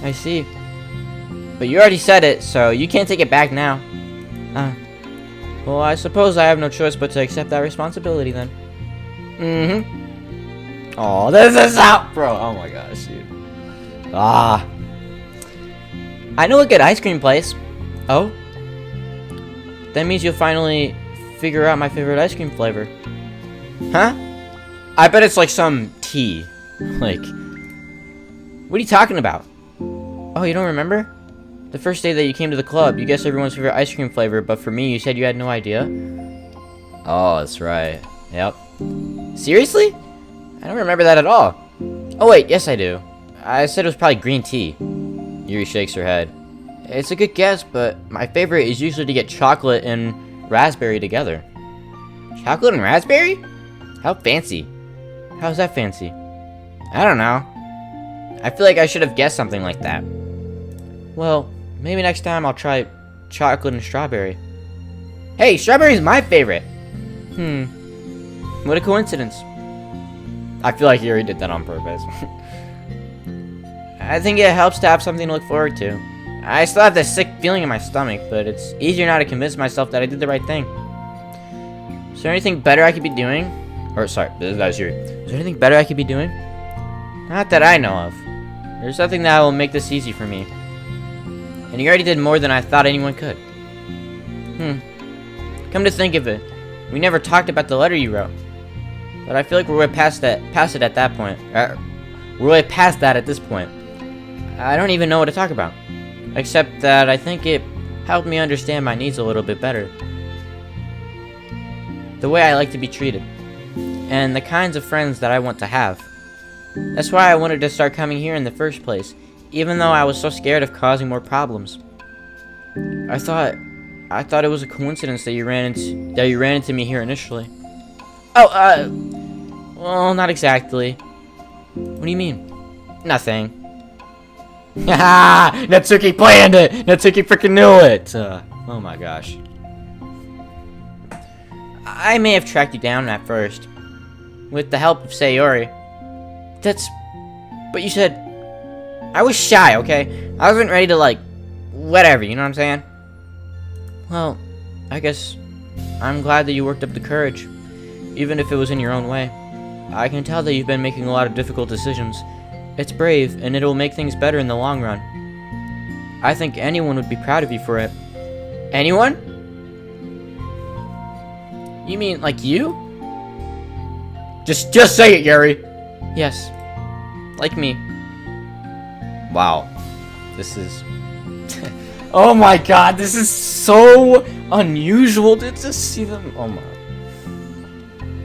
I see. But you already said it, so you can't take it back now. Well, I suppose I have no choice but to accept that responsibility then. Oh, this is out, bro. Oh my gosh, dude. I know a good ice cream place. Oh? That means you'll finally figure out my favorite ice cream flavor. Huh? I bet it's like some tea. Like, what are you talking about? Oh, you don't remember? The first day that you came to the club, you guessed everyone's favorite ice cream flavor, but for me, you said you had no idea? Oh, that's right. Yep. Seriously? I don't remember that at all. Oh wait, yes I do. I said it was probably green tea. Yuri shakes her head. It's a good guess, but my favorite is usually to get chocolate and raspberry together. Chocolate and raspberry? How fancy. How's that fancy? I don't know. I feel like I should have guessed something like that. Well, maybe next time I'll try chocolate and strawberry. Hey, strawberry's my favorite! What a coincidence. I feel like Yuri did that on purpose. I think it helps to have something to look forward to. I still have this sick feeling in my stomach, but it's easier now to convince myself that I did the right thing. Is there anything better I could be doing? Or, sorry, that was Yuri. Is there anything better I could be doing? Not that I know of. There's nothing that will make this easy for me. And you already did more than I thought anyone could. Come to think of it, we never talked about the letter you wrote. But I feel like we're way past it at that point. We're way past that at this point. I don't even know what to talk about. Except that I think it helped me understand my needs a little bit better. The way I like to be treated. And the kinds of friends that I want to have. That's why I wanted to start coming here in the first place, even though I was so scared of causing more problems. I thought it was a coincidence that you ran into me here initially. Oh, well, not exactly. What do you mean? Nothing. Haha! Natsuki planned it! Natsuki freaking knew it! Oh my gosh. I may have tracked you down at first. With the help of Sayori. But you said... I was shy, okay? I wasn't ready to, like... Whatever, you know what I'm saying? Well, I guess... I'm glad that you worked up the courage. Even if it was in your own way. I can tell that you've been making a lot of difficult decisions. It's brave, and it'll make things better in the long run. I think anyone would be proud of you for it. Anyone? You mean, like you? Just say it, Yuri! Yes. Like me. Wow. This is... Oh my god, this is so unusual to just see them... Oh my...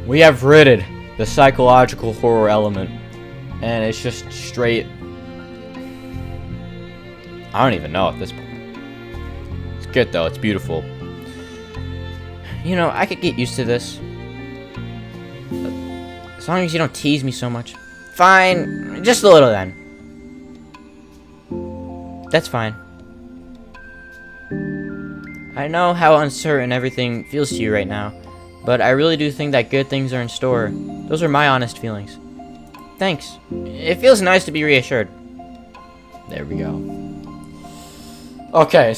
We have ridded the psychological horror element. And it's just straight... I don't even know at this point. It's good though, it's beautiful. You know, I could get used to this. As long as you don't tease me so much. Fine, just a little then. That's fine. I know how uncertain everything feels to you right now, but I really do think that good things are in store. Those are my honest feelings. Thanks. It feels nice to be reassured. There we go. Okay.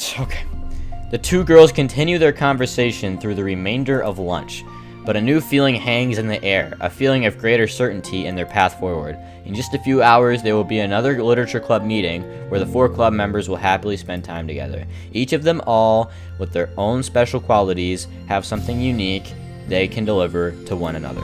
The two girls continue their conversation through the remainder of lunch, but a new feeling hangs in the air, a feeling of greater certainty in their path forward. In just a few hours, there will be another literature club meeting where the 4 club members will happily spend time together. Each of them all, with their own special qualities, have something unique they can deliver to one another.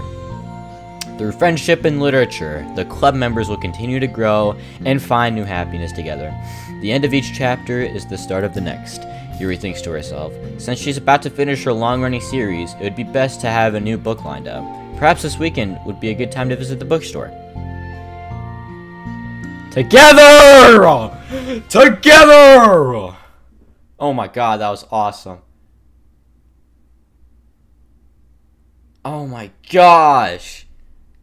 Through friendship and literature, the club members will continue to grow and find new happiness together. The end of each chapter is the start of the next. Yuri thinks to herself. Since she's about to finish her long-running series, it would be best to have a new book lined up. Perhaps this weekend would be a good time to visit the bookstore. Together! Together! Oh my god, that was awesome. Oh my gosh.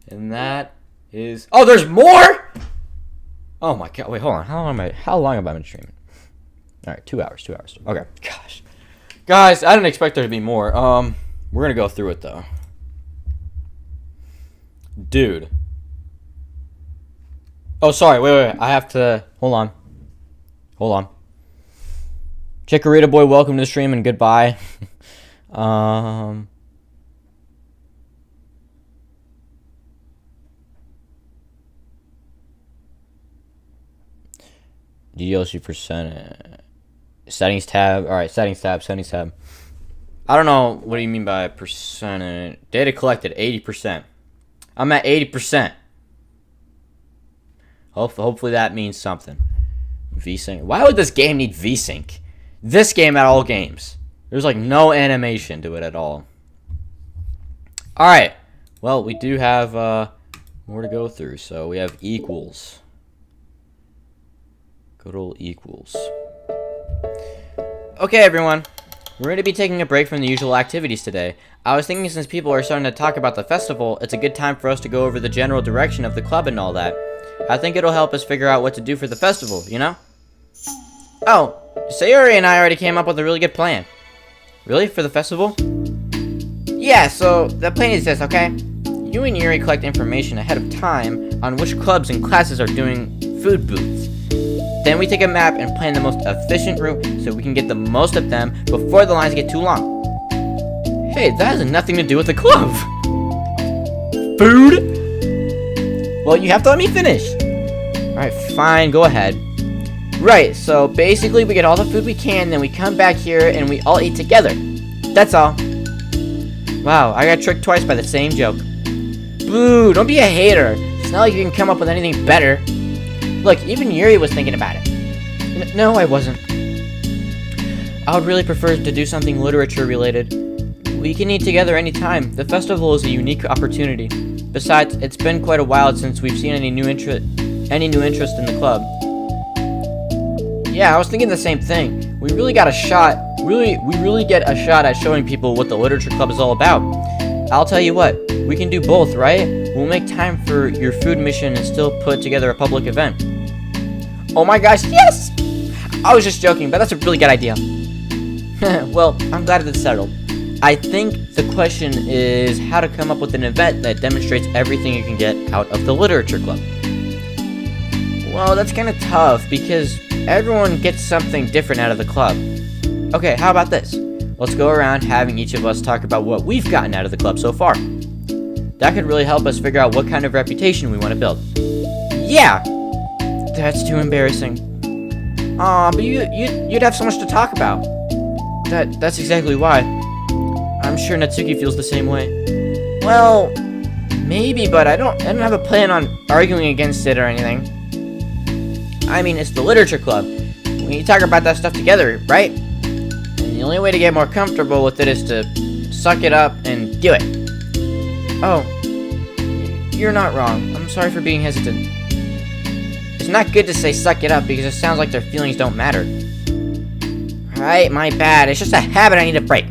And that is... Oh, there's more?! Oh my god, wait, hold on. How long have I been streaming? Alright, 2 hours. Okay, gosh. Guys, I didn't expect there to be more. We're gonna go through it, though. Dude. Oh, sorry, wait. I have to... Hold on. Chikorita boy, welcome to the stream and goodbye. DDLC percent. Settings tab. Alright, settings tab. I don't know what do you mean by percent. Data collected, 80%. I'm at 80%. Hopefully that means something. VSync. Why would this game need VSync? This game at all games. There's like no animation to it at all. Alright. Well, we do have more to go through. So we have equals. Good old equals. Okay, everyone. We're going to be taking a break from the usual activities today. I was thinking since people are starting to talk about the festival, it's a good time for us to go over the general direction of the club and all that. I think it'll help us figure out what to do for the festival, you know? Oh, Sayori and I already came up with a really good plan. Really? For the festival? Yeah, so the plan is this, okay? You and Yuri collect information ahead of time on which clubs and classes are doing food booths. Then we take a map and plan the most efficient route so we can get the most of them before the lines get too long. Hey, that has nothing to do with the club. Food? Well, you have to let me finish. Alright, fine, go ahead. Right, so basically we get all the food we can, then we come back here and we all eat together. That's all. Wow, I got tricked twice by the same joke. Boo, don't be a hater. It's not like you can come up with anything better. Look, even Yuri was thinking about it. No, I wasn't. I would really prefer to do something literature related. We can eat together anytime. The festival is a unique opportunity. Besides, it's been quite a while since we've seen any new interest in the club. Yeah, I was thinking the same thing. We really got a shot. We really get a shot at showing people what the literature club is all about. I'll tell you what, we can do both, right? We'll make time for your food mission and still put together a public event. Oh my gosh, yes! I was just joking, but that's a really good idea. Well, I'm glad it's settled. I think the question is how to come up with an event that demonstrates everything you can get out of the literature club. Well, that's kind of tough because everyone gets something different out of the club. Okay, how about this? Let's go around having each of us talk about what we've gotten out of the club so far. That could really help us figure out what kind of reputation we want to build. Yeah! That's too embarrassing. Aw, but you'd have so much to talk about. That's exactly why. I'm sure Natsuki feels the same way. Well, maybe, but I don't have a plan on arguing against it or anything. I mean, it's the literature club. We need to talk about that stuff together, right? And the only way to get more comfortable with it is to suck it up and do it. Oh, you're not wrong. I'm sorry for being hesitant. It's not good to say suck it up because it sounds like their feelings don't matter. Alright, my bad. It's just a habit I need to break.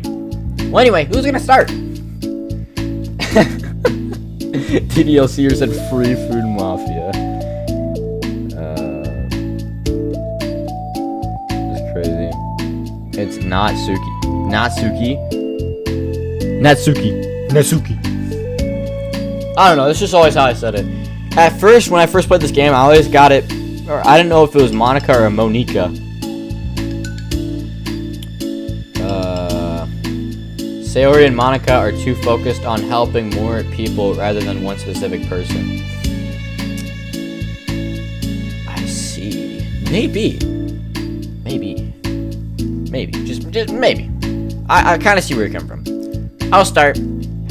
Well, anyway, who's gonna start? DDLCer said free food mafia. That's crazy. It's Natsuki. Natsuki. I don't know, that's just always how I said it. At first, when I first played this game, I always got it, or I didn't know if it was Monika or Monika. Sayori and Monika are too focused on helping more people rather than one specific person. I see. Maybe. Just maybe. I kind of see where you're coming from. I'll start.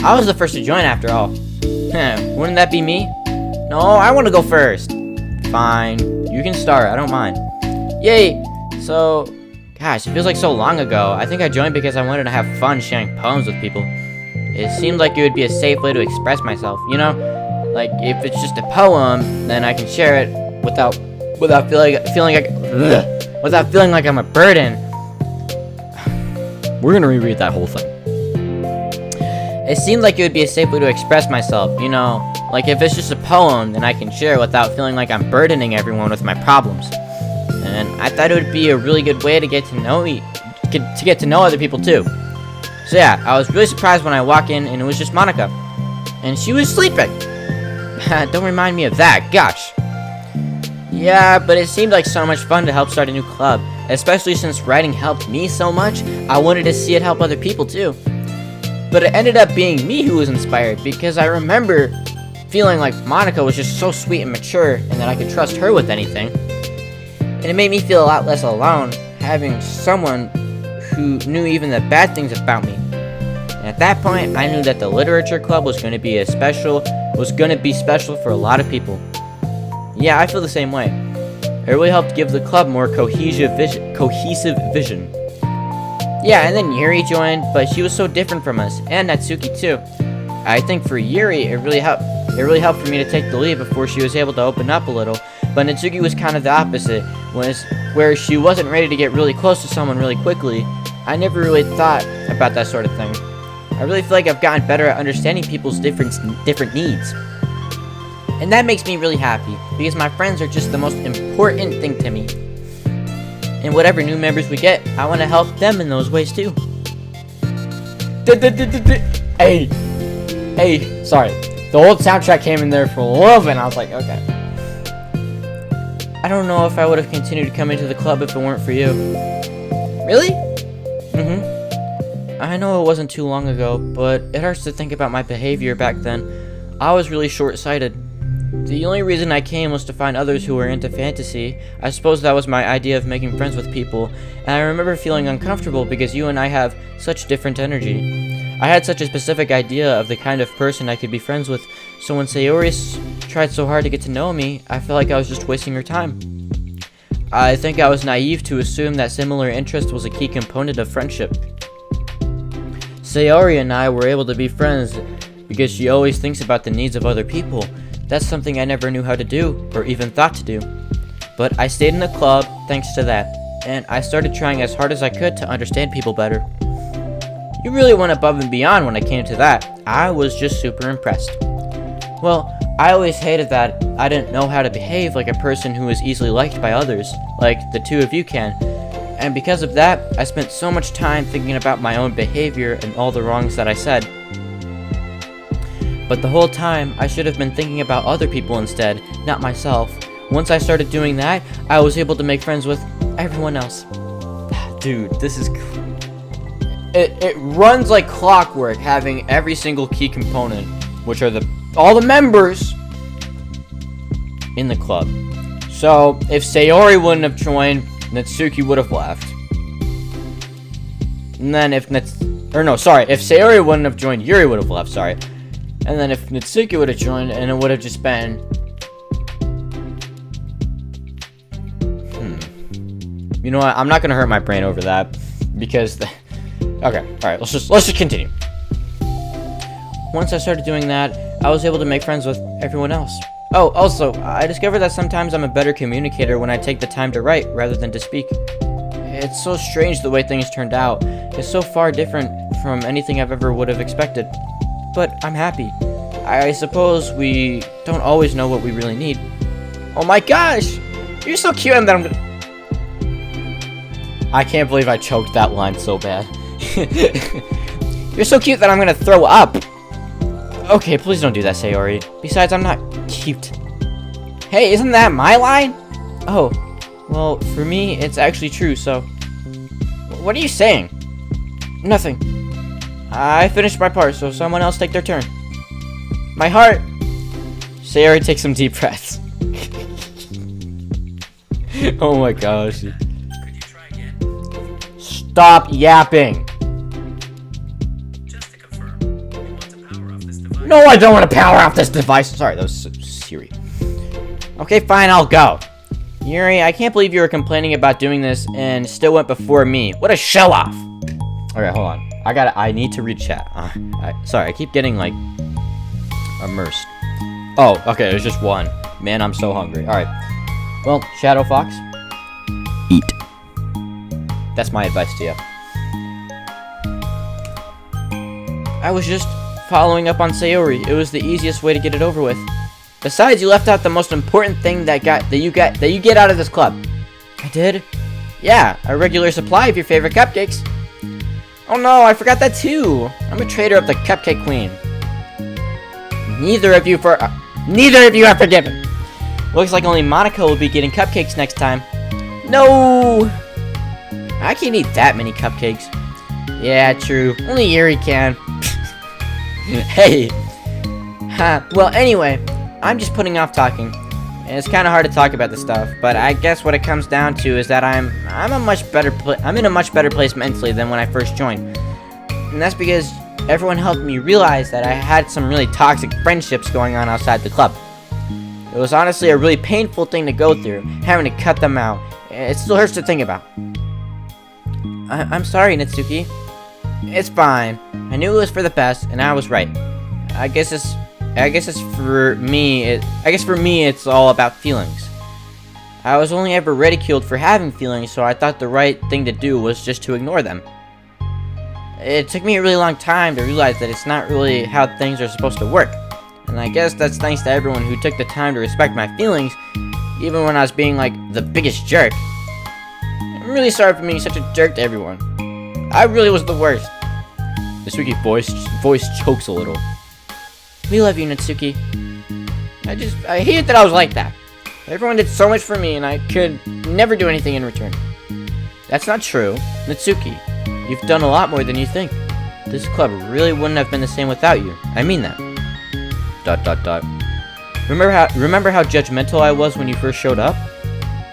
I was the first to join after all. Wouldn't that be me? No, I want to go first. Fine, you can start. I don't mind. Yay! So, gosh, it feels like so long ago. I think I joined because I wanted to have fun sharing poems with people. It seemed like it would be a safe way to express myself, you know? Like, if it's just a poem, then I can share it without feeling like I'm a burden. We're gonna reread that whole thing. It seemed like it would be a safe way to express myself, you know? Like, if it's just a poem, then I can share it without feeling like I'm burdening everyone with my problems. And I thought it would be a really good way to get to know other people too. So yeah, I was really surprised when I walked in and it was just Monika. And she was sleeping. Don't remind me of that, gosh. Yeah, but it seemed like so much fun to help start a new club. Especially since writing helped me so much, I wanted to see it help other people too. But it ended up being me who was inspired, because I remember feeling like Monika was just so sweet and mature, and that I could trust her with anything. And it made me feel a lot less alone, having someone who knew even the bad things about me. And at that point, I knew that the literature club was going to be special for a lot of people. Yeah, I feel the same way. It really helped give the club more cohesive vision. Yeah, and then Yuri joined, but she was so different from us, and Natsuki too. I think for Yuri, it really helped for me to take the lead before she was able to open up a little. But Natsuki was kind of the opposite, where she wasn't ready to get really close to someone really quickly. I never really thought about that sort of thing. I really feel like I've gotten better at understanding people's different needs. And that makes me really happy, because my friends are just the most important thing to me. And whatever new members we get, I want to help them in those ways too. Hey, sorry. The old soundtrack came in there for a little bit, and I was like, okay. I don't know if I would have continued to come into the club if it weren't for you. Really? I know it wasn't too long ago, but it hurts to think about my behavior back then. I was really short-sighted. The only reason I came was to find others who were into fantasy. I suppose that was my idea of making friends with people, and I remember feeling uncomfortable because you and I have such different energy. I had such a specific idea of the kind of person I could be friends with, so when Sayori tried so hard to get to know me, I felt like I was just wasting her time. I think I was naive to assume that similar interest was a key component of friendship. Sayori and I were able to be friends because she always thinks about the needs of other people. That's something I never knew how to do, or even thought to do. But I stayed in the club thanks to that, and I started trying as hard as I could to understand people better. You really went above and beyond when it came to that. I was just super impressed. Well, I always hated that I didn't know how to behave like a person who was easily liked by others, like the two of you can. And because of that, I spent so much time thinking about my own behavior and all the wrongs that I said. But the whole time, I should have been thinking about other people instead, not myself. Once I started doing that, I was able to make friends with everyone else. Dude, this is... It runs like clockwork, having every single key component, which are all the members in the club. So, if Sayori wouldn't have joined, Natsuki would have left. And then if Sayori wouldn't have joined, Yuri would have left, sorry. And then if Natsuki would have joined, and it would have just been... You know what? I'm not gonna hurt my brain over that, because... Okay, alright, let's just continue. Once I started doing that, I was able to make friends with everyone else. Oh, also, I discovered that sometimes I'm a better communicator when I take the time to write rather than to speak. It's so strange the way things turned out. It's so far different from anything I've ever would have expected. But I'm happy. I suppose we don't always know what we really need. Oh my gosh! You're so cute, and then I can't believe I choked that line so bad. You're so cute that I'm gonna throw up. Okay, please don't do that, Sayori. Besides, I'm not cute. Hey, isn't that my line? Oh, well, for me, it's actually true, so... What are you saying? Nothing. I finished my part, so someone else take their turn. My heart! Sayori takes some deep breaths. Oh my gosh. Could you try again? Stop yapping! Just to confirm, you want to power off this device? No, I don't want to power off this device. Sorry, that was Siri. Okay, fine, I'll go. Yuri, I can't believe you were complaining about doing this and still went before me. What a show-off. Okay, hold on. I need to read chat. Sorry, I keep getting, like, immersed. Oh, okay, there's just one. Man, I'm so hungry. Alright. Well, Shadow Fox. Eat. That's my advice to you. I was just following up on Sayori. It was the easiest way to get it over with. Besides, you left out the most important thing that you get out of this club. I did? Yeah, a regular supply of your favorite cupcakes. Oh no, I forgot that too. I'm a traitor of the Cupcake Queen. Neither of you are forgiven. Looks like only Monika will be getting cupcakes next time. No! I can't eat that many cupcakes. Yeah, true. Only Yuri can. Hey. Well, anyway, I'm just putting off talking. It's kind of hard to talk about this stuff, but I guess what it comes down to is that I'm in a much better place mentally than when I first joined. And that's because everyone helped me realize that I had some really toxic friendships going on outside the club. It was honestly a really painful thing to go through, having to cut them out. It still hurts to think about. I'm sorry, Natsuki. It's fine. I knew it was for the best, and I was right. I guess for me, it's all about feelings. I was only ever ridiculed for having feelings, so I thought the right thing to do was just to ignore them. It took me a really long time to realize that it's not really how things are supposed to work. And I guess that's thanks to everyone who took the time to respect my feelings, even when I was being like the biggest jerk. I'm really sorry for being such a jerk to everyone. I really was the worst. Natsuki's voice chokes a little. We love you, Natsuki. I hated that I was like that. Everyone did so much for me, and I could never do anything in return. That's not true. Natsuki, you've done a lot more than you think. This club really wouldn't have been the same without you. I mean that. ... Remember how judgmental I was when you first showed up?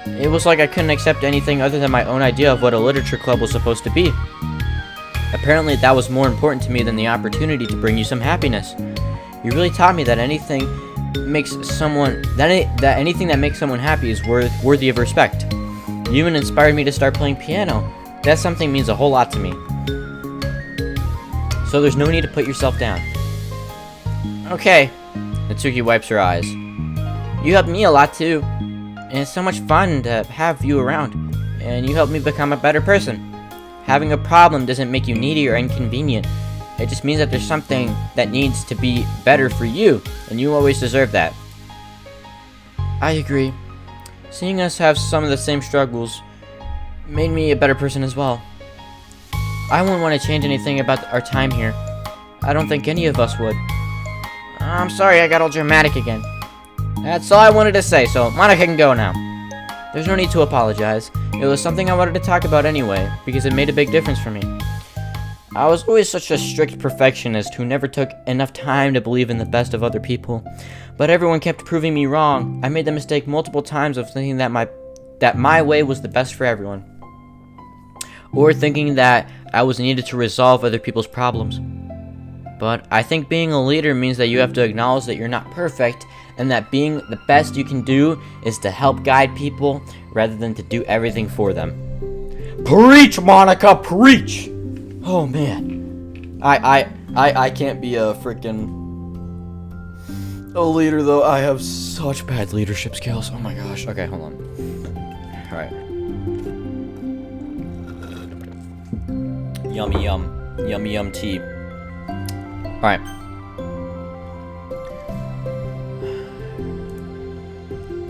It was like I couldn't accept anything other than my own idea of what a literature club was supposed to be. Apparently, that was more important to me than the opportunity to bring you some happiness. You really taught me that anything that makes someone happy is worthy of respect. You even inspired me to start playing piano. That something means a whole lot to me. So there's no need to put yourself down. Okay. Natsuki wipes her eyes. You helped me a lot too. And it's so much fun to have you around. And you helped me become a better person. Having a problem doesn't make you needy or inconvenient. It just means that there's something that needs to be better for you, and you always deserve that. I agree. Seeing us have some of the same struggles made me a better person as well. I wouldn't want to change anything about our time here. I don't think any of us would. I'm sorry I got all dramatic again. That's all I wanted to say, so Monika can go now. There's no need to apologize. It was something I wanted to talk about anyway, because it made a big difference for me. I was always such a strict perfectionist who never took enough time to believe in the best of other people. But everyone kept proving me wrong. I made the mistake multiple times of thinking that my way was the best for everyone. Or thinking that I was needed to resolve other people's problems. But I think being a leader means that you have to acknowledge that you're not perfect, and that being the best you can do is to help guide people rather than to do everything for them. Preach, Monika, preach! Oh man, I can't be a freaking leader though. I have such bad leadership skills. Oh my gosh. Okay, hold on. All right. Yummy yum tea. All right.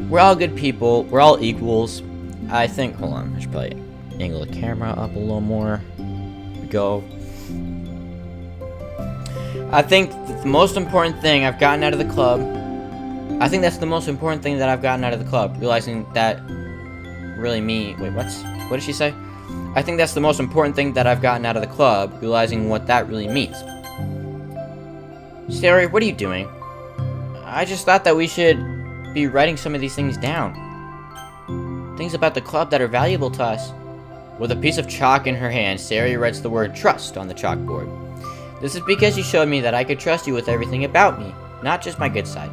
We're all good people. We're all equals. I think. Hold on. I should probably angle the camera up a little more. Go. I think the most important thing I've gotten out of the club. I think that's the most important thing that I've gotten out of the club. Realizing that really me. Wait, what did she say? I think that's the most important thing that I've gotten out of the club. Realizing what that really means. Sari, what are you doing? I just thought that we should be writing some of these things down. Things about the club that are valuable to us. With a piece of chalk in her hand, Sari writes the word trust on the chalkboard. This is because you showed me that I could trust you with everything about me, not just my good side.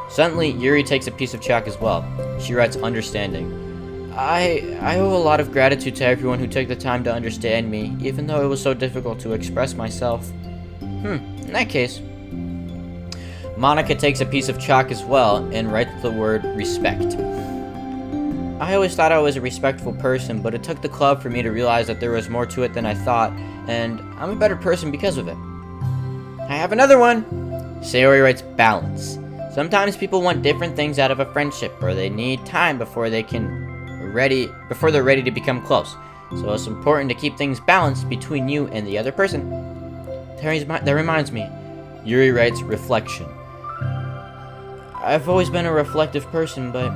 Suddenly, Yuri takes a piece of chalk as well. She writes understanding. I owe a lot of gratitude to everyone who took the time to understand me, even though it was so difficult to express myself. In that case. Monika takes a piece of chalk as well and writes the word respect. I always thought I was a respectful person, but it took the club for me to realize that there was more to it than I thought, and I'm a better person because of it. I have another one! Sayori writes balance. Sometimes people want different things out of a friendship, or they need time before they're ready to become close. So it's important to keep things balanced between you and the other person. That reminds me. Yuri writes reflection. I've always been a reflective person, but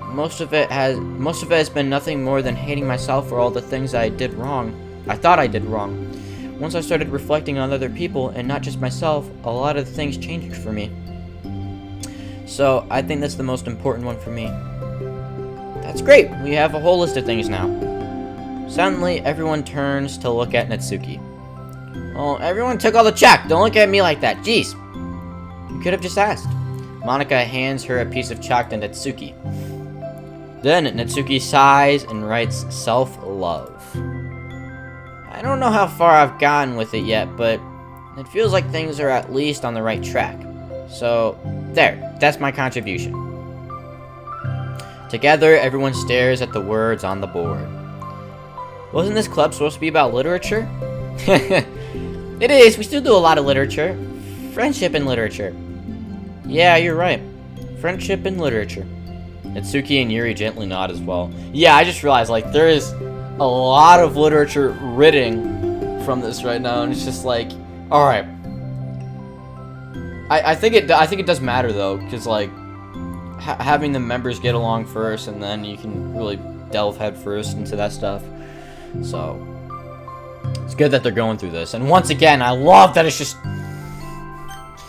most of it has been nothing more than hating myself for all the things I thought I did wrong. Once I started reflecting on other people and not just myself, a lot of things changed for me. So I think that's the most important one for me. That's great. We have a whole list of things now. Suddenly, everyone turns to look at Natsuki. Well, everyone took all the chalk. Don't look at me like that. Jeez. You could have just asked. Monika hands her a piece of chalk to Natsuki. Then Natsuki sighs and writes self-love. I don't know how far I've gotten with it yet, but it feels like things are at least on the right track. So, there. That's my contribution. Together, everyone stares at the words on the board. Wasn't this club supposed to be about literature? It is. We still do a lot of literature. Friendship and literature. Yeah, you're right. Friendship and literature. Natsuki and Yuri gently nod as well. Yeah, I just realized, like, there is a lot of literature written from this right now, and it's just like, alright. I think it does matter, though, because, like, having the members get along first, and then you can really delve head first into that stuff. So, it's good that they're going through this. And once again, I love that it's just,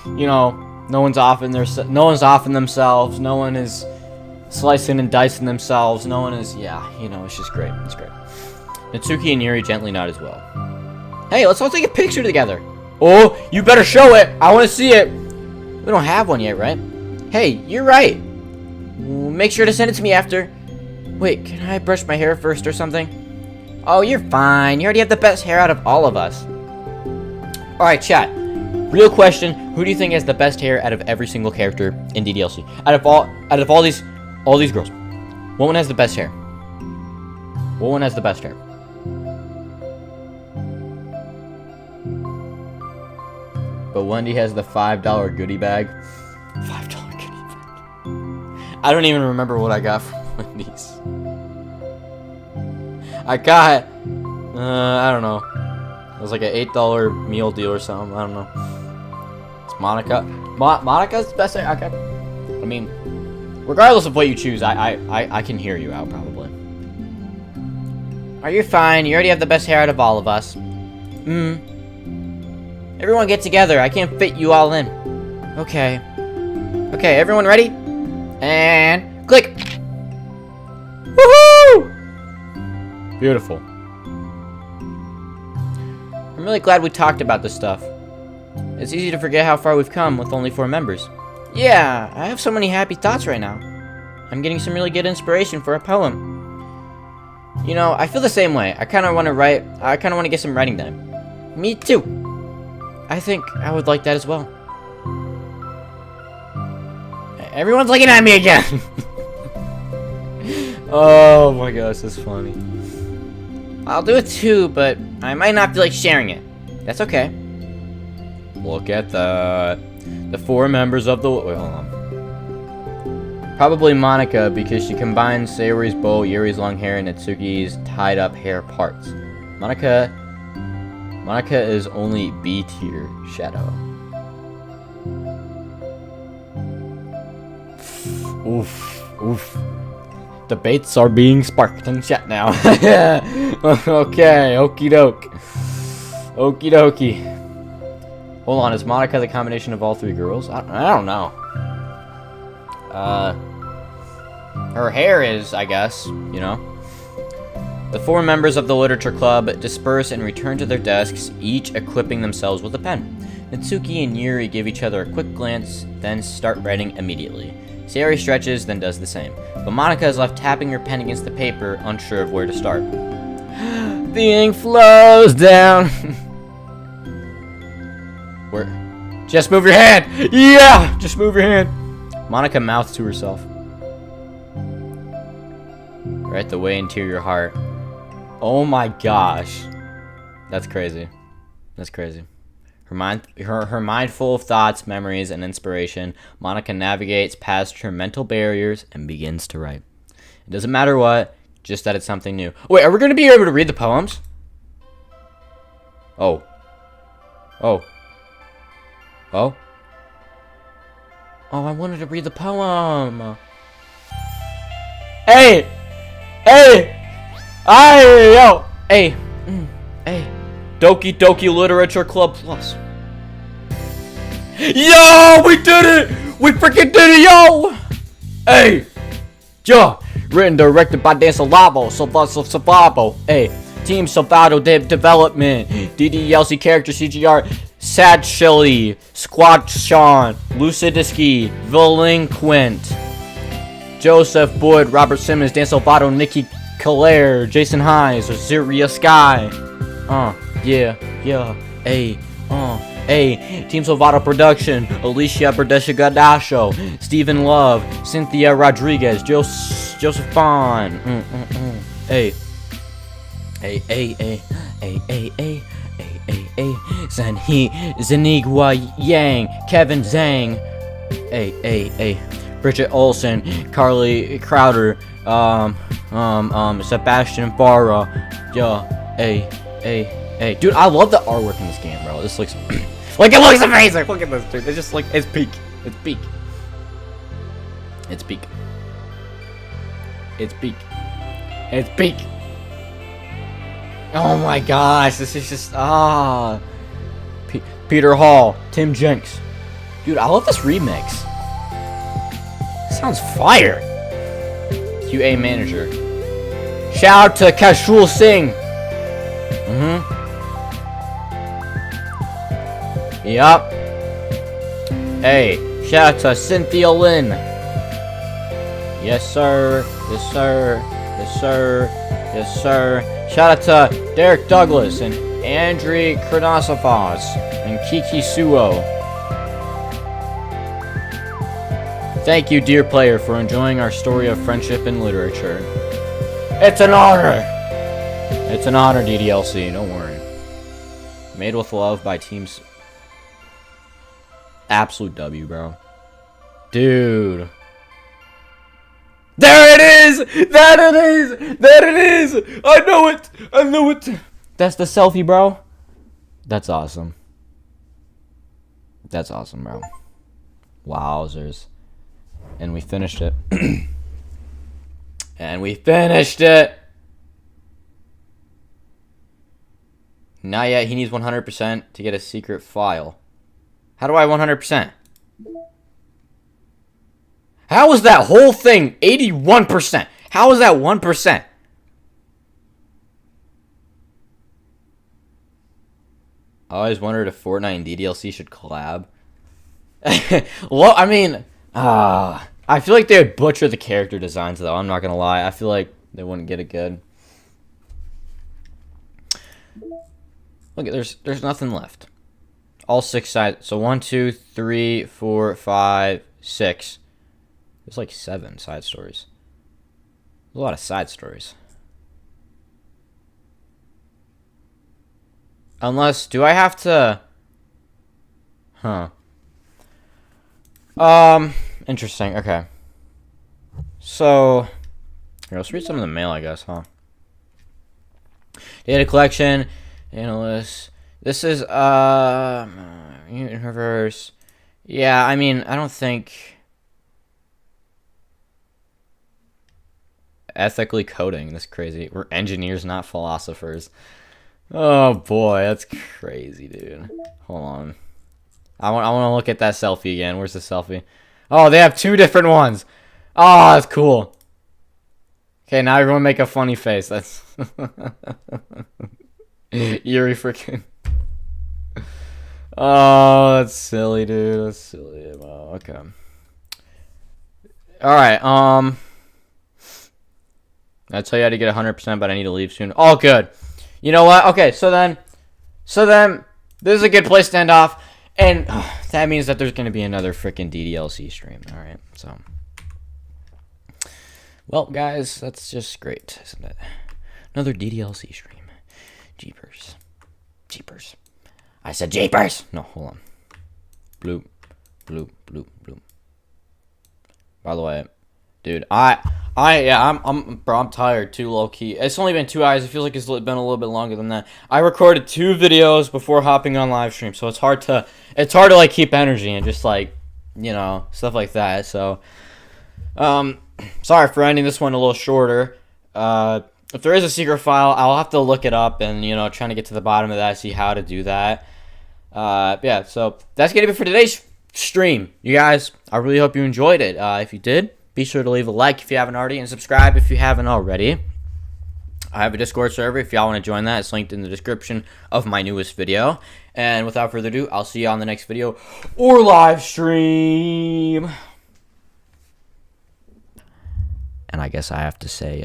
you know, no one's offing themselves, no one is slicing and dicing themselves, no one is, yeah, you know, it's just great. It's great. Natsuki and Yuri gently nod as well. Hey, let's all take a picture together. Oh, you better show it. I want to see it. We don't have one yet, right? Hey, you're right. Make sure to send it to me after. Wait, can I brush my hair first or something? Oh, you're fine. You already have the best hair out of all of us. Alright, chat. Real question, who do you think has the best hair out of every single character in DDLC? Out of all these girls. What one has the best hair? What one has the best hair? But Wendy has the $5 goodie bag. $5 goodie bag. I don't even remember what I got from Wendy's. I got, I don't know. It was like an $8 meal deal or something. I don't know. It's Monika. Monika's the best hair. Okay. I mean, regardless of what you choose, I can hear you out probably. Are you fine? You already have the best hair out of all of us. Everyone get together. I can't fit you all in. Okay. Okay, everyone ready? And click. Woohoo! Beautiful. I'm really glad we talked about this stuff. It's easy to forget how far we've come with only 4 members. Yeah, I have so many happy thoughts right now. I'm getting some really good inspiration for a poem. You know, I feel the same way. I kind of want to get some writing done. Me too. I think I would like that as well. Everyone's looking at me again. Oh my gosh, that's funny. I'll do it too, but I might not feel like sharing it. That's okay. Look at that. The 4 members of the... Wait, hold on. Probably Monika, because she combines Sayori's bow, Yuri's long hair, and Natsuki's tied up hair parts. Monika is only B tier shadow. Oof. Debates are being sparked in chat now. Okay, okie doke. Okie dokie. Hold on, is Monika the combination of all 3 girls? I don't know. Her hair is, I guess, you know. The 4 members of the literature club disperse and return to their desks, each equipping themselves with a pen. Natsuki and Yuri give each other a quick glance, then start writing immediately. Sayori stretches, then does the same. But Monika is left tapping her pen against the paper, unsure of where to start. The ink flows down. Where? Just move your hand! Yeah! Just move your hand! Monika mouths to herself. Right the way into your heart. Oh my gosh. That's crazy. That's crazy. Her mind full of thoughts, memories, and inspiration, Monika navigates past her mental barriers and begins to write. It doesn't matter what, just that it's something new. Wait, are we going to be able to read the poems? Oh. Oh. Oh? Oh, I wanted to read the poem. Hey! Hey! Hey! Yo! Hey! Hey! Doki Doki Literature Club Plus. Yo! We did it! We freaking did it, yo! Hey! Yo! Written, directed by Dan Salavo. Hey! Team Salvado Development. DDLC character CGR. Sad Chili. Squad Sean. Lucidiski. Delinquent. Joseph Boyd. Robert Simmons. Dan Salvado. Nikki Claire. Jason Hines. Azuria Sky. Yeah, ayy, ayy. Team Salvado Production, Alicia Berdesha Gadasho, Stephen Love, Cynthia Rodriguez, Joseph Bond, ayy, Zanigua Yang, Kevin Zhang, ayy, Bridget Olsen, Carly Crowder, Sebastian Barra, Hey, dude, I love the artwork in this game, bro. This looks like it looks amazing. Look at this, dude. It's just like it's peak. It's peak. It's peak. It's peak. It's peak. Oh my gosh, this is just Peter Hall, Tim Jenks. Dude, I love this remix. It sounds fire. QA manager. Shout out to Kashul Singh. Yup. Hey, shout out to Cynthia Lynn. Yes, sir. Yes, sir. Yes, sir. Yes, sir. Shout out to Derek Douglas and Andrei Kronosovas and Kiki Suo. Thank you, dear player, for enjoying our story of friendship and literature. It's an honor. It's an honor, DDLC. Don't worry. Made with love by teams. Absolute W, bro. Dude. There it is! That it is! That it is! I know it! I know it! That's the selfie, bro. That's awesome. That's awesome, bro. Wowzers. And we finished it. And we finished it! Not yet. He needs 100% to get a secret file. How do I 100%? How is that whole thing 81%? How is that 1%? I always wondered if Fortnite and DDLC should collab. Well, I mean, I feel like they would butcher the character designs, though. I'm not gonna lie. I feel like they wouldn't get it good. Look, there's nothing left. All 6 sides. So 1, 2, 3, 4, 5, 6. There's like 7 side stories. There's a lot of side stories. Unless, do I have to? Huh. Interesting. Okay. So, here, let's read some of the mail, I guess, huh? Data collection, analyst. This is, universe. Yeah, I mean, I don't think ethically coding. That's crazy. We're engineers, not philosophers. Oh boy, that's crazy, dude. Hold on. I want to look at that selfie again. Where's the selfie? Oh, they have 2 different ones. Oh, that's cool. Okay, now everyone make a funny face. That's eerie freaking. Oh, that's silly, dude. That's silly. Wow, okay. Alright, I tell you how to get 100%, but I need to leave soon. Oh, good. You know what? Okay, so then, this is a good place to end off, and that means that there's going to be another freaking DDLC stream. All right, so, well, guys, that's just great, isn't it? Another DDLC stream. Jeepers. Jeepers. I said jeepers. No, hold on. Bloop, bloop, bloop, bloop. By the way, dude, I'm tired too, low key. It's only been 2 hours. It feels like it's been a little bit longer than that. I recorded 2 videos before hopping on live stream, so it's hard to like keep energy and just like, you know, stuff like that. So, sorry for ending this one a little shorter. If there is a secret file, I'll have to look it up and, you know, trying to get to the bottom of that, see how to do that. Yeah, so that's gonna be it for today's stream, you guys. I really hope you enjoyed it. If you did, be sure to leave a like if you haven't already, and subscribe if you haven't already. I have a Discord server if y'all want to join that. It's linked in the description of my newest video. And without further ado, I'll see you on the next video or live stream. And I guess I have to say,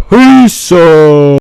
peace.